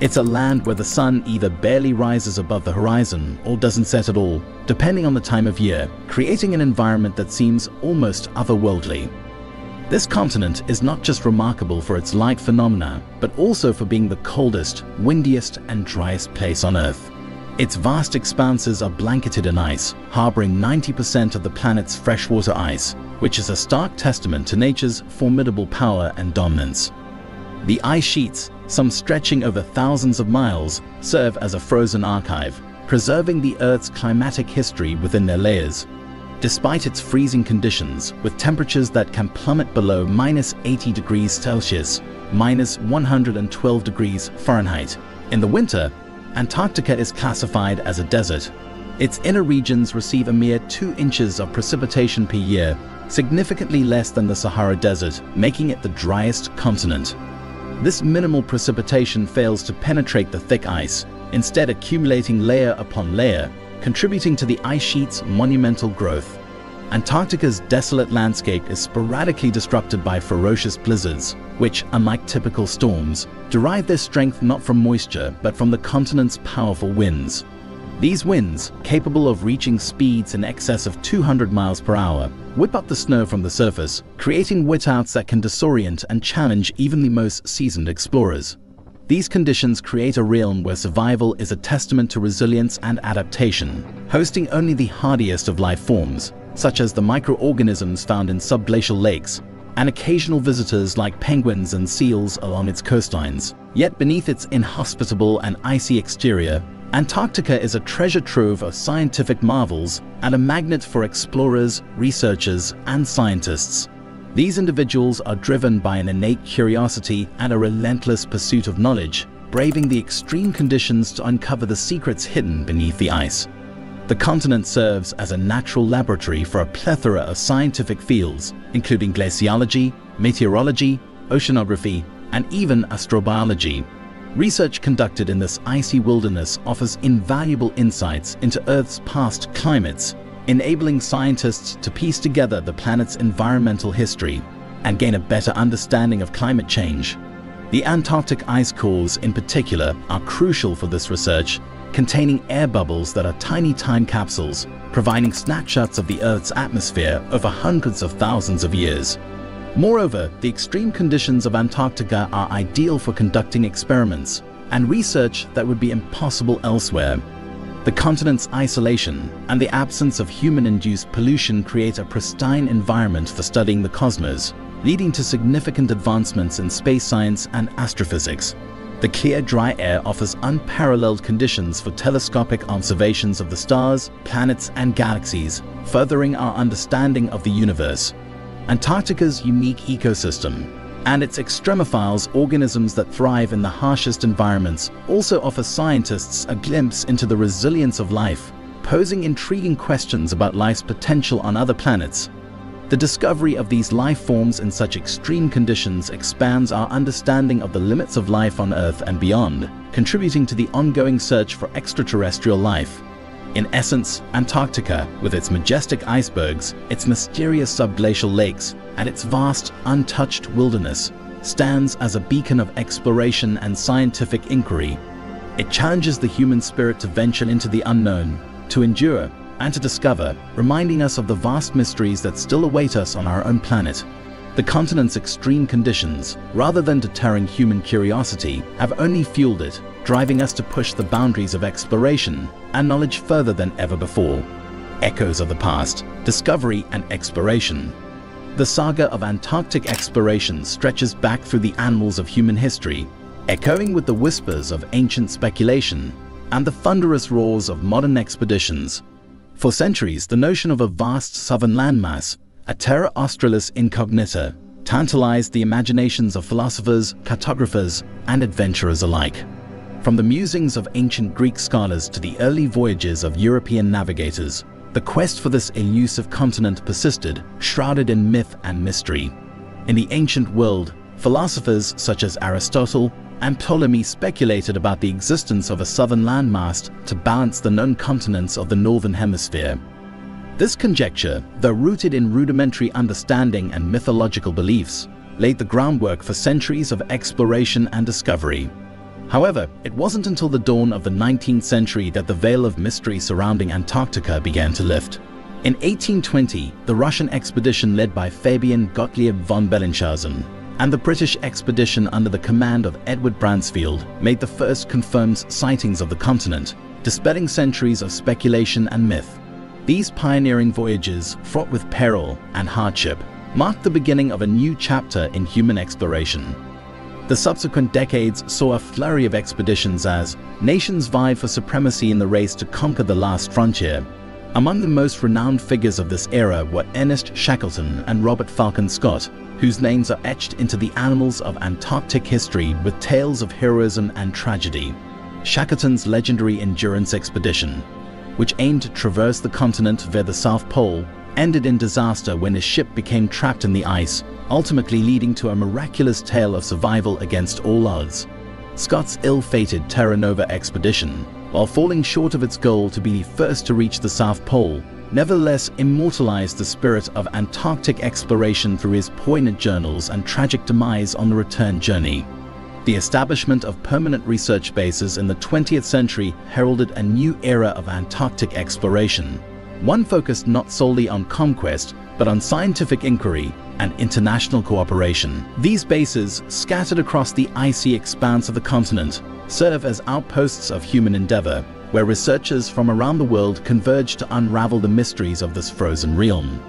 It's a land where the sun either barely rises above the horizon or doesn't set at all, depending on the time of year, creating an environment that seems almost otherworldly. This continent is not just remarkable for its light phenomena, but also for being the coldest, windiest, and driest place on Earth. Its vast expanses are blanketed in ice, harboring 90% of the planet's freshwater ice, which is a stark testament to nature's formidable power and dominance. The ice sheets, some stretching over thousands of miles, serve as a frozen archive, preserving the Earth's climatic history within their layers. Despite its freezing conditions, with temperatures that can plummet below -80 degrees Celsius, -112 degrees Fahrenheit, in the winter, Antarctica is classified as a desert. Its inner regions receive a mere 2 inches of precipitation per year, significantly less than the Sahara Desert, making it the driest continent. This minimal precipitation fails to penetrate the thick ice, instead accumulating layer upon layer, contributing to the ice sheet's monumental growth. Antarctica's desolate landscape is sporadically disrupted by ferocious blizzards, which, unlike typical storms, derive their strength not from moisture but from the continent's powerful winds. These winds, capable of reaching speeds in excess of 200 miles per hour, whip up the snow from the surface, creating whiteouts that can disorient and challenge even the most seasoned explorers. These conditions create a realm where survival is a testament to resilience and adaptation, hosting only the hardiest of life forms, such as the microorganisms found in subglacial lakes, and occasional visitors like penguins and seals along its coastlines. Yet beneath its inhospitable and icy exterior, Antarctica is a treasure trove of scientific marvels and a magnet for explorers, researchers, and scientists. These individuals are driven by an innate curiosity and a relentless pursuit of knowledge, braving the extreme conditions to uncover the secrets hidden beneath the ice. The continent serves as a natural laboratory for a plethora of scientific fields, including glaciology, meteorology, oceanography, and even astrobiology. Research conducted in this icy wilderness offers invaluable insights into Earth's past climates, enabling scientists to piece together the planet's environmental history and gain a better understanding of climate change. The Antarctic ice cores, in particular, are crucial for this research, containing air bubbles that are tiny time capsules, providing snapshots of the Earth's atmosphere over hundreds of thousands of years. Moreover, the extreme conditions of Antarctica are ideal for conducting experiments and research that would be impossible elsewhere. The continent's isolation and the absence of human-induced pollution create a pristine environment for studying the cosmos, leading to significant advancements in space science and astrophysics. The clear, dry air offers unparalleled conditions for telescopic observations of the stars, planets, and galaxies, furthering our understanding of the universe. Antarctica's unique ecosystem and its extremophiles, organisms that thrive in the harshest environments, also offer scientists a glimpse into the resilience of life, posing intriguing questions about life's potential on other planets. The discovery of these life forms in such extreme conditions expands our understanding of the limits of life on Earth and beyond, contributing to the ongoing search for extraterrestrial life. In essence, Antarctica, with its majestic icebergs, its mysterious subglacial lakes, and its vast, untouched wilderness, stands as a beacon of exploration and scientific inquiry. It challenges the human spirit to venture into the unknown, to endure, and to discover, reminding us of the vast mysteries that still await us on our own planet. The continent's extreme conditions, rather than deterring human curiosity, have only fueled it, driving us to push the boundaries of exploration and knowledge further than ever before. Echoes of the past, discovery and exploration. The saga of Antarctic exploration stretches back through the annals of human history, echoing with the whispers of ancient speculation and the thunderous roars of modern expeditions. For centuries, the notion of a vast southern landmass, a terra australis incognita, tantalized the imaginations of philosophers, cartographers, and adventurers alike. From the musings of ancient Greek scholars to the early voyages of European navigators, the quest for this elusive continent persisted, shrouded in myth and mystery. In the ancient world, philosophers such as Aristotle and Ptolemy speculated about the existence of a southern landmass to balance the known continents of the northern hemisphere. This conjecture, though rooted in rudimentary understanding and mythological beliefs, laid the groundwork for centuries of exploration and discovery. However, it wasn't until the dawn of the 19th century that the veil of mystery surrounding Antarctica began to lift. In 1820, the Russian expedition led by Fabian Gottlieb von Bellingshausen and the British expedition under the command of Edward Bransfield made the first confirmed sightings of the continent, dispelling centuries of speculation and myth. These pioneering voyages, fraught with peril and hardship, marked the beginning of a new chapter in human exploration. The subsequent decades saw a flurry of expeditions as nations vied for supremacy in the race to conquer the last frontier. Among the most renowned figures of this era were Ernest Shackleton and Robert Falcon Scott, whose names are etched into the annals of Antarctic history with tales of heroism and tragedy. Shackleton's legendary Endurance expedition, which aimed to traverse the continent via the South Pole, ended in disaster when his ship became trapped in the ice, ultimately leading to a miraculous tale of survival against all odds. Scott's ill-fated Terra Nova expedition, while falling short of its goal to be the first to reach the South Pole, nevertheless immortalized the spirit of Antarctic exploration through his poignant journals and tragic demise on the return journey. The establishment of permanent research bases in the 20th century heralded a new era of Antarctic exploration, one focused not solely on conquest, but on scientific inquiry and international cooperation. These bases, scattered across the icy expanse of the continent, serve as outposts of human endeavor, where researchers from around the world converge to unravel the mysteries of this frozen realm.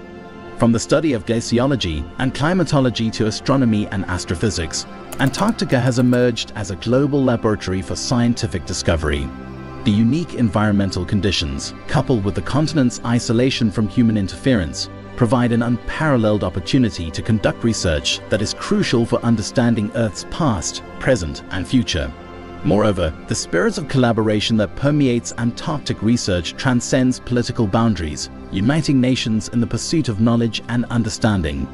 From the study of glaciology and climatology to astronomy and astrophysics, Antarctica has emerged as a global laboratory for scientific discovery. The unique environmental conditions, coupled with the continent's isolation from human interference, provide an unparalleled opportunity to conduct research that is crucial for understanding Earth's past, present, and future. Moreover, the spirit of collaboration that permeates Antarctic research transcends political boundaries, uniting nations in the pursuit of knowledge and understanding.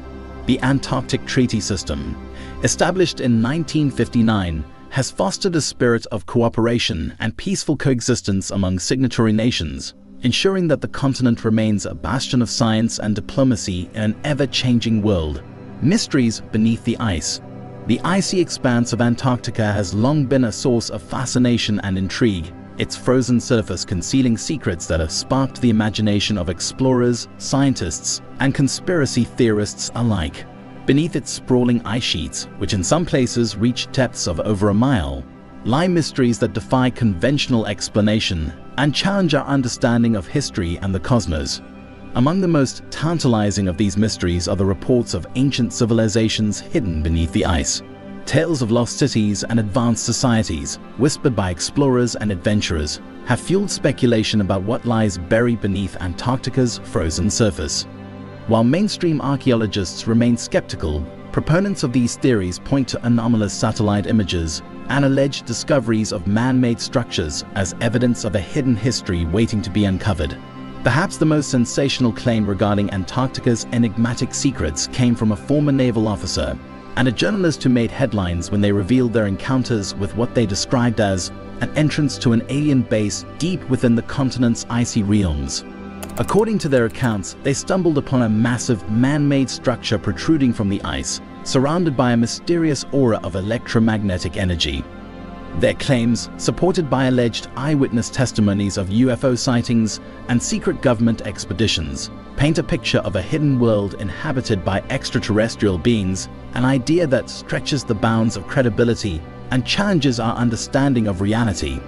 The Antarctic Treaty System, established in 1959, has fostered a spirit of cooperation and peaceful coexistence among signatory nations, ensuring that the continent remains a bastion of science and diplomacy in an ever-changing world. Mysteries beneath the ice. The icy expanse of Antarctica has long been a source of fascination and intrigue, its frozen surface concealing secrets that have sparked the imagination of explorers, scientists, and conspiracy theorists alike. Beneath its sprawling ice sheets, which in some places reach depths of over a mile, lie mysteries that defy conventional explanation and challenge our understanding of history and the cosmos. Among the most tantalizing of these mysteries are the reports of ancient civilizations hidden beneath the ice. Tales of lost cities and advanced societies, whispered by explorers and adventurers, have fueled speculation about what lies buried beneath Antarctica's frozen surface. While mainstream archaeologists remain skeptical, proponents of these theories point to anomalous satellite images and alleged discoveries of man-made structures as evidence of a hidden history waiting to be uncovered. Perhaps the most sensational claim regarding Antarctica's enigmatic secrets came from a former naval officer and a journalist who made headlines when they revealed their encounters with what they described as an entrance to an alien base deep within the continent's icy realms. According to their accounts, they stumbled upon a massive man-made structure protruding from the ice, surrounded by a mysterious aura of electromagnetic energy. Their claims, supported by alleged eyewitness testimonies of UFO sightings and secret government expeditions, paint a picture of a hidden world inhabited by extraterrestrial beings, an idea that stretches the bounds of credibility and challenges our understanding of reality.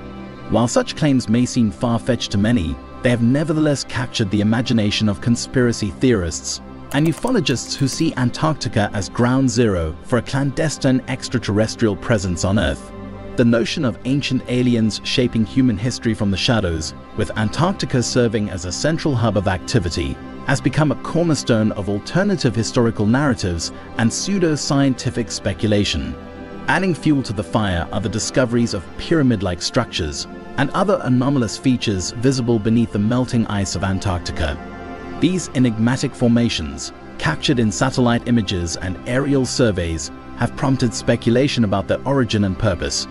While such claims may seem far-fetched to many, they have nevertheless captured the imagination of conspiracy theorists and ufologists who see Antarctica as ground zero for a clandestine extraterrestrial presence on Earth. The notion of ancient aliens shaping human history from the shadows, with Antarctica serving as a central hub of activity, has become a cornerstone of alternative historical narratives and pseudo-scientific speculation. Adding fuel to the fire are the discoveries of pyramid-like structures and other anomalous features visible beneath the melting ice of Antarctica. These enigmatic formations, captured in satellite images and aerial surveys, have prompted speculation about their origin and purpose.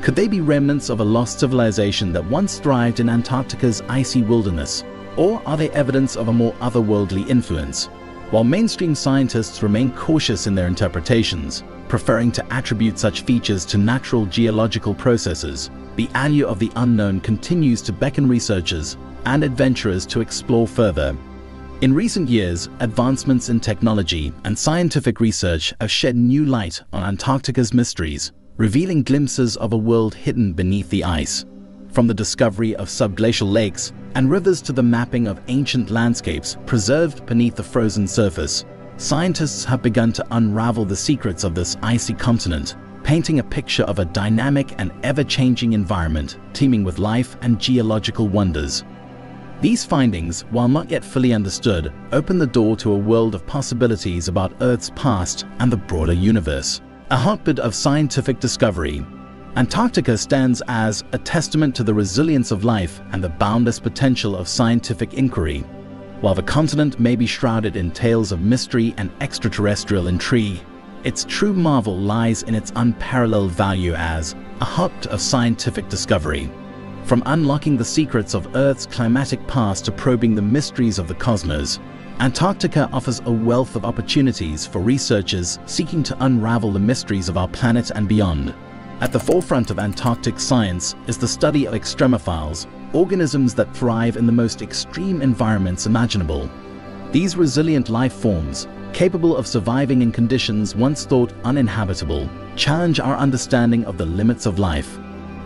Could they be remnants of a lost civilization that once thrived in Antarctica's icy wilderness? Or are they evidence of a more otherworldly influence? While mainstream scientists remain cautious in their interpretations, preferring to attribute such features to natural geological processes, the allure of the unknown continues to beckon researchers and adventurers to explore further. In recent years, advancements in technology and scientific research have shed new light on Antarctica's mysteries, revealing glimpses of a world hidden beneath the ice. From the discovery of subglacial lakes and rivers to the mapping of ancient landscapes preserved beneath the frozen surface, scientists have begun to unravel the secrets of this icy continent, painting a picture of a dynamic and ever-changing environment teeming with life and geological wonders. These findings, while not yet fully understood, open the door to a world of possibilities about Earth's past and the broader universe. A hotbed of scientific discovery, Antarctica stands as a testament to the resilience of life and the boundless potential of scientific inquiry. While the continent may be shrouded in tales of mystery and extraterrestrial intrigue, its true marvel lies in its unparalleled value as a hub of scientific discovery. From unlocking the secrets of Earth's climatic past to probing the mysteries of the cosmos, Antarctica offers a wealth of opportunities for researchers seeking to unravel the mysteries of our planet and beyond. At the forefront of Antarctic science is the study of extremophiles, organisms that thrive in the most extreme environments imaginable. These resilient life forms, capable of surviving in conditions once thought uninhabitable, challenge our understanding of the limits of life.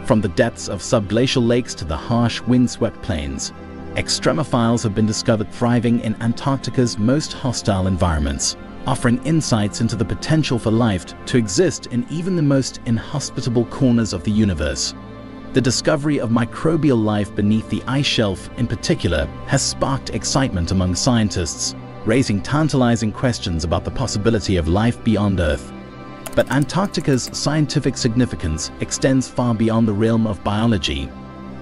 From the depths of subglacial lakes to the harsh, windswept plains, extremophiles have been discovered thriving in Antarctica's most hostile environments, offering insights into the potential for life to exist in even the most inhospitable corners of the universe. The discovery of microbial life beneath the ice shelf in particular has sparked excitement among scientists, raising tantalizing questions about the possibility of life beyond Earth. But Antarctica's scientific significance extends far beyond the realm of biology.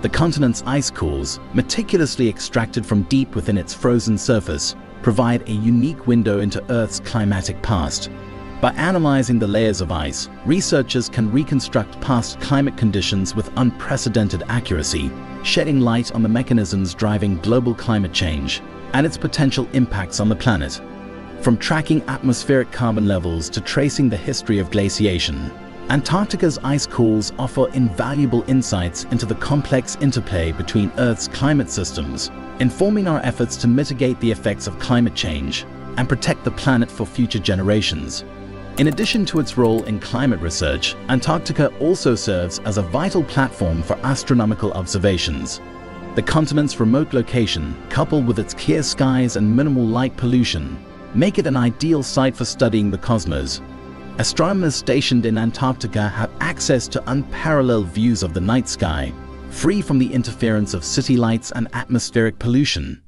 The continent's ice cores, meticulously extracted from deep within its frozen surface, provide a unique window into Earth's climatic past. By analyzing the layers of ice, researchers can reconstruct past climate conditions with unprecedented accuracy, shedding light on the mechanisms driving global climate change and its potential impacts on the planet. From tracking atmospheric carbon levels to tracing the history of glaciation, Antarctica's ice cores offer invaluable insights into the complex interplay between Earth's climate systems, informing our efforts to mitigate the effects of climate change and protect the planet for future generations. In addition to its role in climate research, Antarctica also serves as a vital platform for astronomical observations. The continent's remote location, coupled with its clear skies and minimal light pollution, make it an ideal site for studying the cosmos. Astronomers stationed in Antarctica have access to unparalleled views of the night sky, free from the interference of city lights and atmospheric pollution.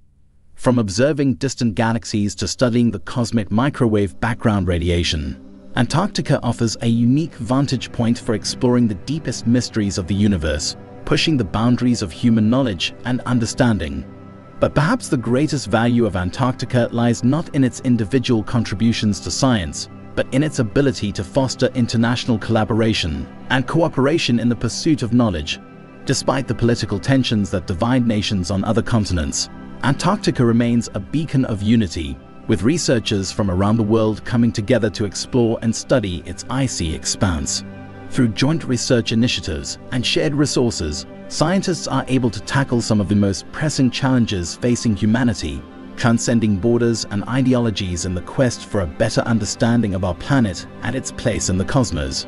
From observing distant galaxies to studying the cosmic microwave background radiation, Antarctica offers a unique vantage point for exploring the deepest mysteries of the universe, pushing the boundaries of human knowledge and understanding. But perhaps the greatest value of Antarctica lies not in its individual contributions to science, but in its ability to foster international collaboration and cooperation in the pursuit of knowledge. Despite the political tensions that divide nations on other continents, Antarctica remains a beacon of unity, with researchers from around the world coming together to explore and study its icy expanse. Through joint research initiatives and shared resources, scientists are able to tackle some of the most pressing challenges facing humanity, transcending borders and ideologies in the quest for a better understanding of our planet and its place in the cosmos.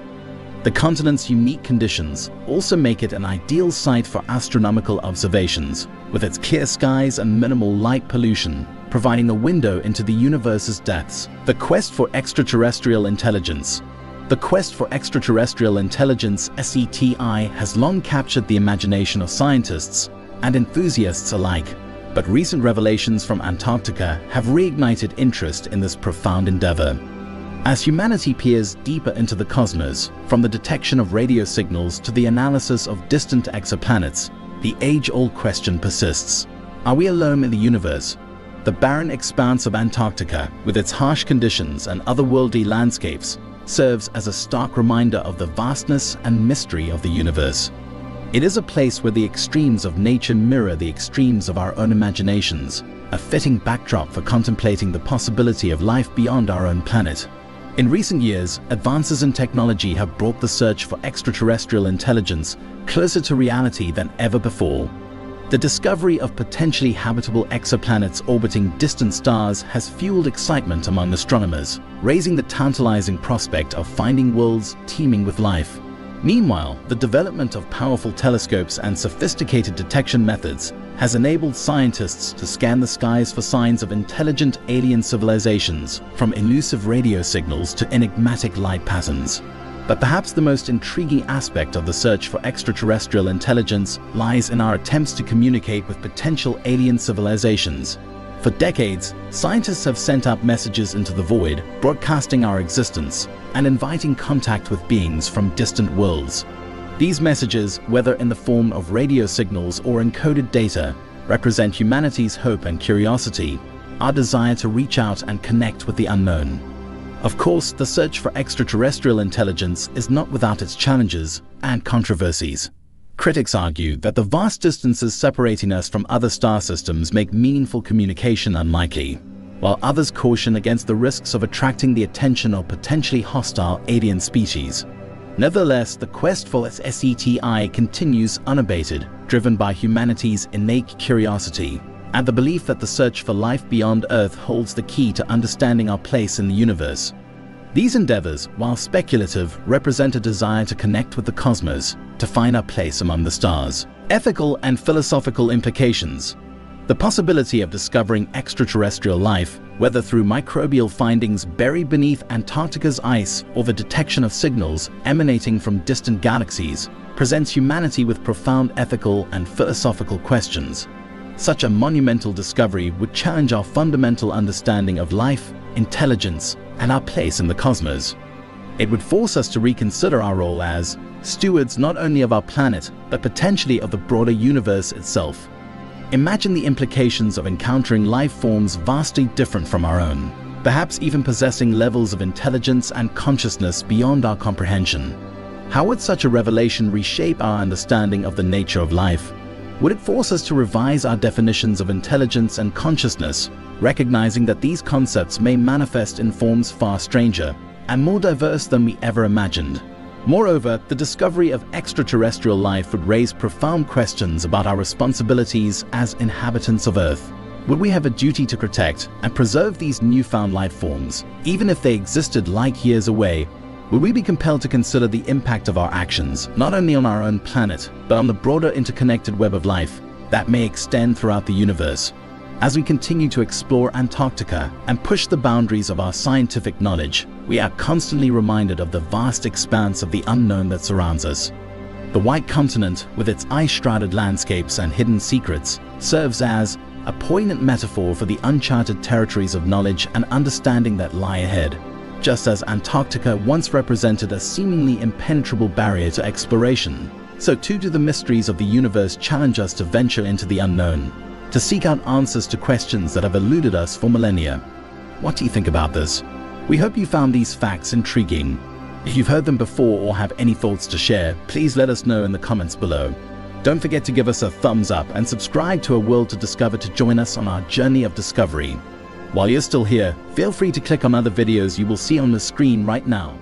The continent's unique conditions also make it an ideal site for astronomical observations, with its clear skies and minimal light pollution, providing a window into the universe's depths. The quest for extraterrestrial intelligence. The quest for extraterrestrial intelligence, SETI, has long captured the imagination of scientists and enthusiasts alike. But recent revelations from Antarctica have reignited interest in this profound endeavor. As humanity peers deeper into the cosmos, from the detection of radio signals to the analysis of distant exoplanets, the age-old question persists. Are we alone in the universe? The barren expanse of Antarctica, with its harsh conditions and otherworldly landscapes, serves as a stark reminder of the vastness and mystery of the universe. It is a place where the extremes of nature mirror the extremes of our own imaginations, a fitting backdrop for contemplating the possibility of life beyond our own planet. In recent years, advances in technology have brought the search for extraterrestrial intelligence closer to reality than ever before. The discovery of potentially habitable exoplanets orbiting distant stars has fueled excitement among astronomers, raising the tantalizing prospect of finding worlds teeming with life. Meanwhile, the development of powerful telescopes and sophisticated detection methods has enabled scientists to scan the skies for signs of intelligent alien civilizations, from elusive radio signals to enigmatic light patterns. But perhaps the most intriguing aspect of the search for extraterrestrial intelligence lies in our attempts to communicate with potential alien civilizations. For decades, scientists have sent out messages into the void, broadcasting our existence and inviting contact with beings from distant worlds. These messages, whether in the form of radio signals or encoded data, represent humanity's hope and curiosity, our desire to reach out and connect with the unknown. Of course, the search for extraterrestrial intelligence is not without its challenges and controversies. Critics argue that the vast distances separating us from other star systems make meaningful communication unlikely, while others caution against the risks of attracting the attention of potentially hostile alien species. Nevertheless, the quest for SETI continues unabated, driven by humanity's innate curiosity and the belief that the search for life beyond Earth holds the key to understanding our place in the universe. These endeavors, while speculative, represent a desire to connect with the cosmos, to find our place among the stars. Ethical and philosophical implications. The possibility of discovering extraterrestrial life, whether through microbial findings buried beneath Antarctica's ice or the detection of signals emanating from distant galaxies, presents humanity with profound ethical and philosophical questions. Such a monumental discovery would challenge our fundamental understanding of life, intelligence, and our place in the cosmos. It would force us to reconsider our role as stewards not only of our planet, but potentially of the broader universe itself. Imagine the implications of encountering life forms vastly different from our own, perhaps even possessing levels of intelligence and consciousness beyond our comprehension. How would such a revelation reshape our understanding of the nature of life? Would it force us to revise our definitions of intelligence and consciousness, recognizing that these concepts may manifest in forms far stranger and more diverse than we ever imagined? Moreover, the discovery of extraterrestrial life would raise profound questions about our responsibilities as inhabitants of Earth. Would we have a duty to protect and preserve these newfound life forms, even if they existed light years away? Would we be compelled to consider the impact of our actions, not only on our own planet, but on the broader interconnected web of life that may extend throughout the universe? As we continue to explore Antarctica and push the boundaries of our scientific knowledge, we are constantly reminded of the vast expanse of the unknown that surrounds us. The White Continent, with its ice-shrouded landscapes and hidden secrets, serves as a poignant metaphor for the uncharted territories of knowledge and understanding that lie ahead. Just as Antarctica once represented a seemingly impenetrable barrier to exploration, so too do the mysteries of the universe challenge us to venture into the unknown, to seek out answers to questions that have eluded us for millennia. What do you think about this? We hope you found these facts intriguing. If you've heard them before or have any thoughts to share, please let us know in the comments below. Don't forget to give us a thumbs up and subscribe to A World to Discover to join us on our journey of discovery. While you're still here, feel free to click on other videos you will see on the screen right now.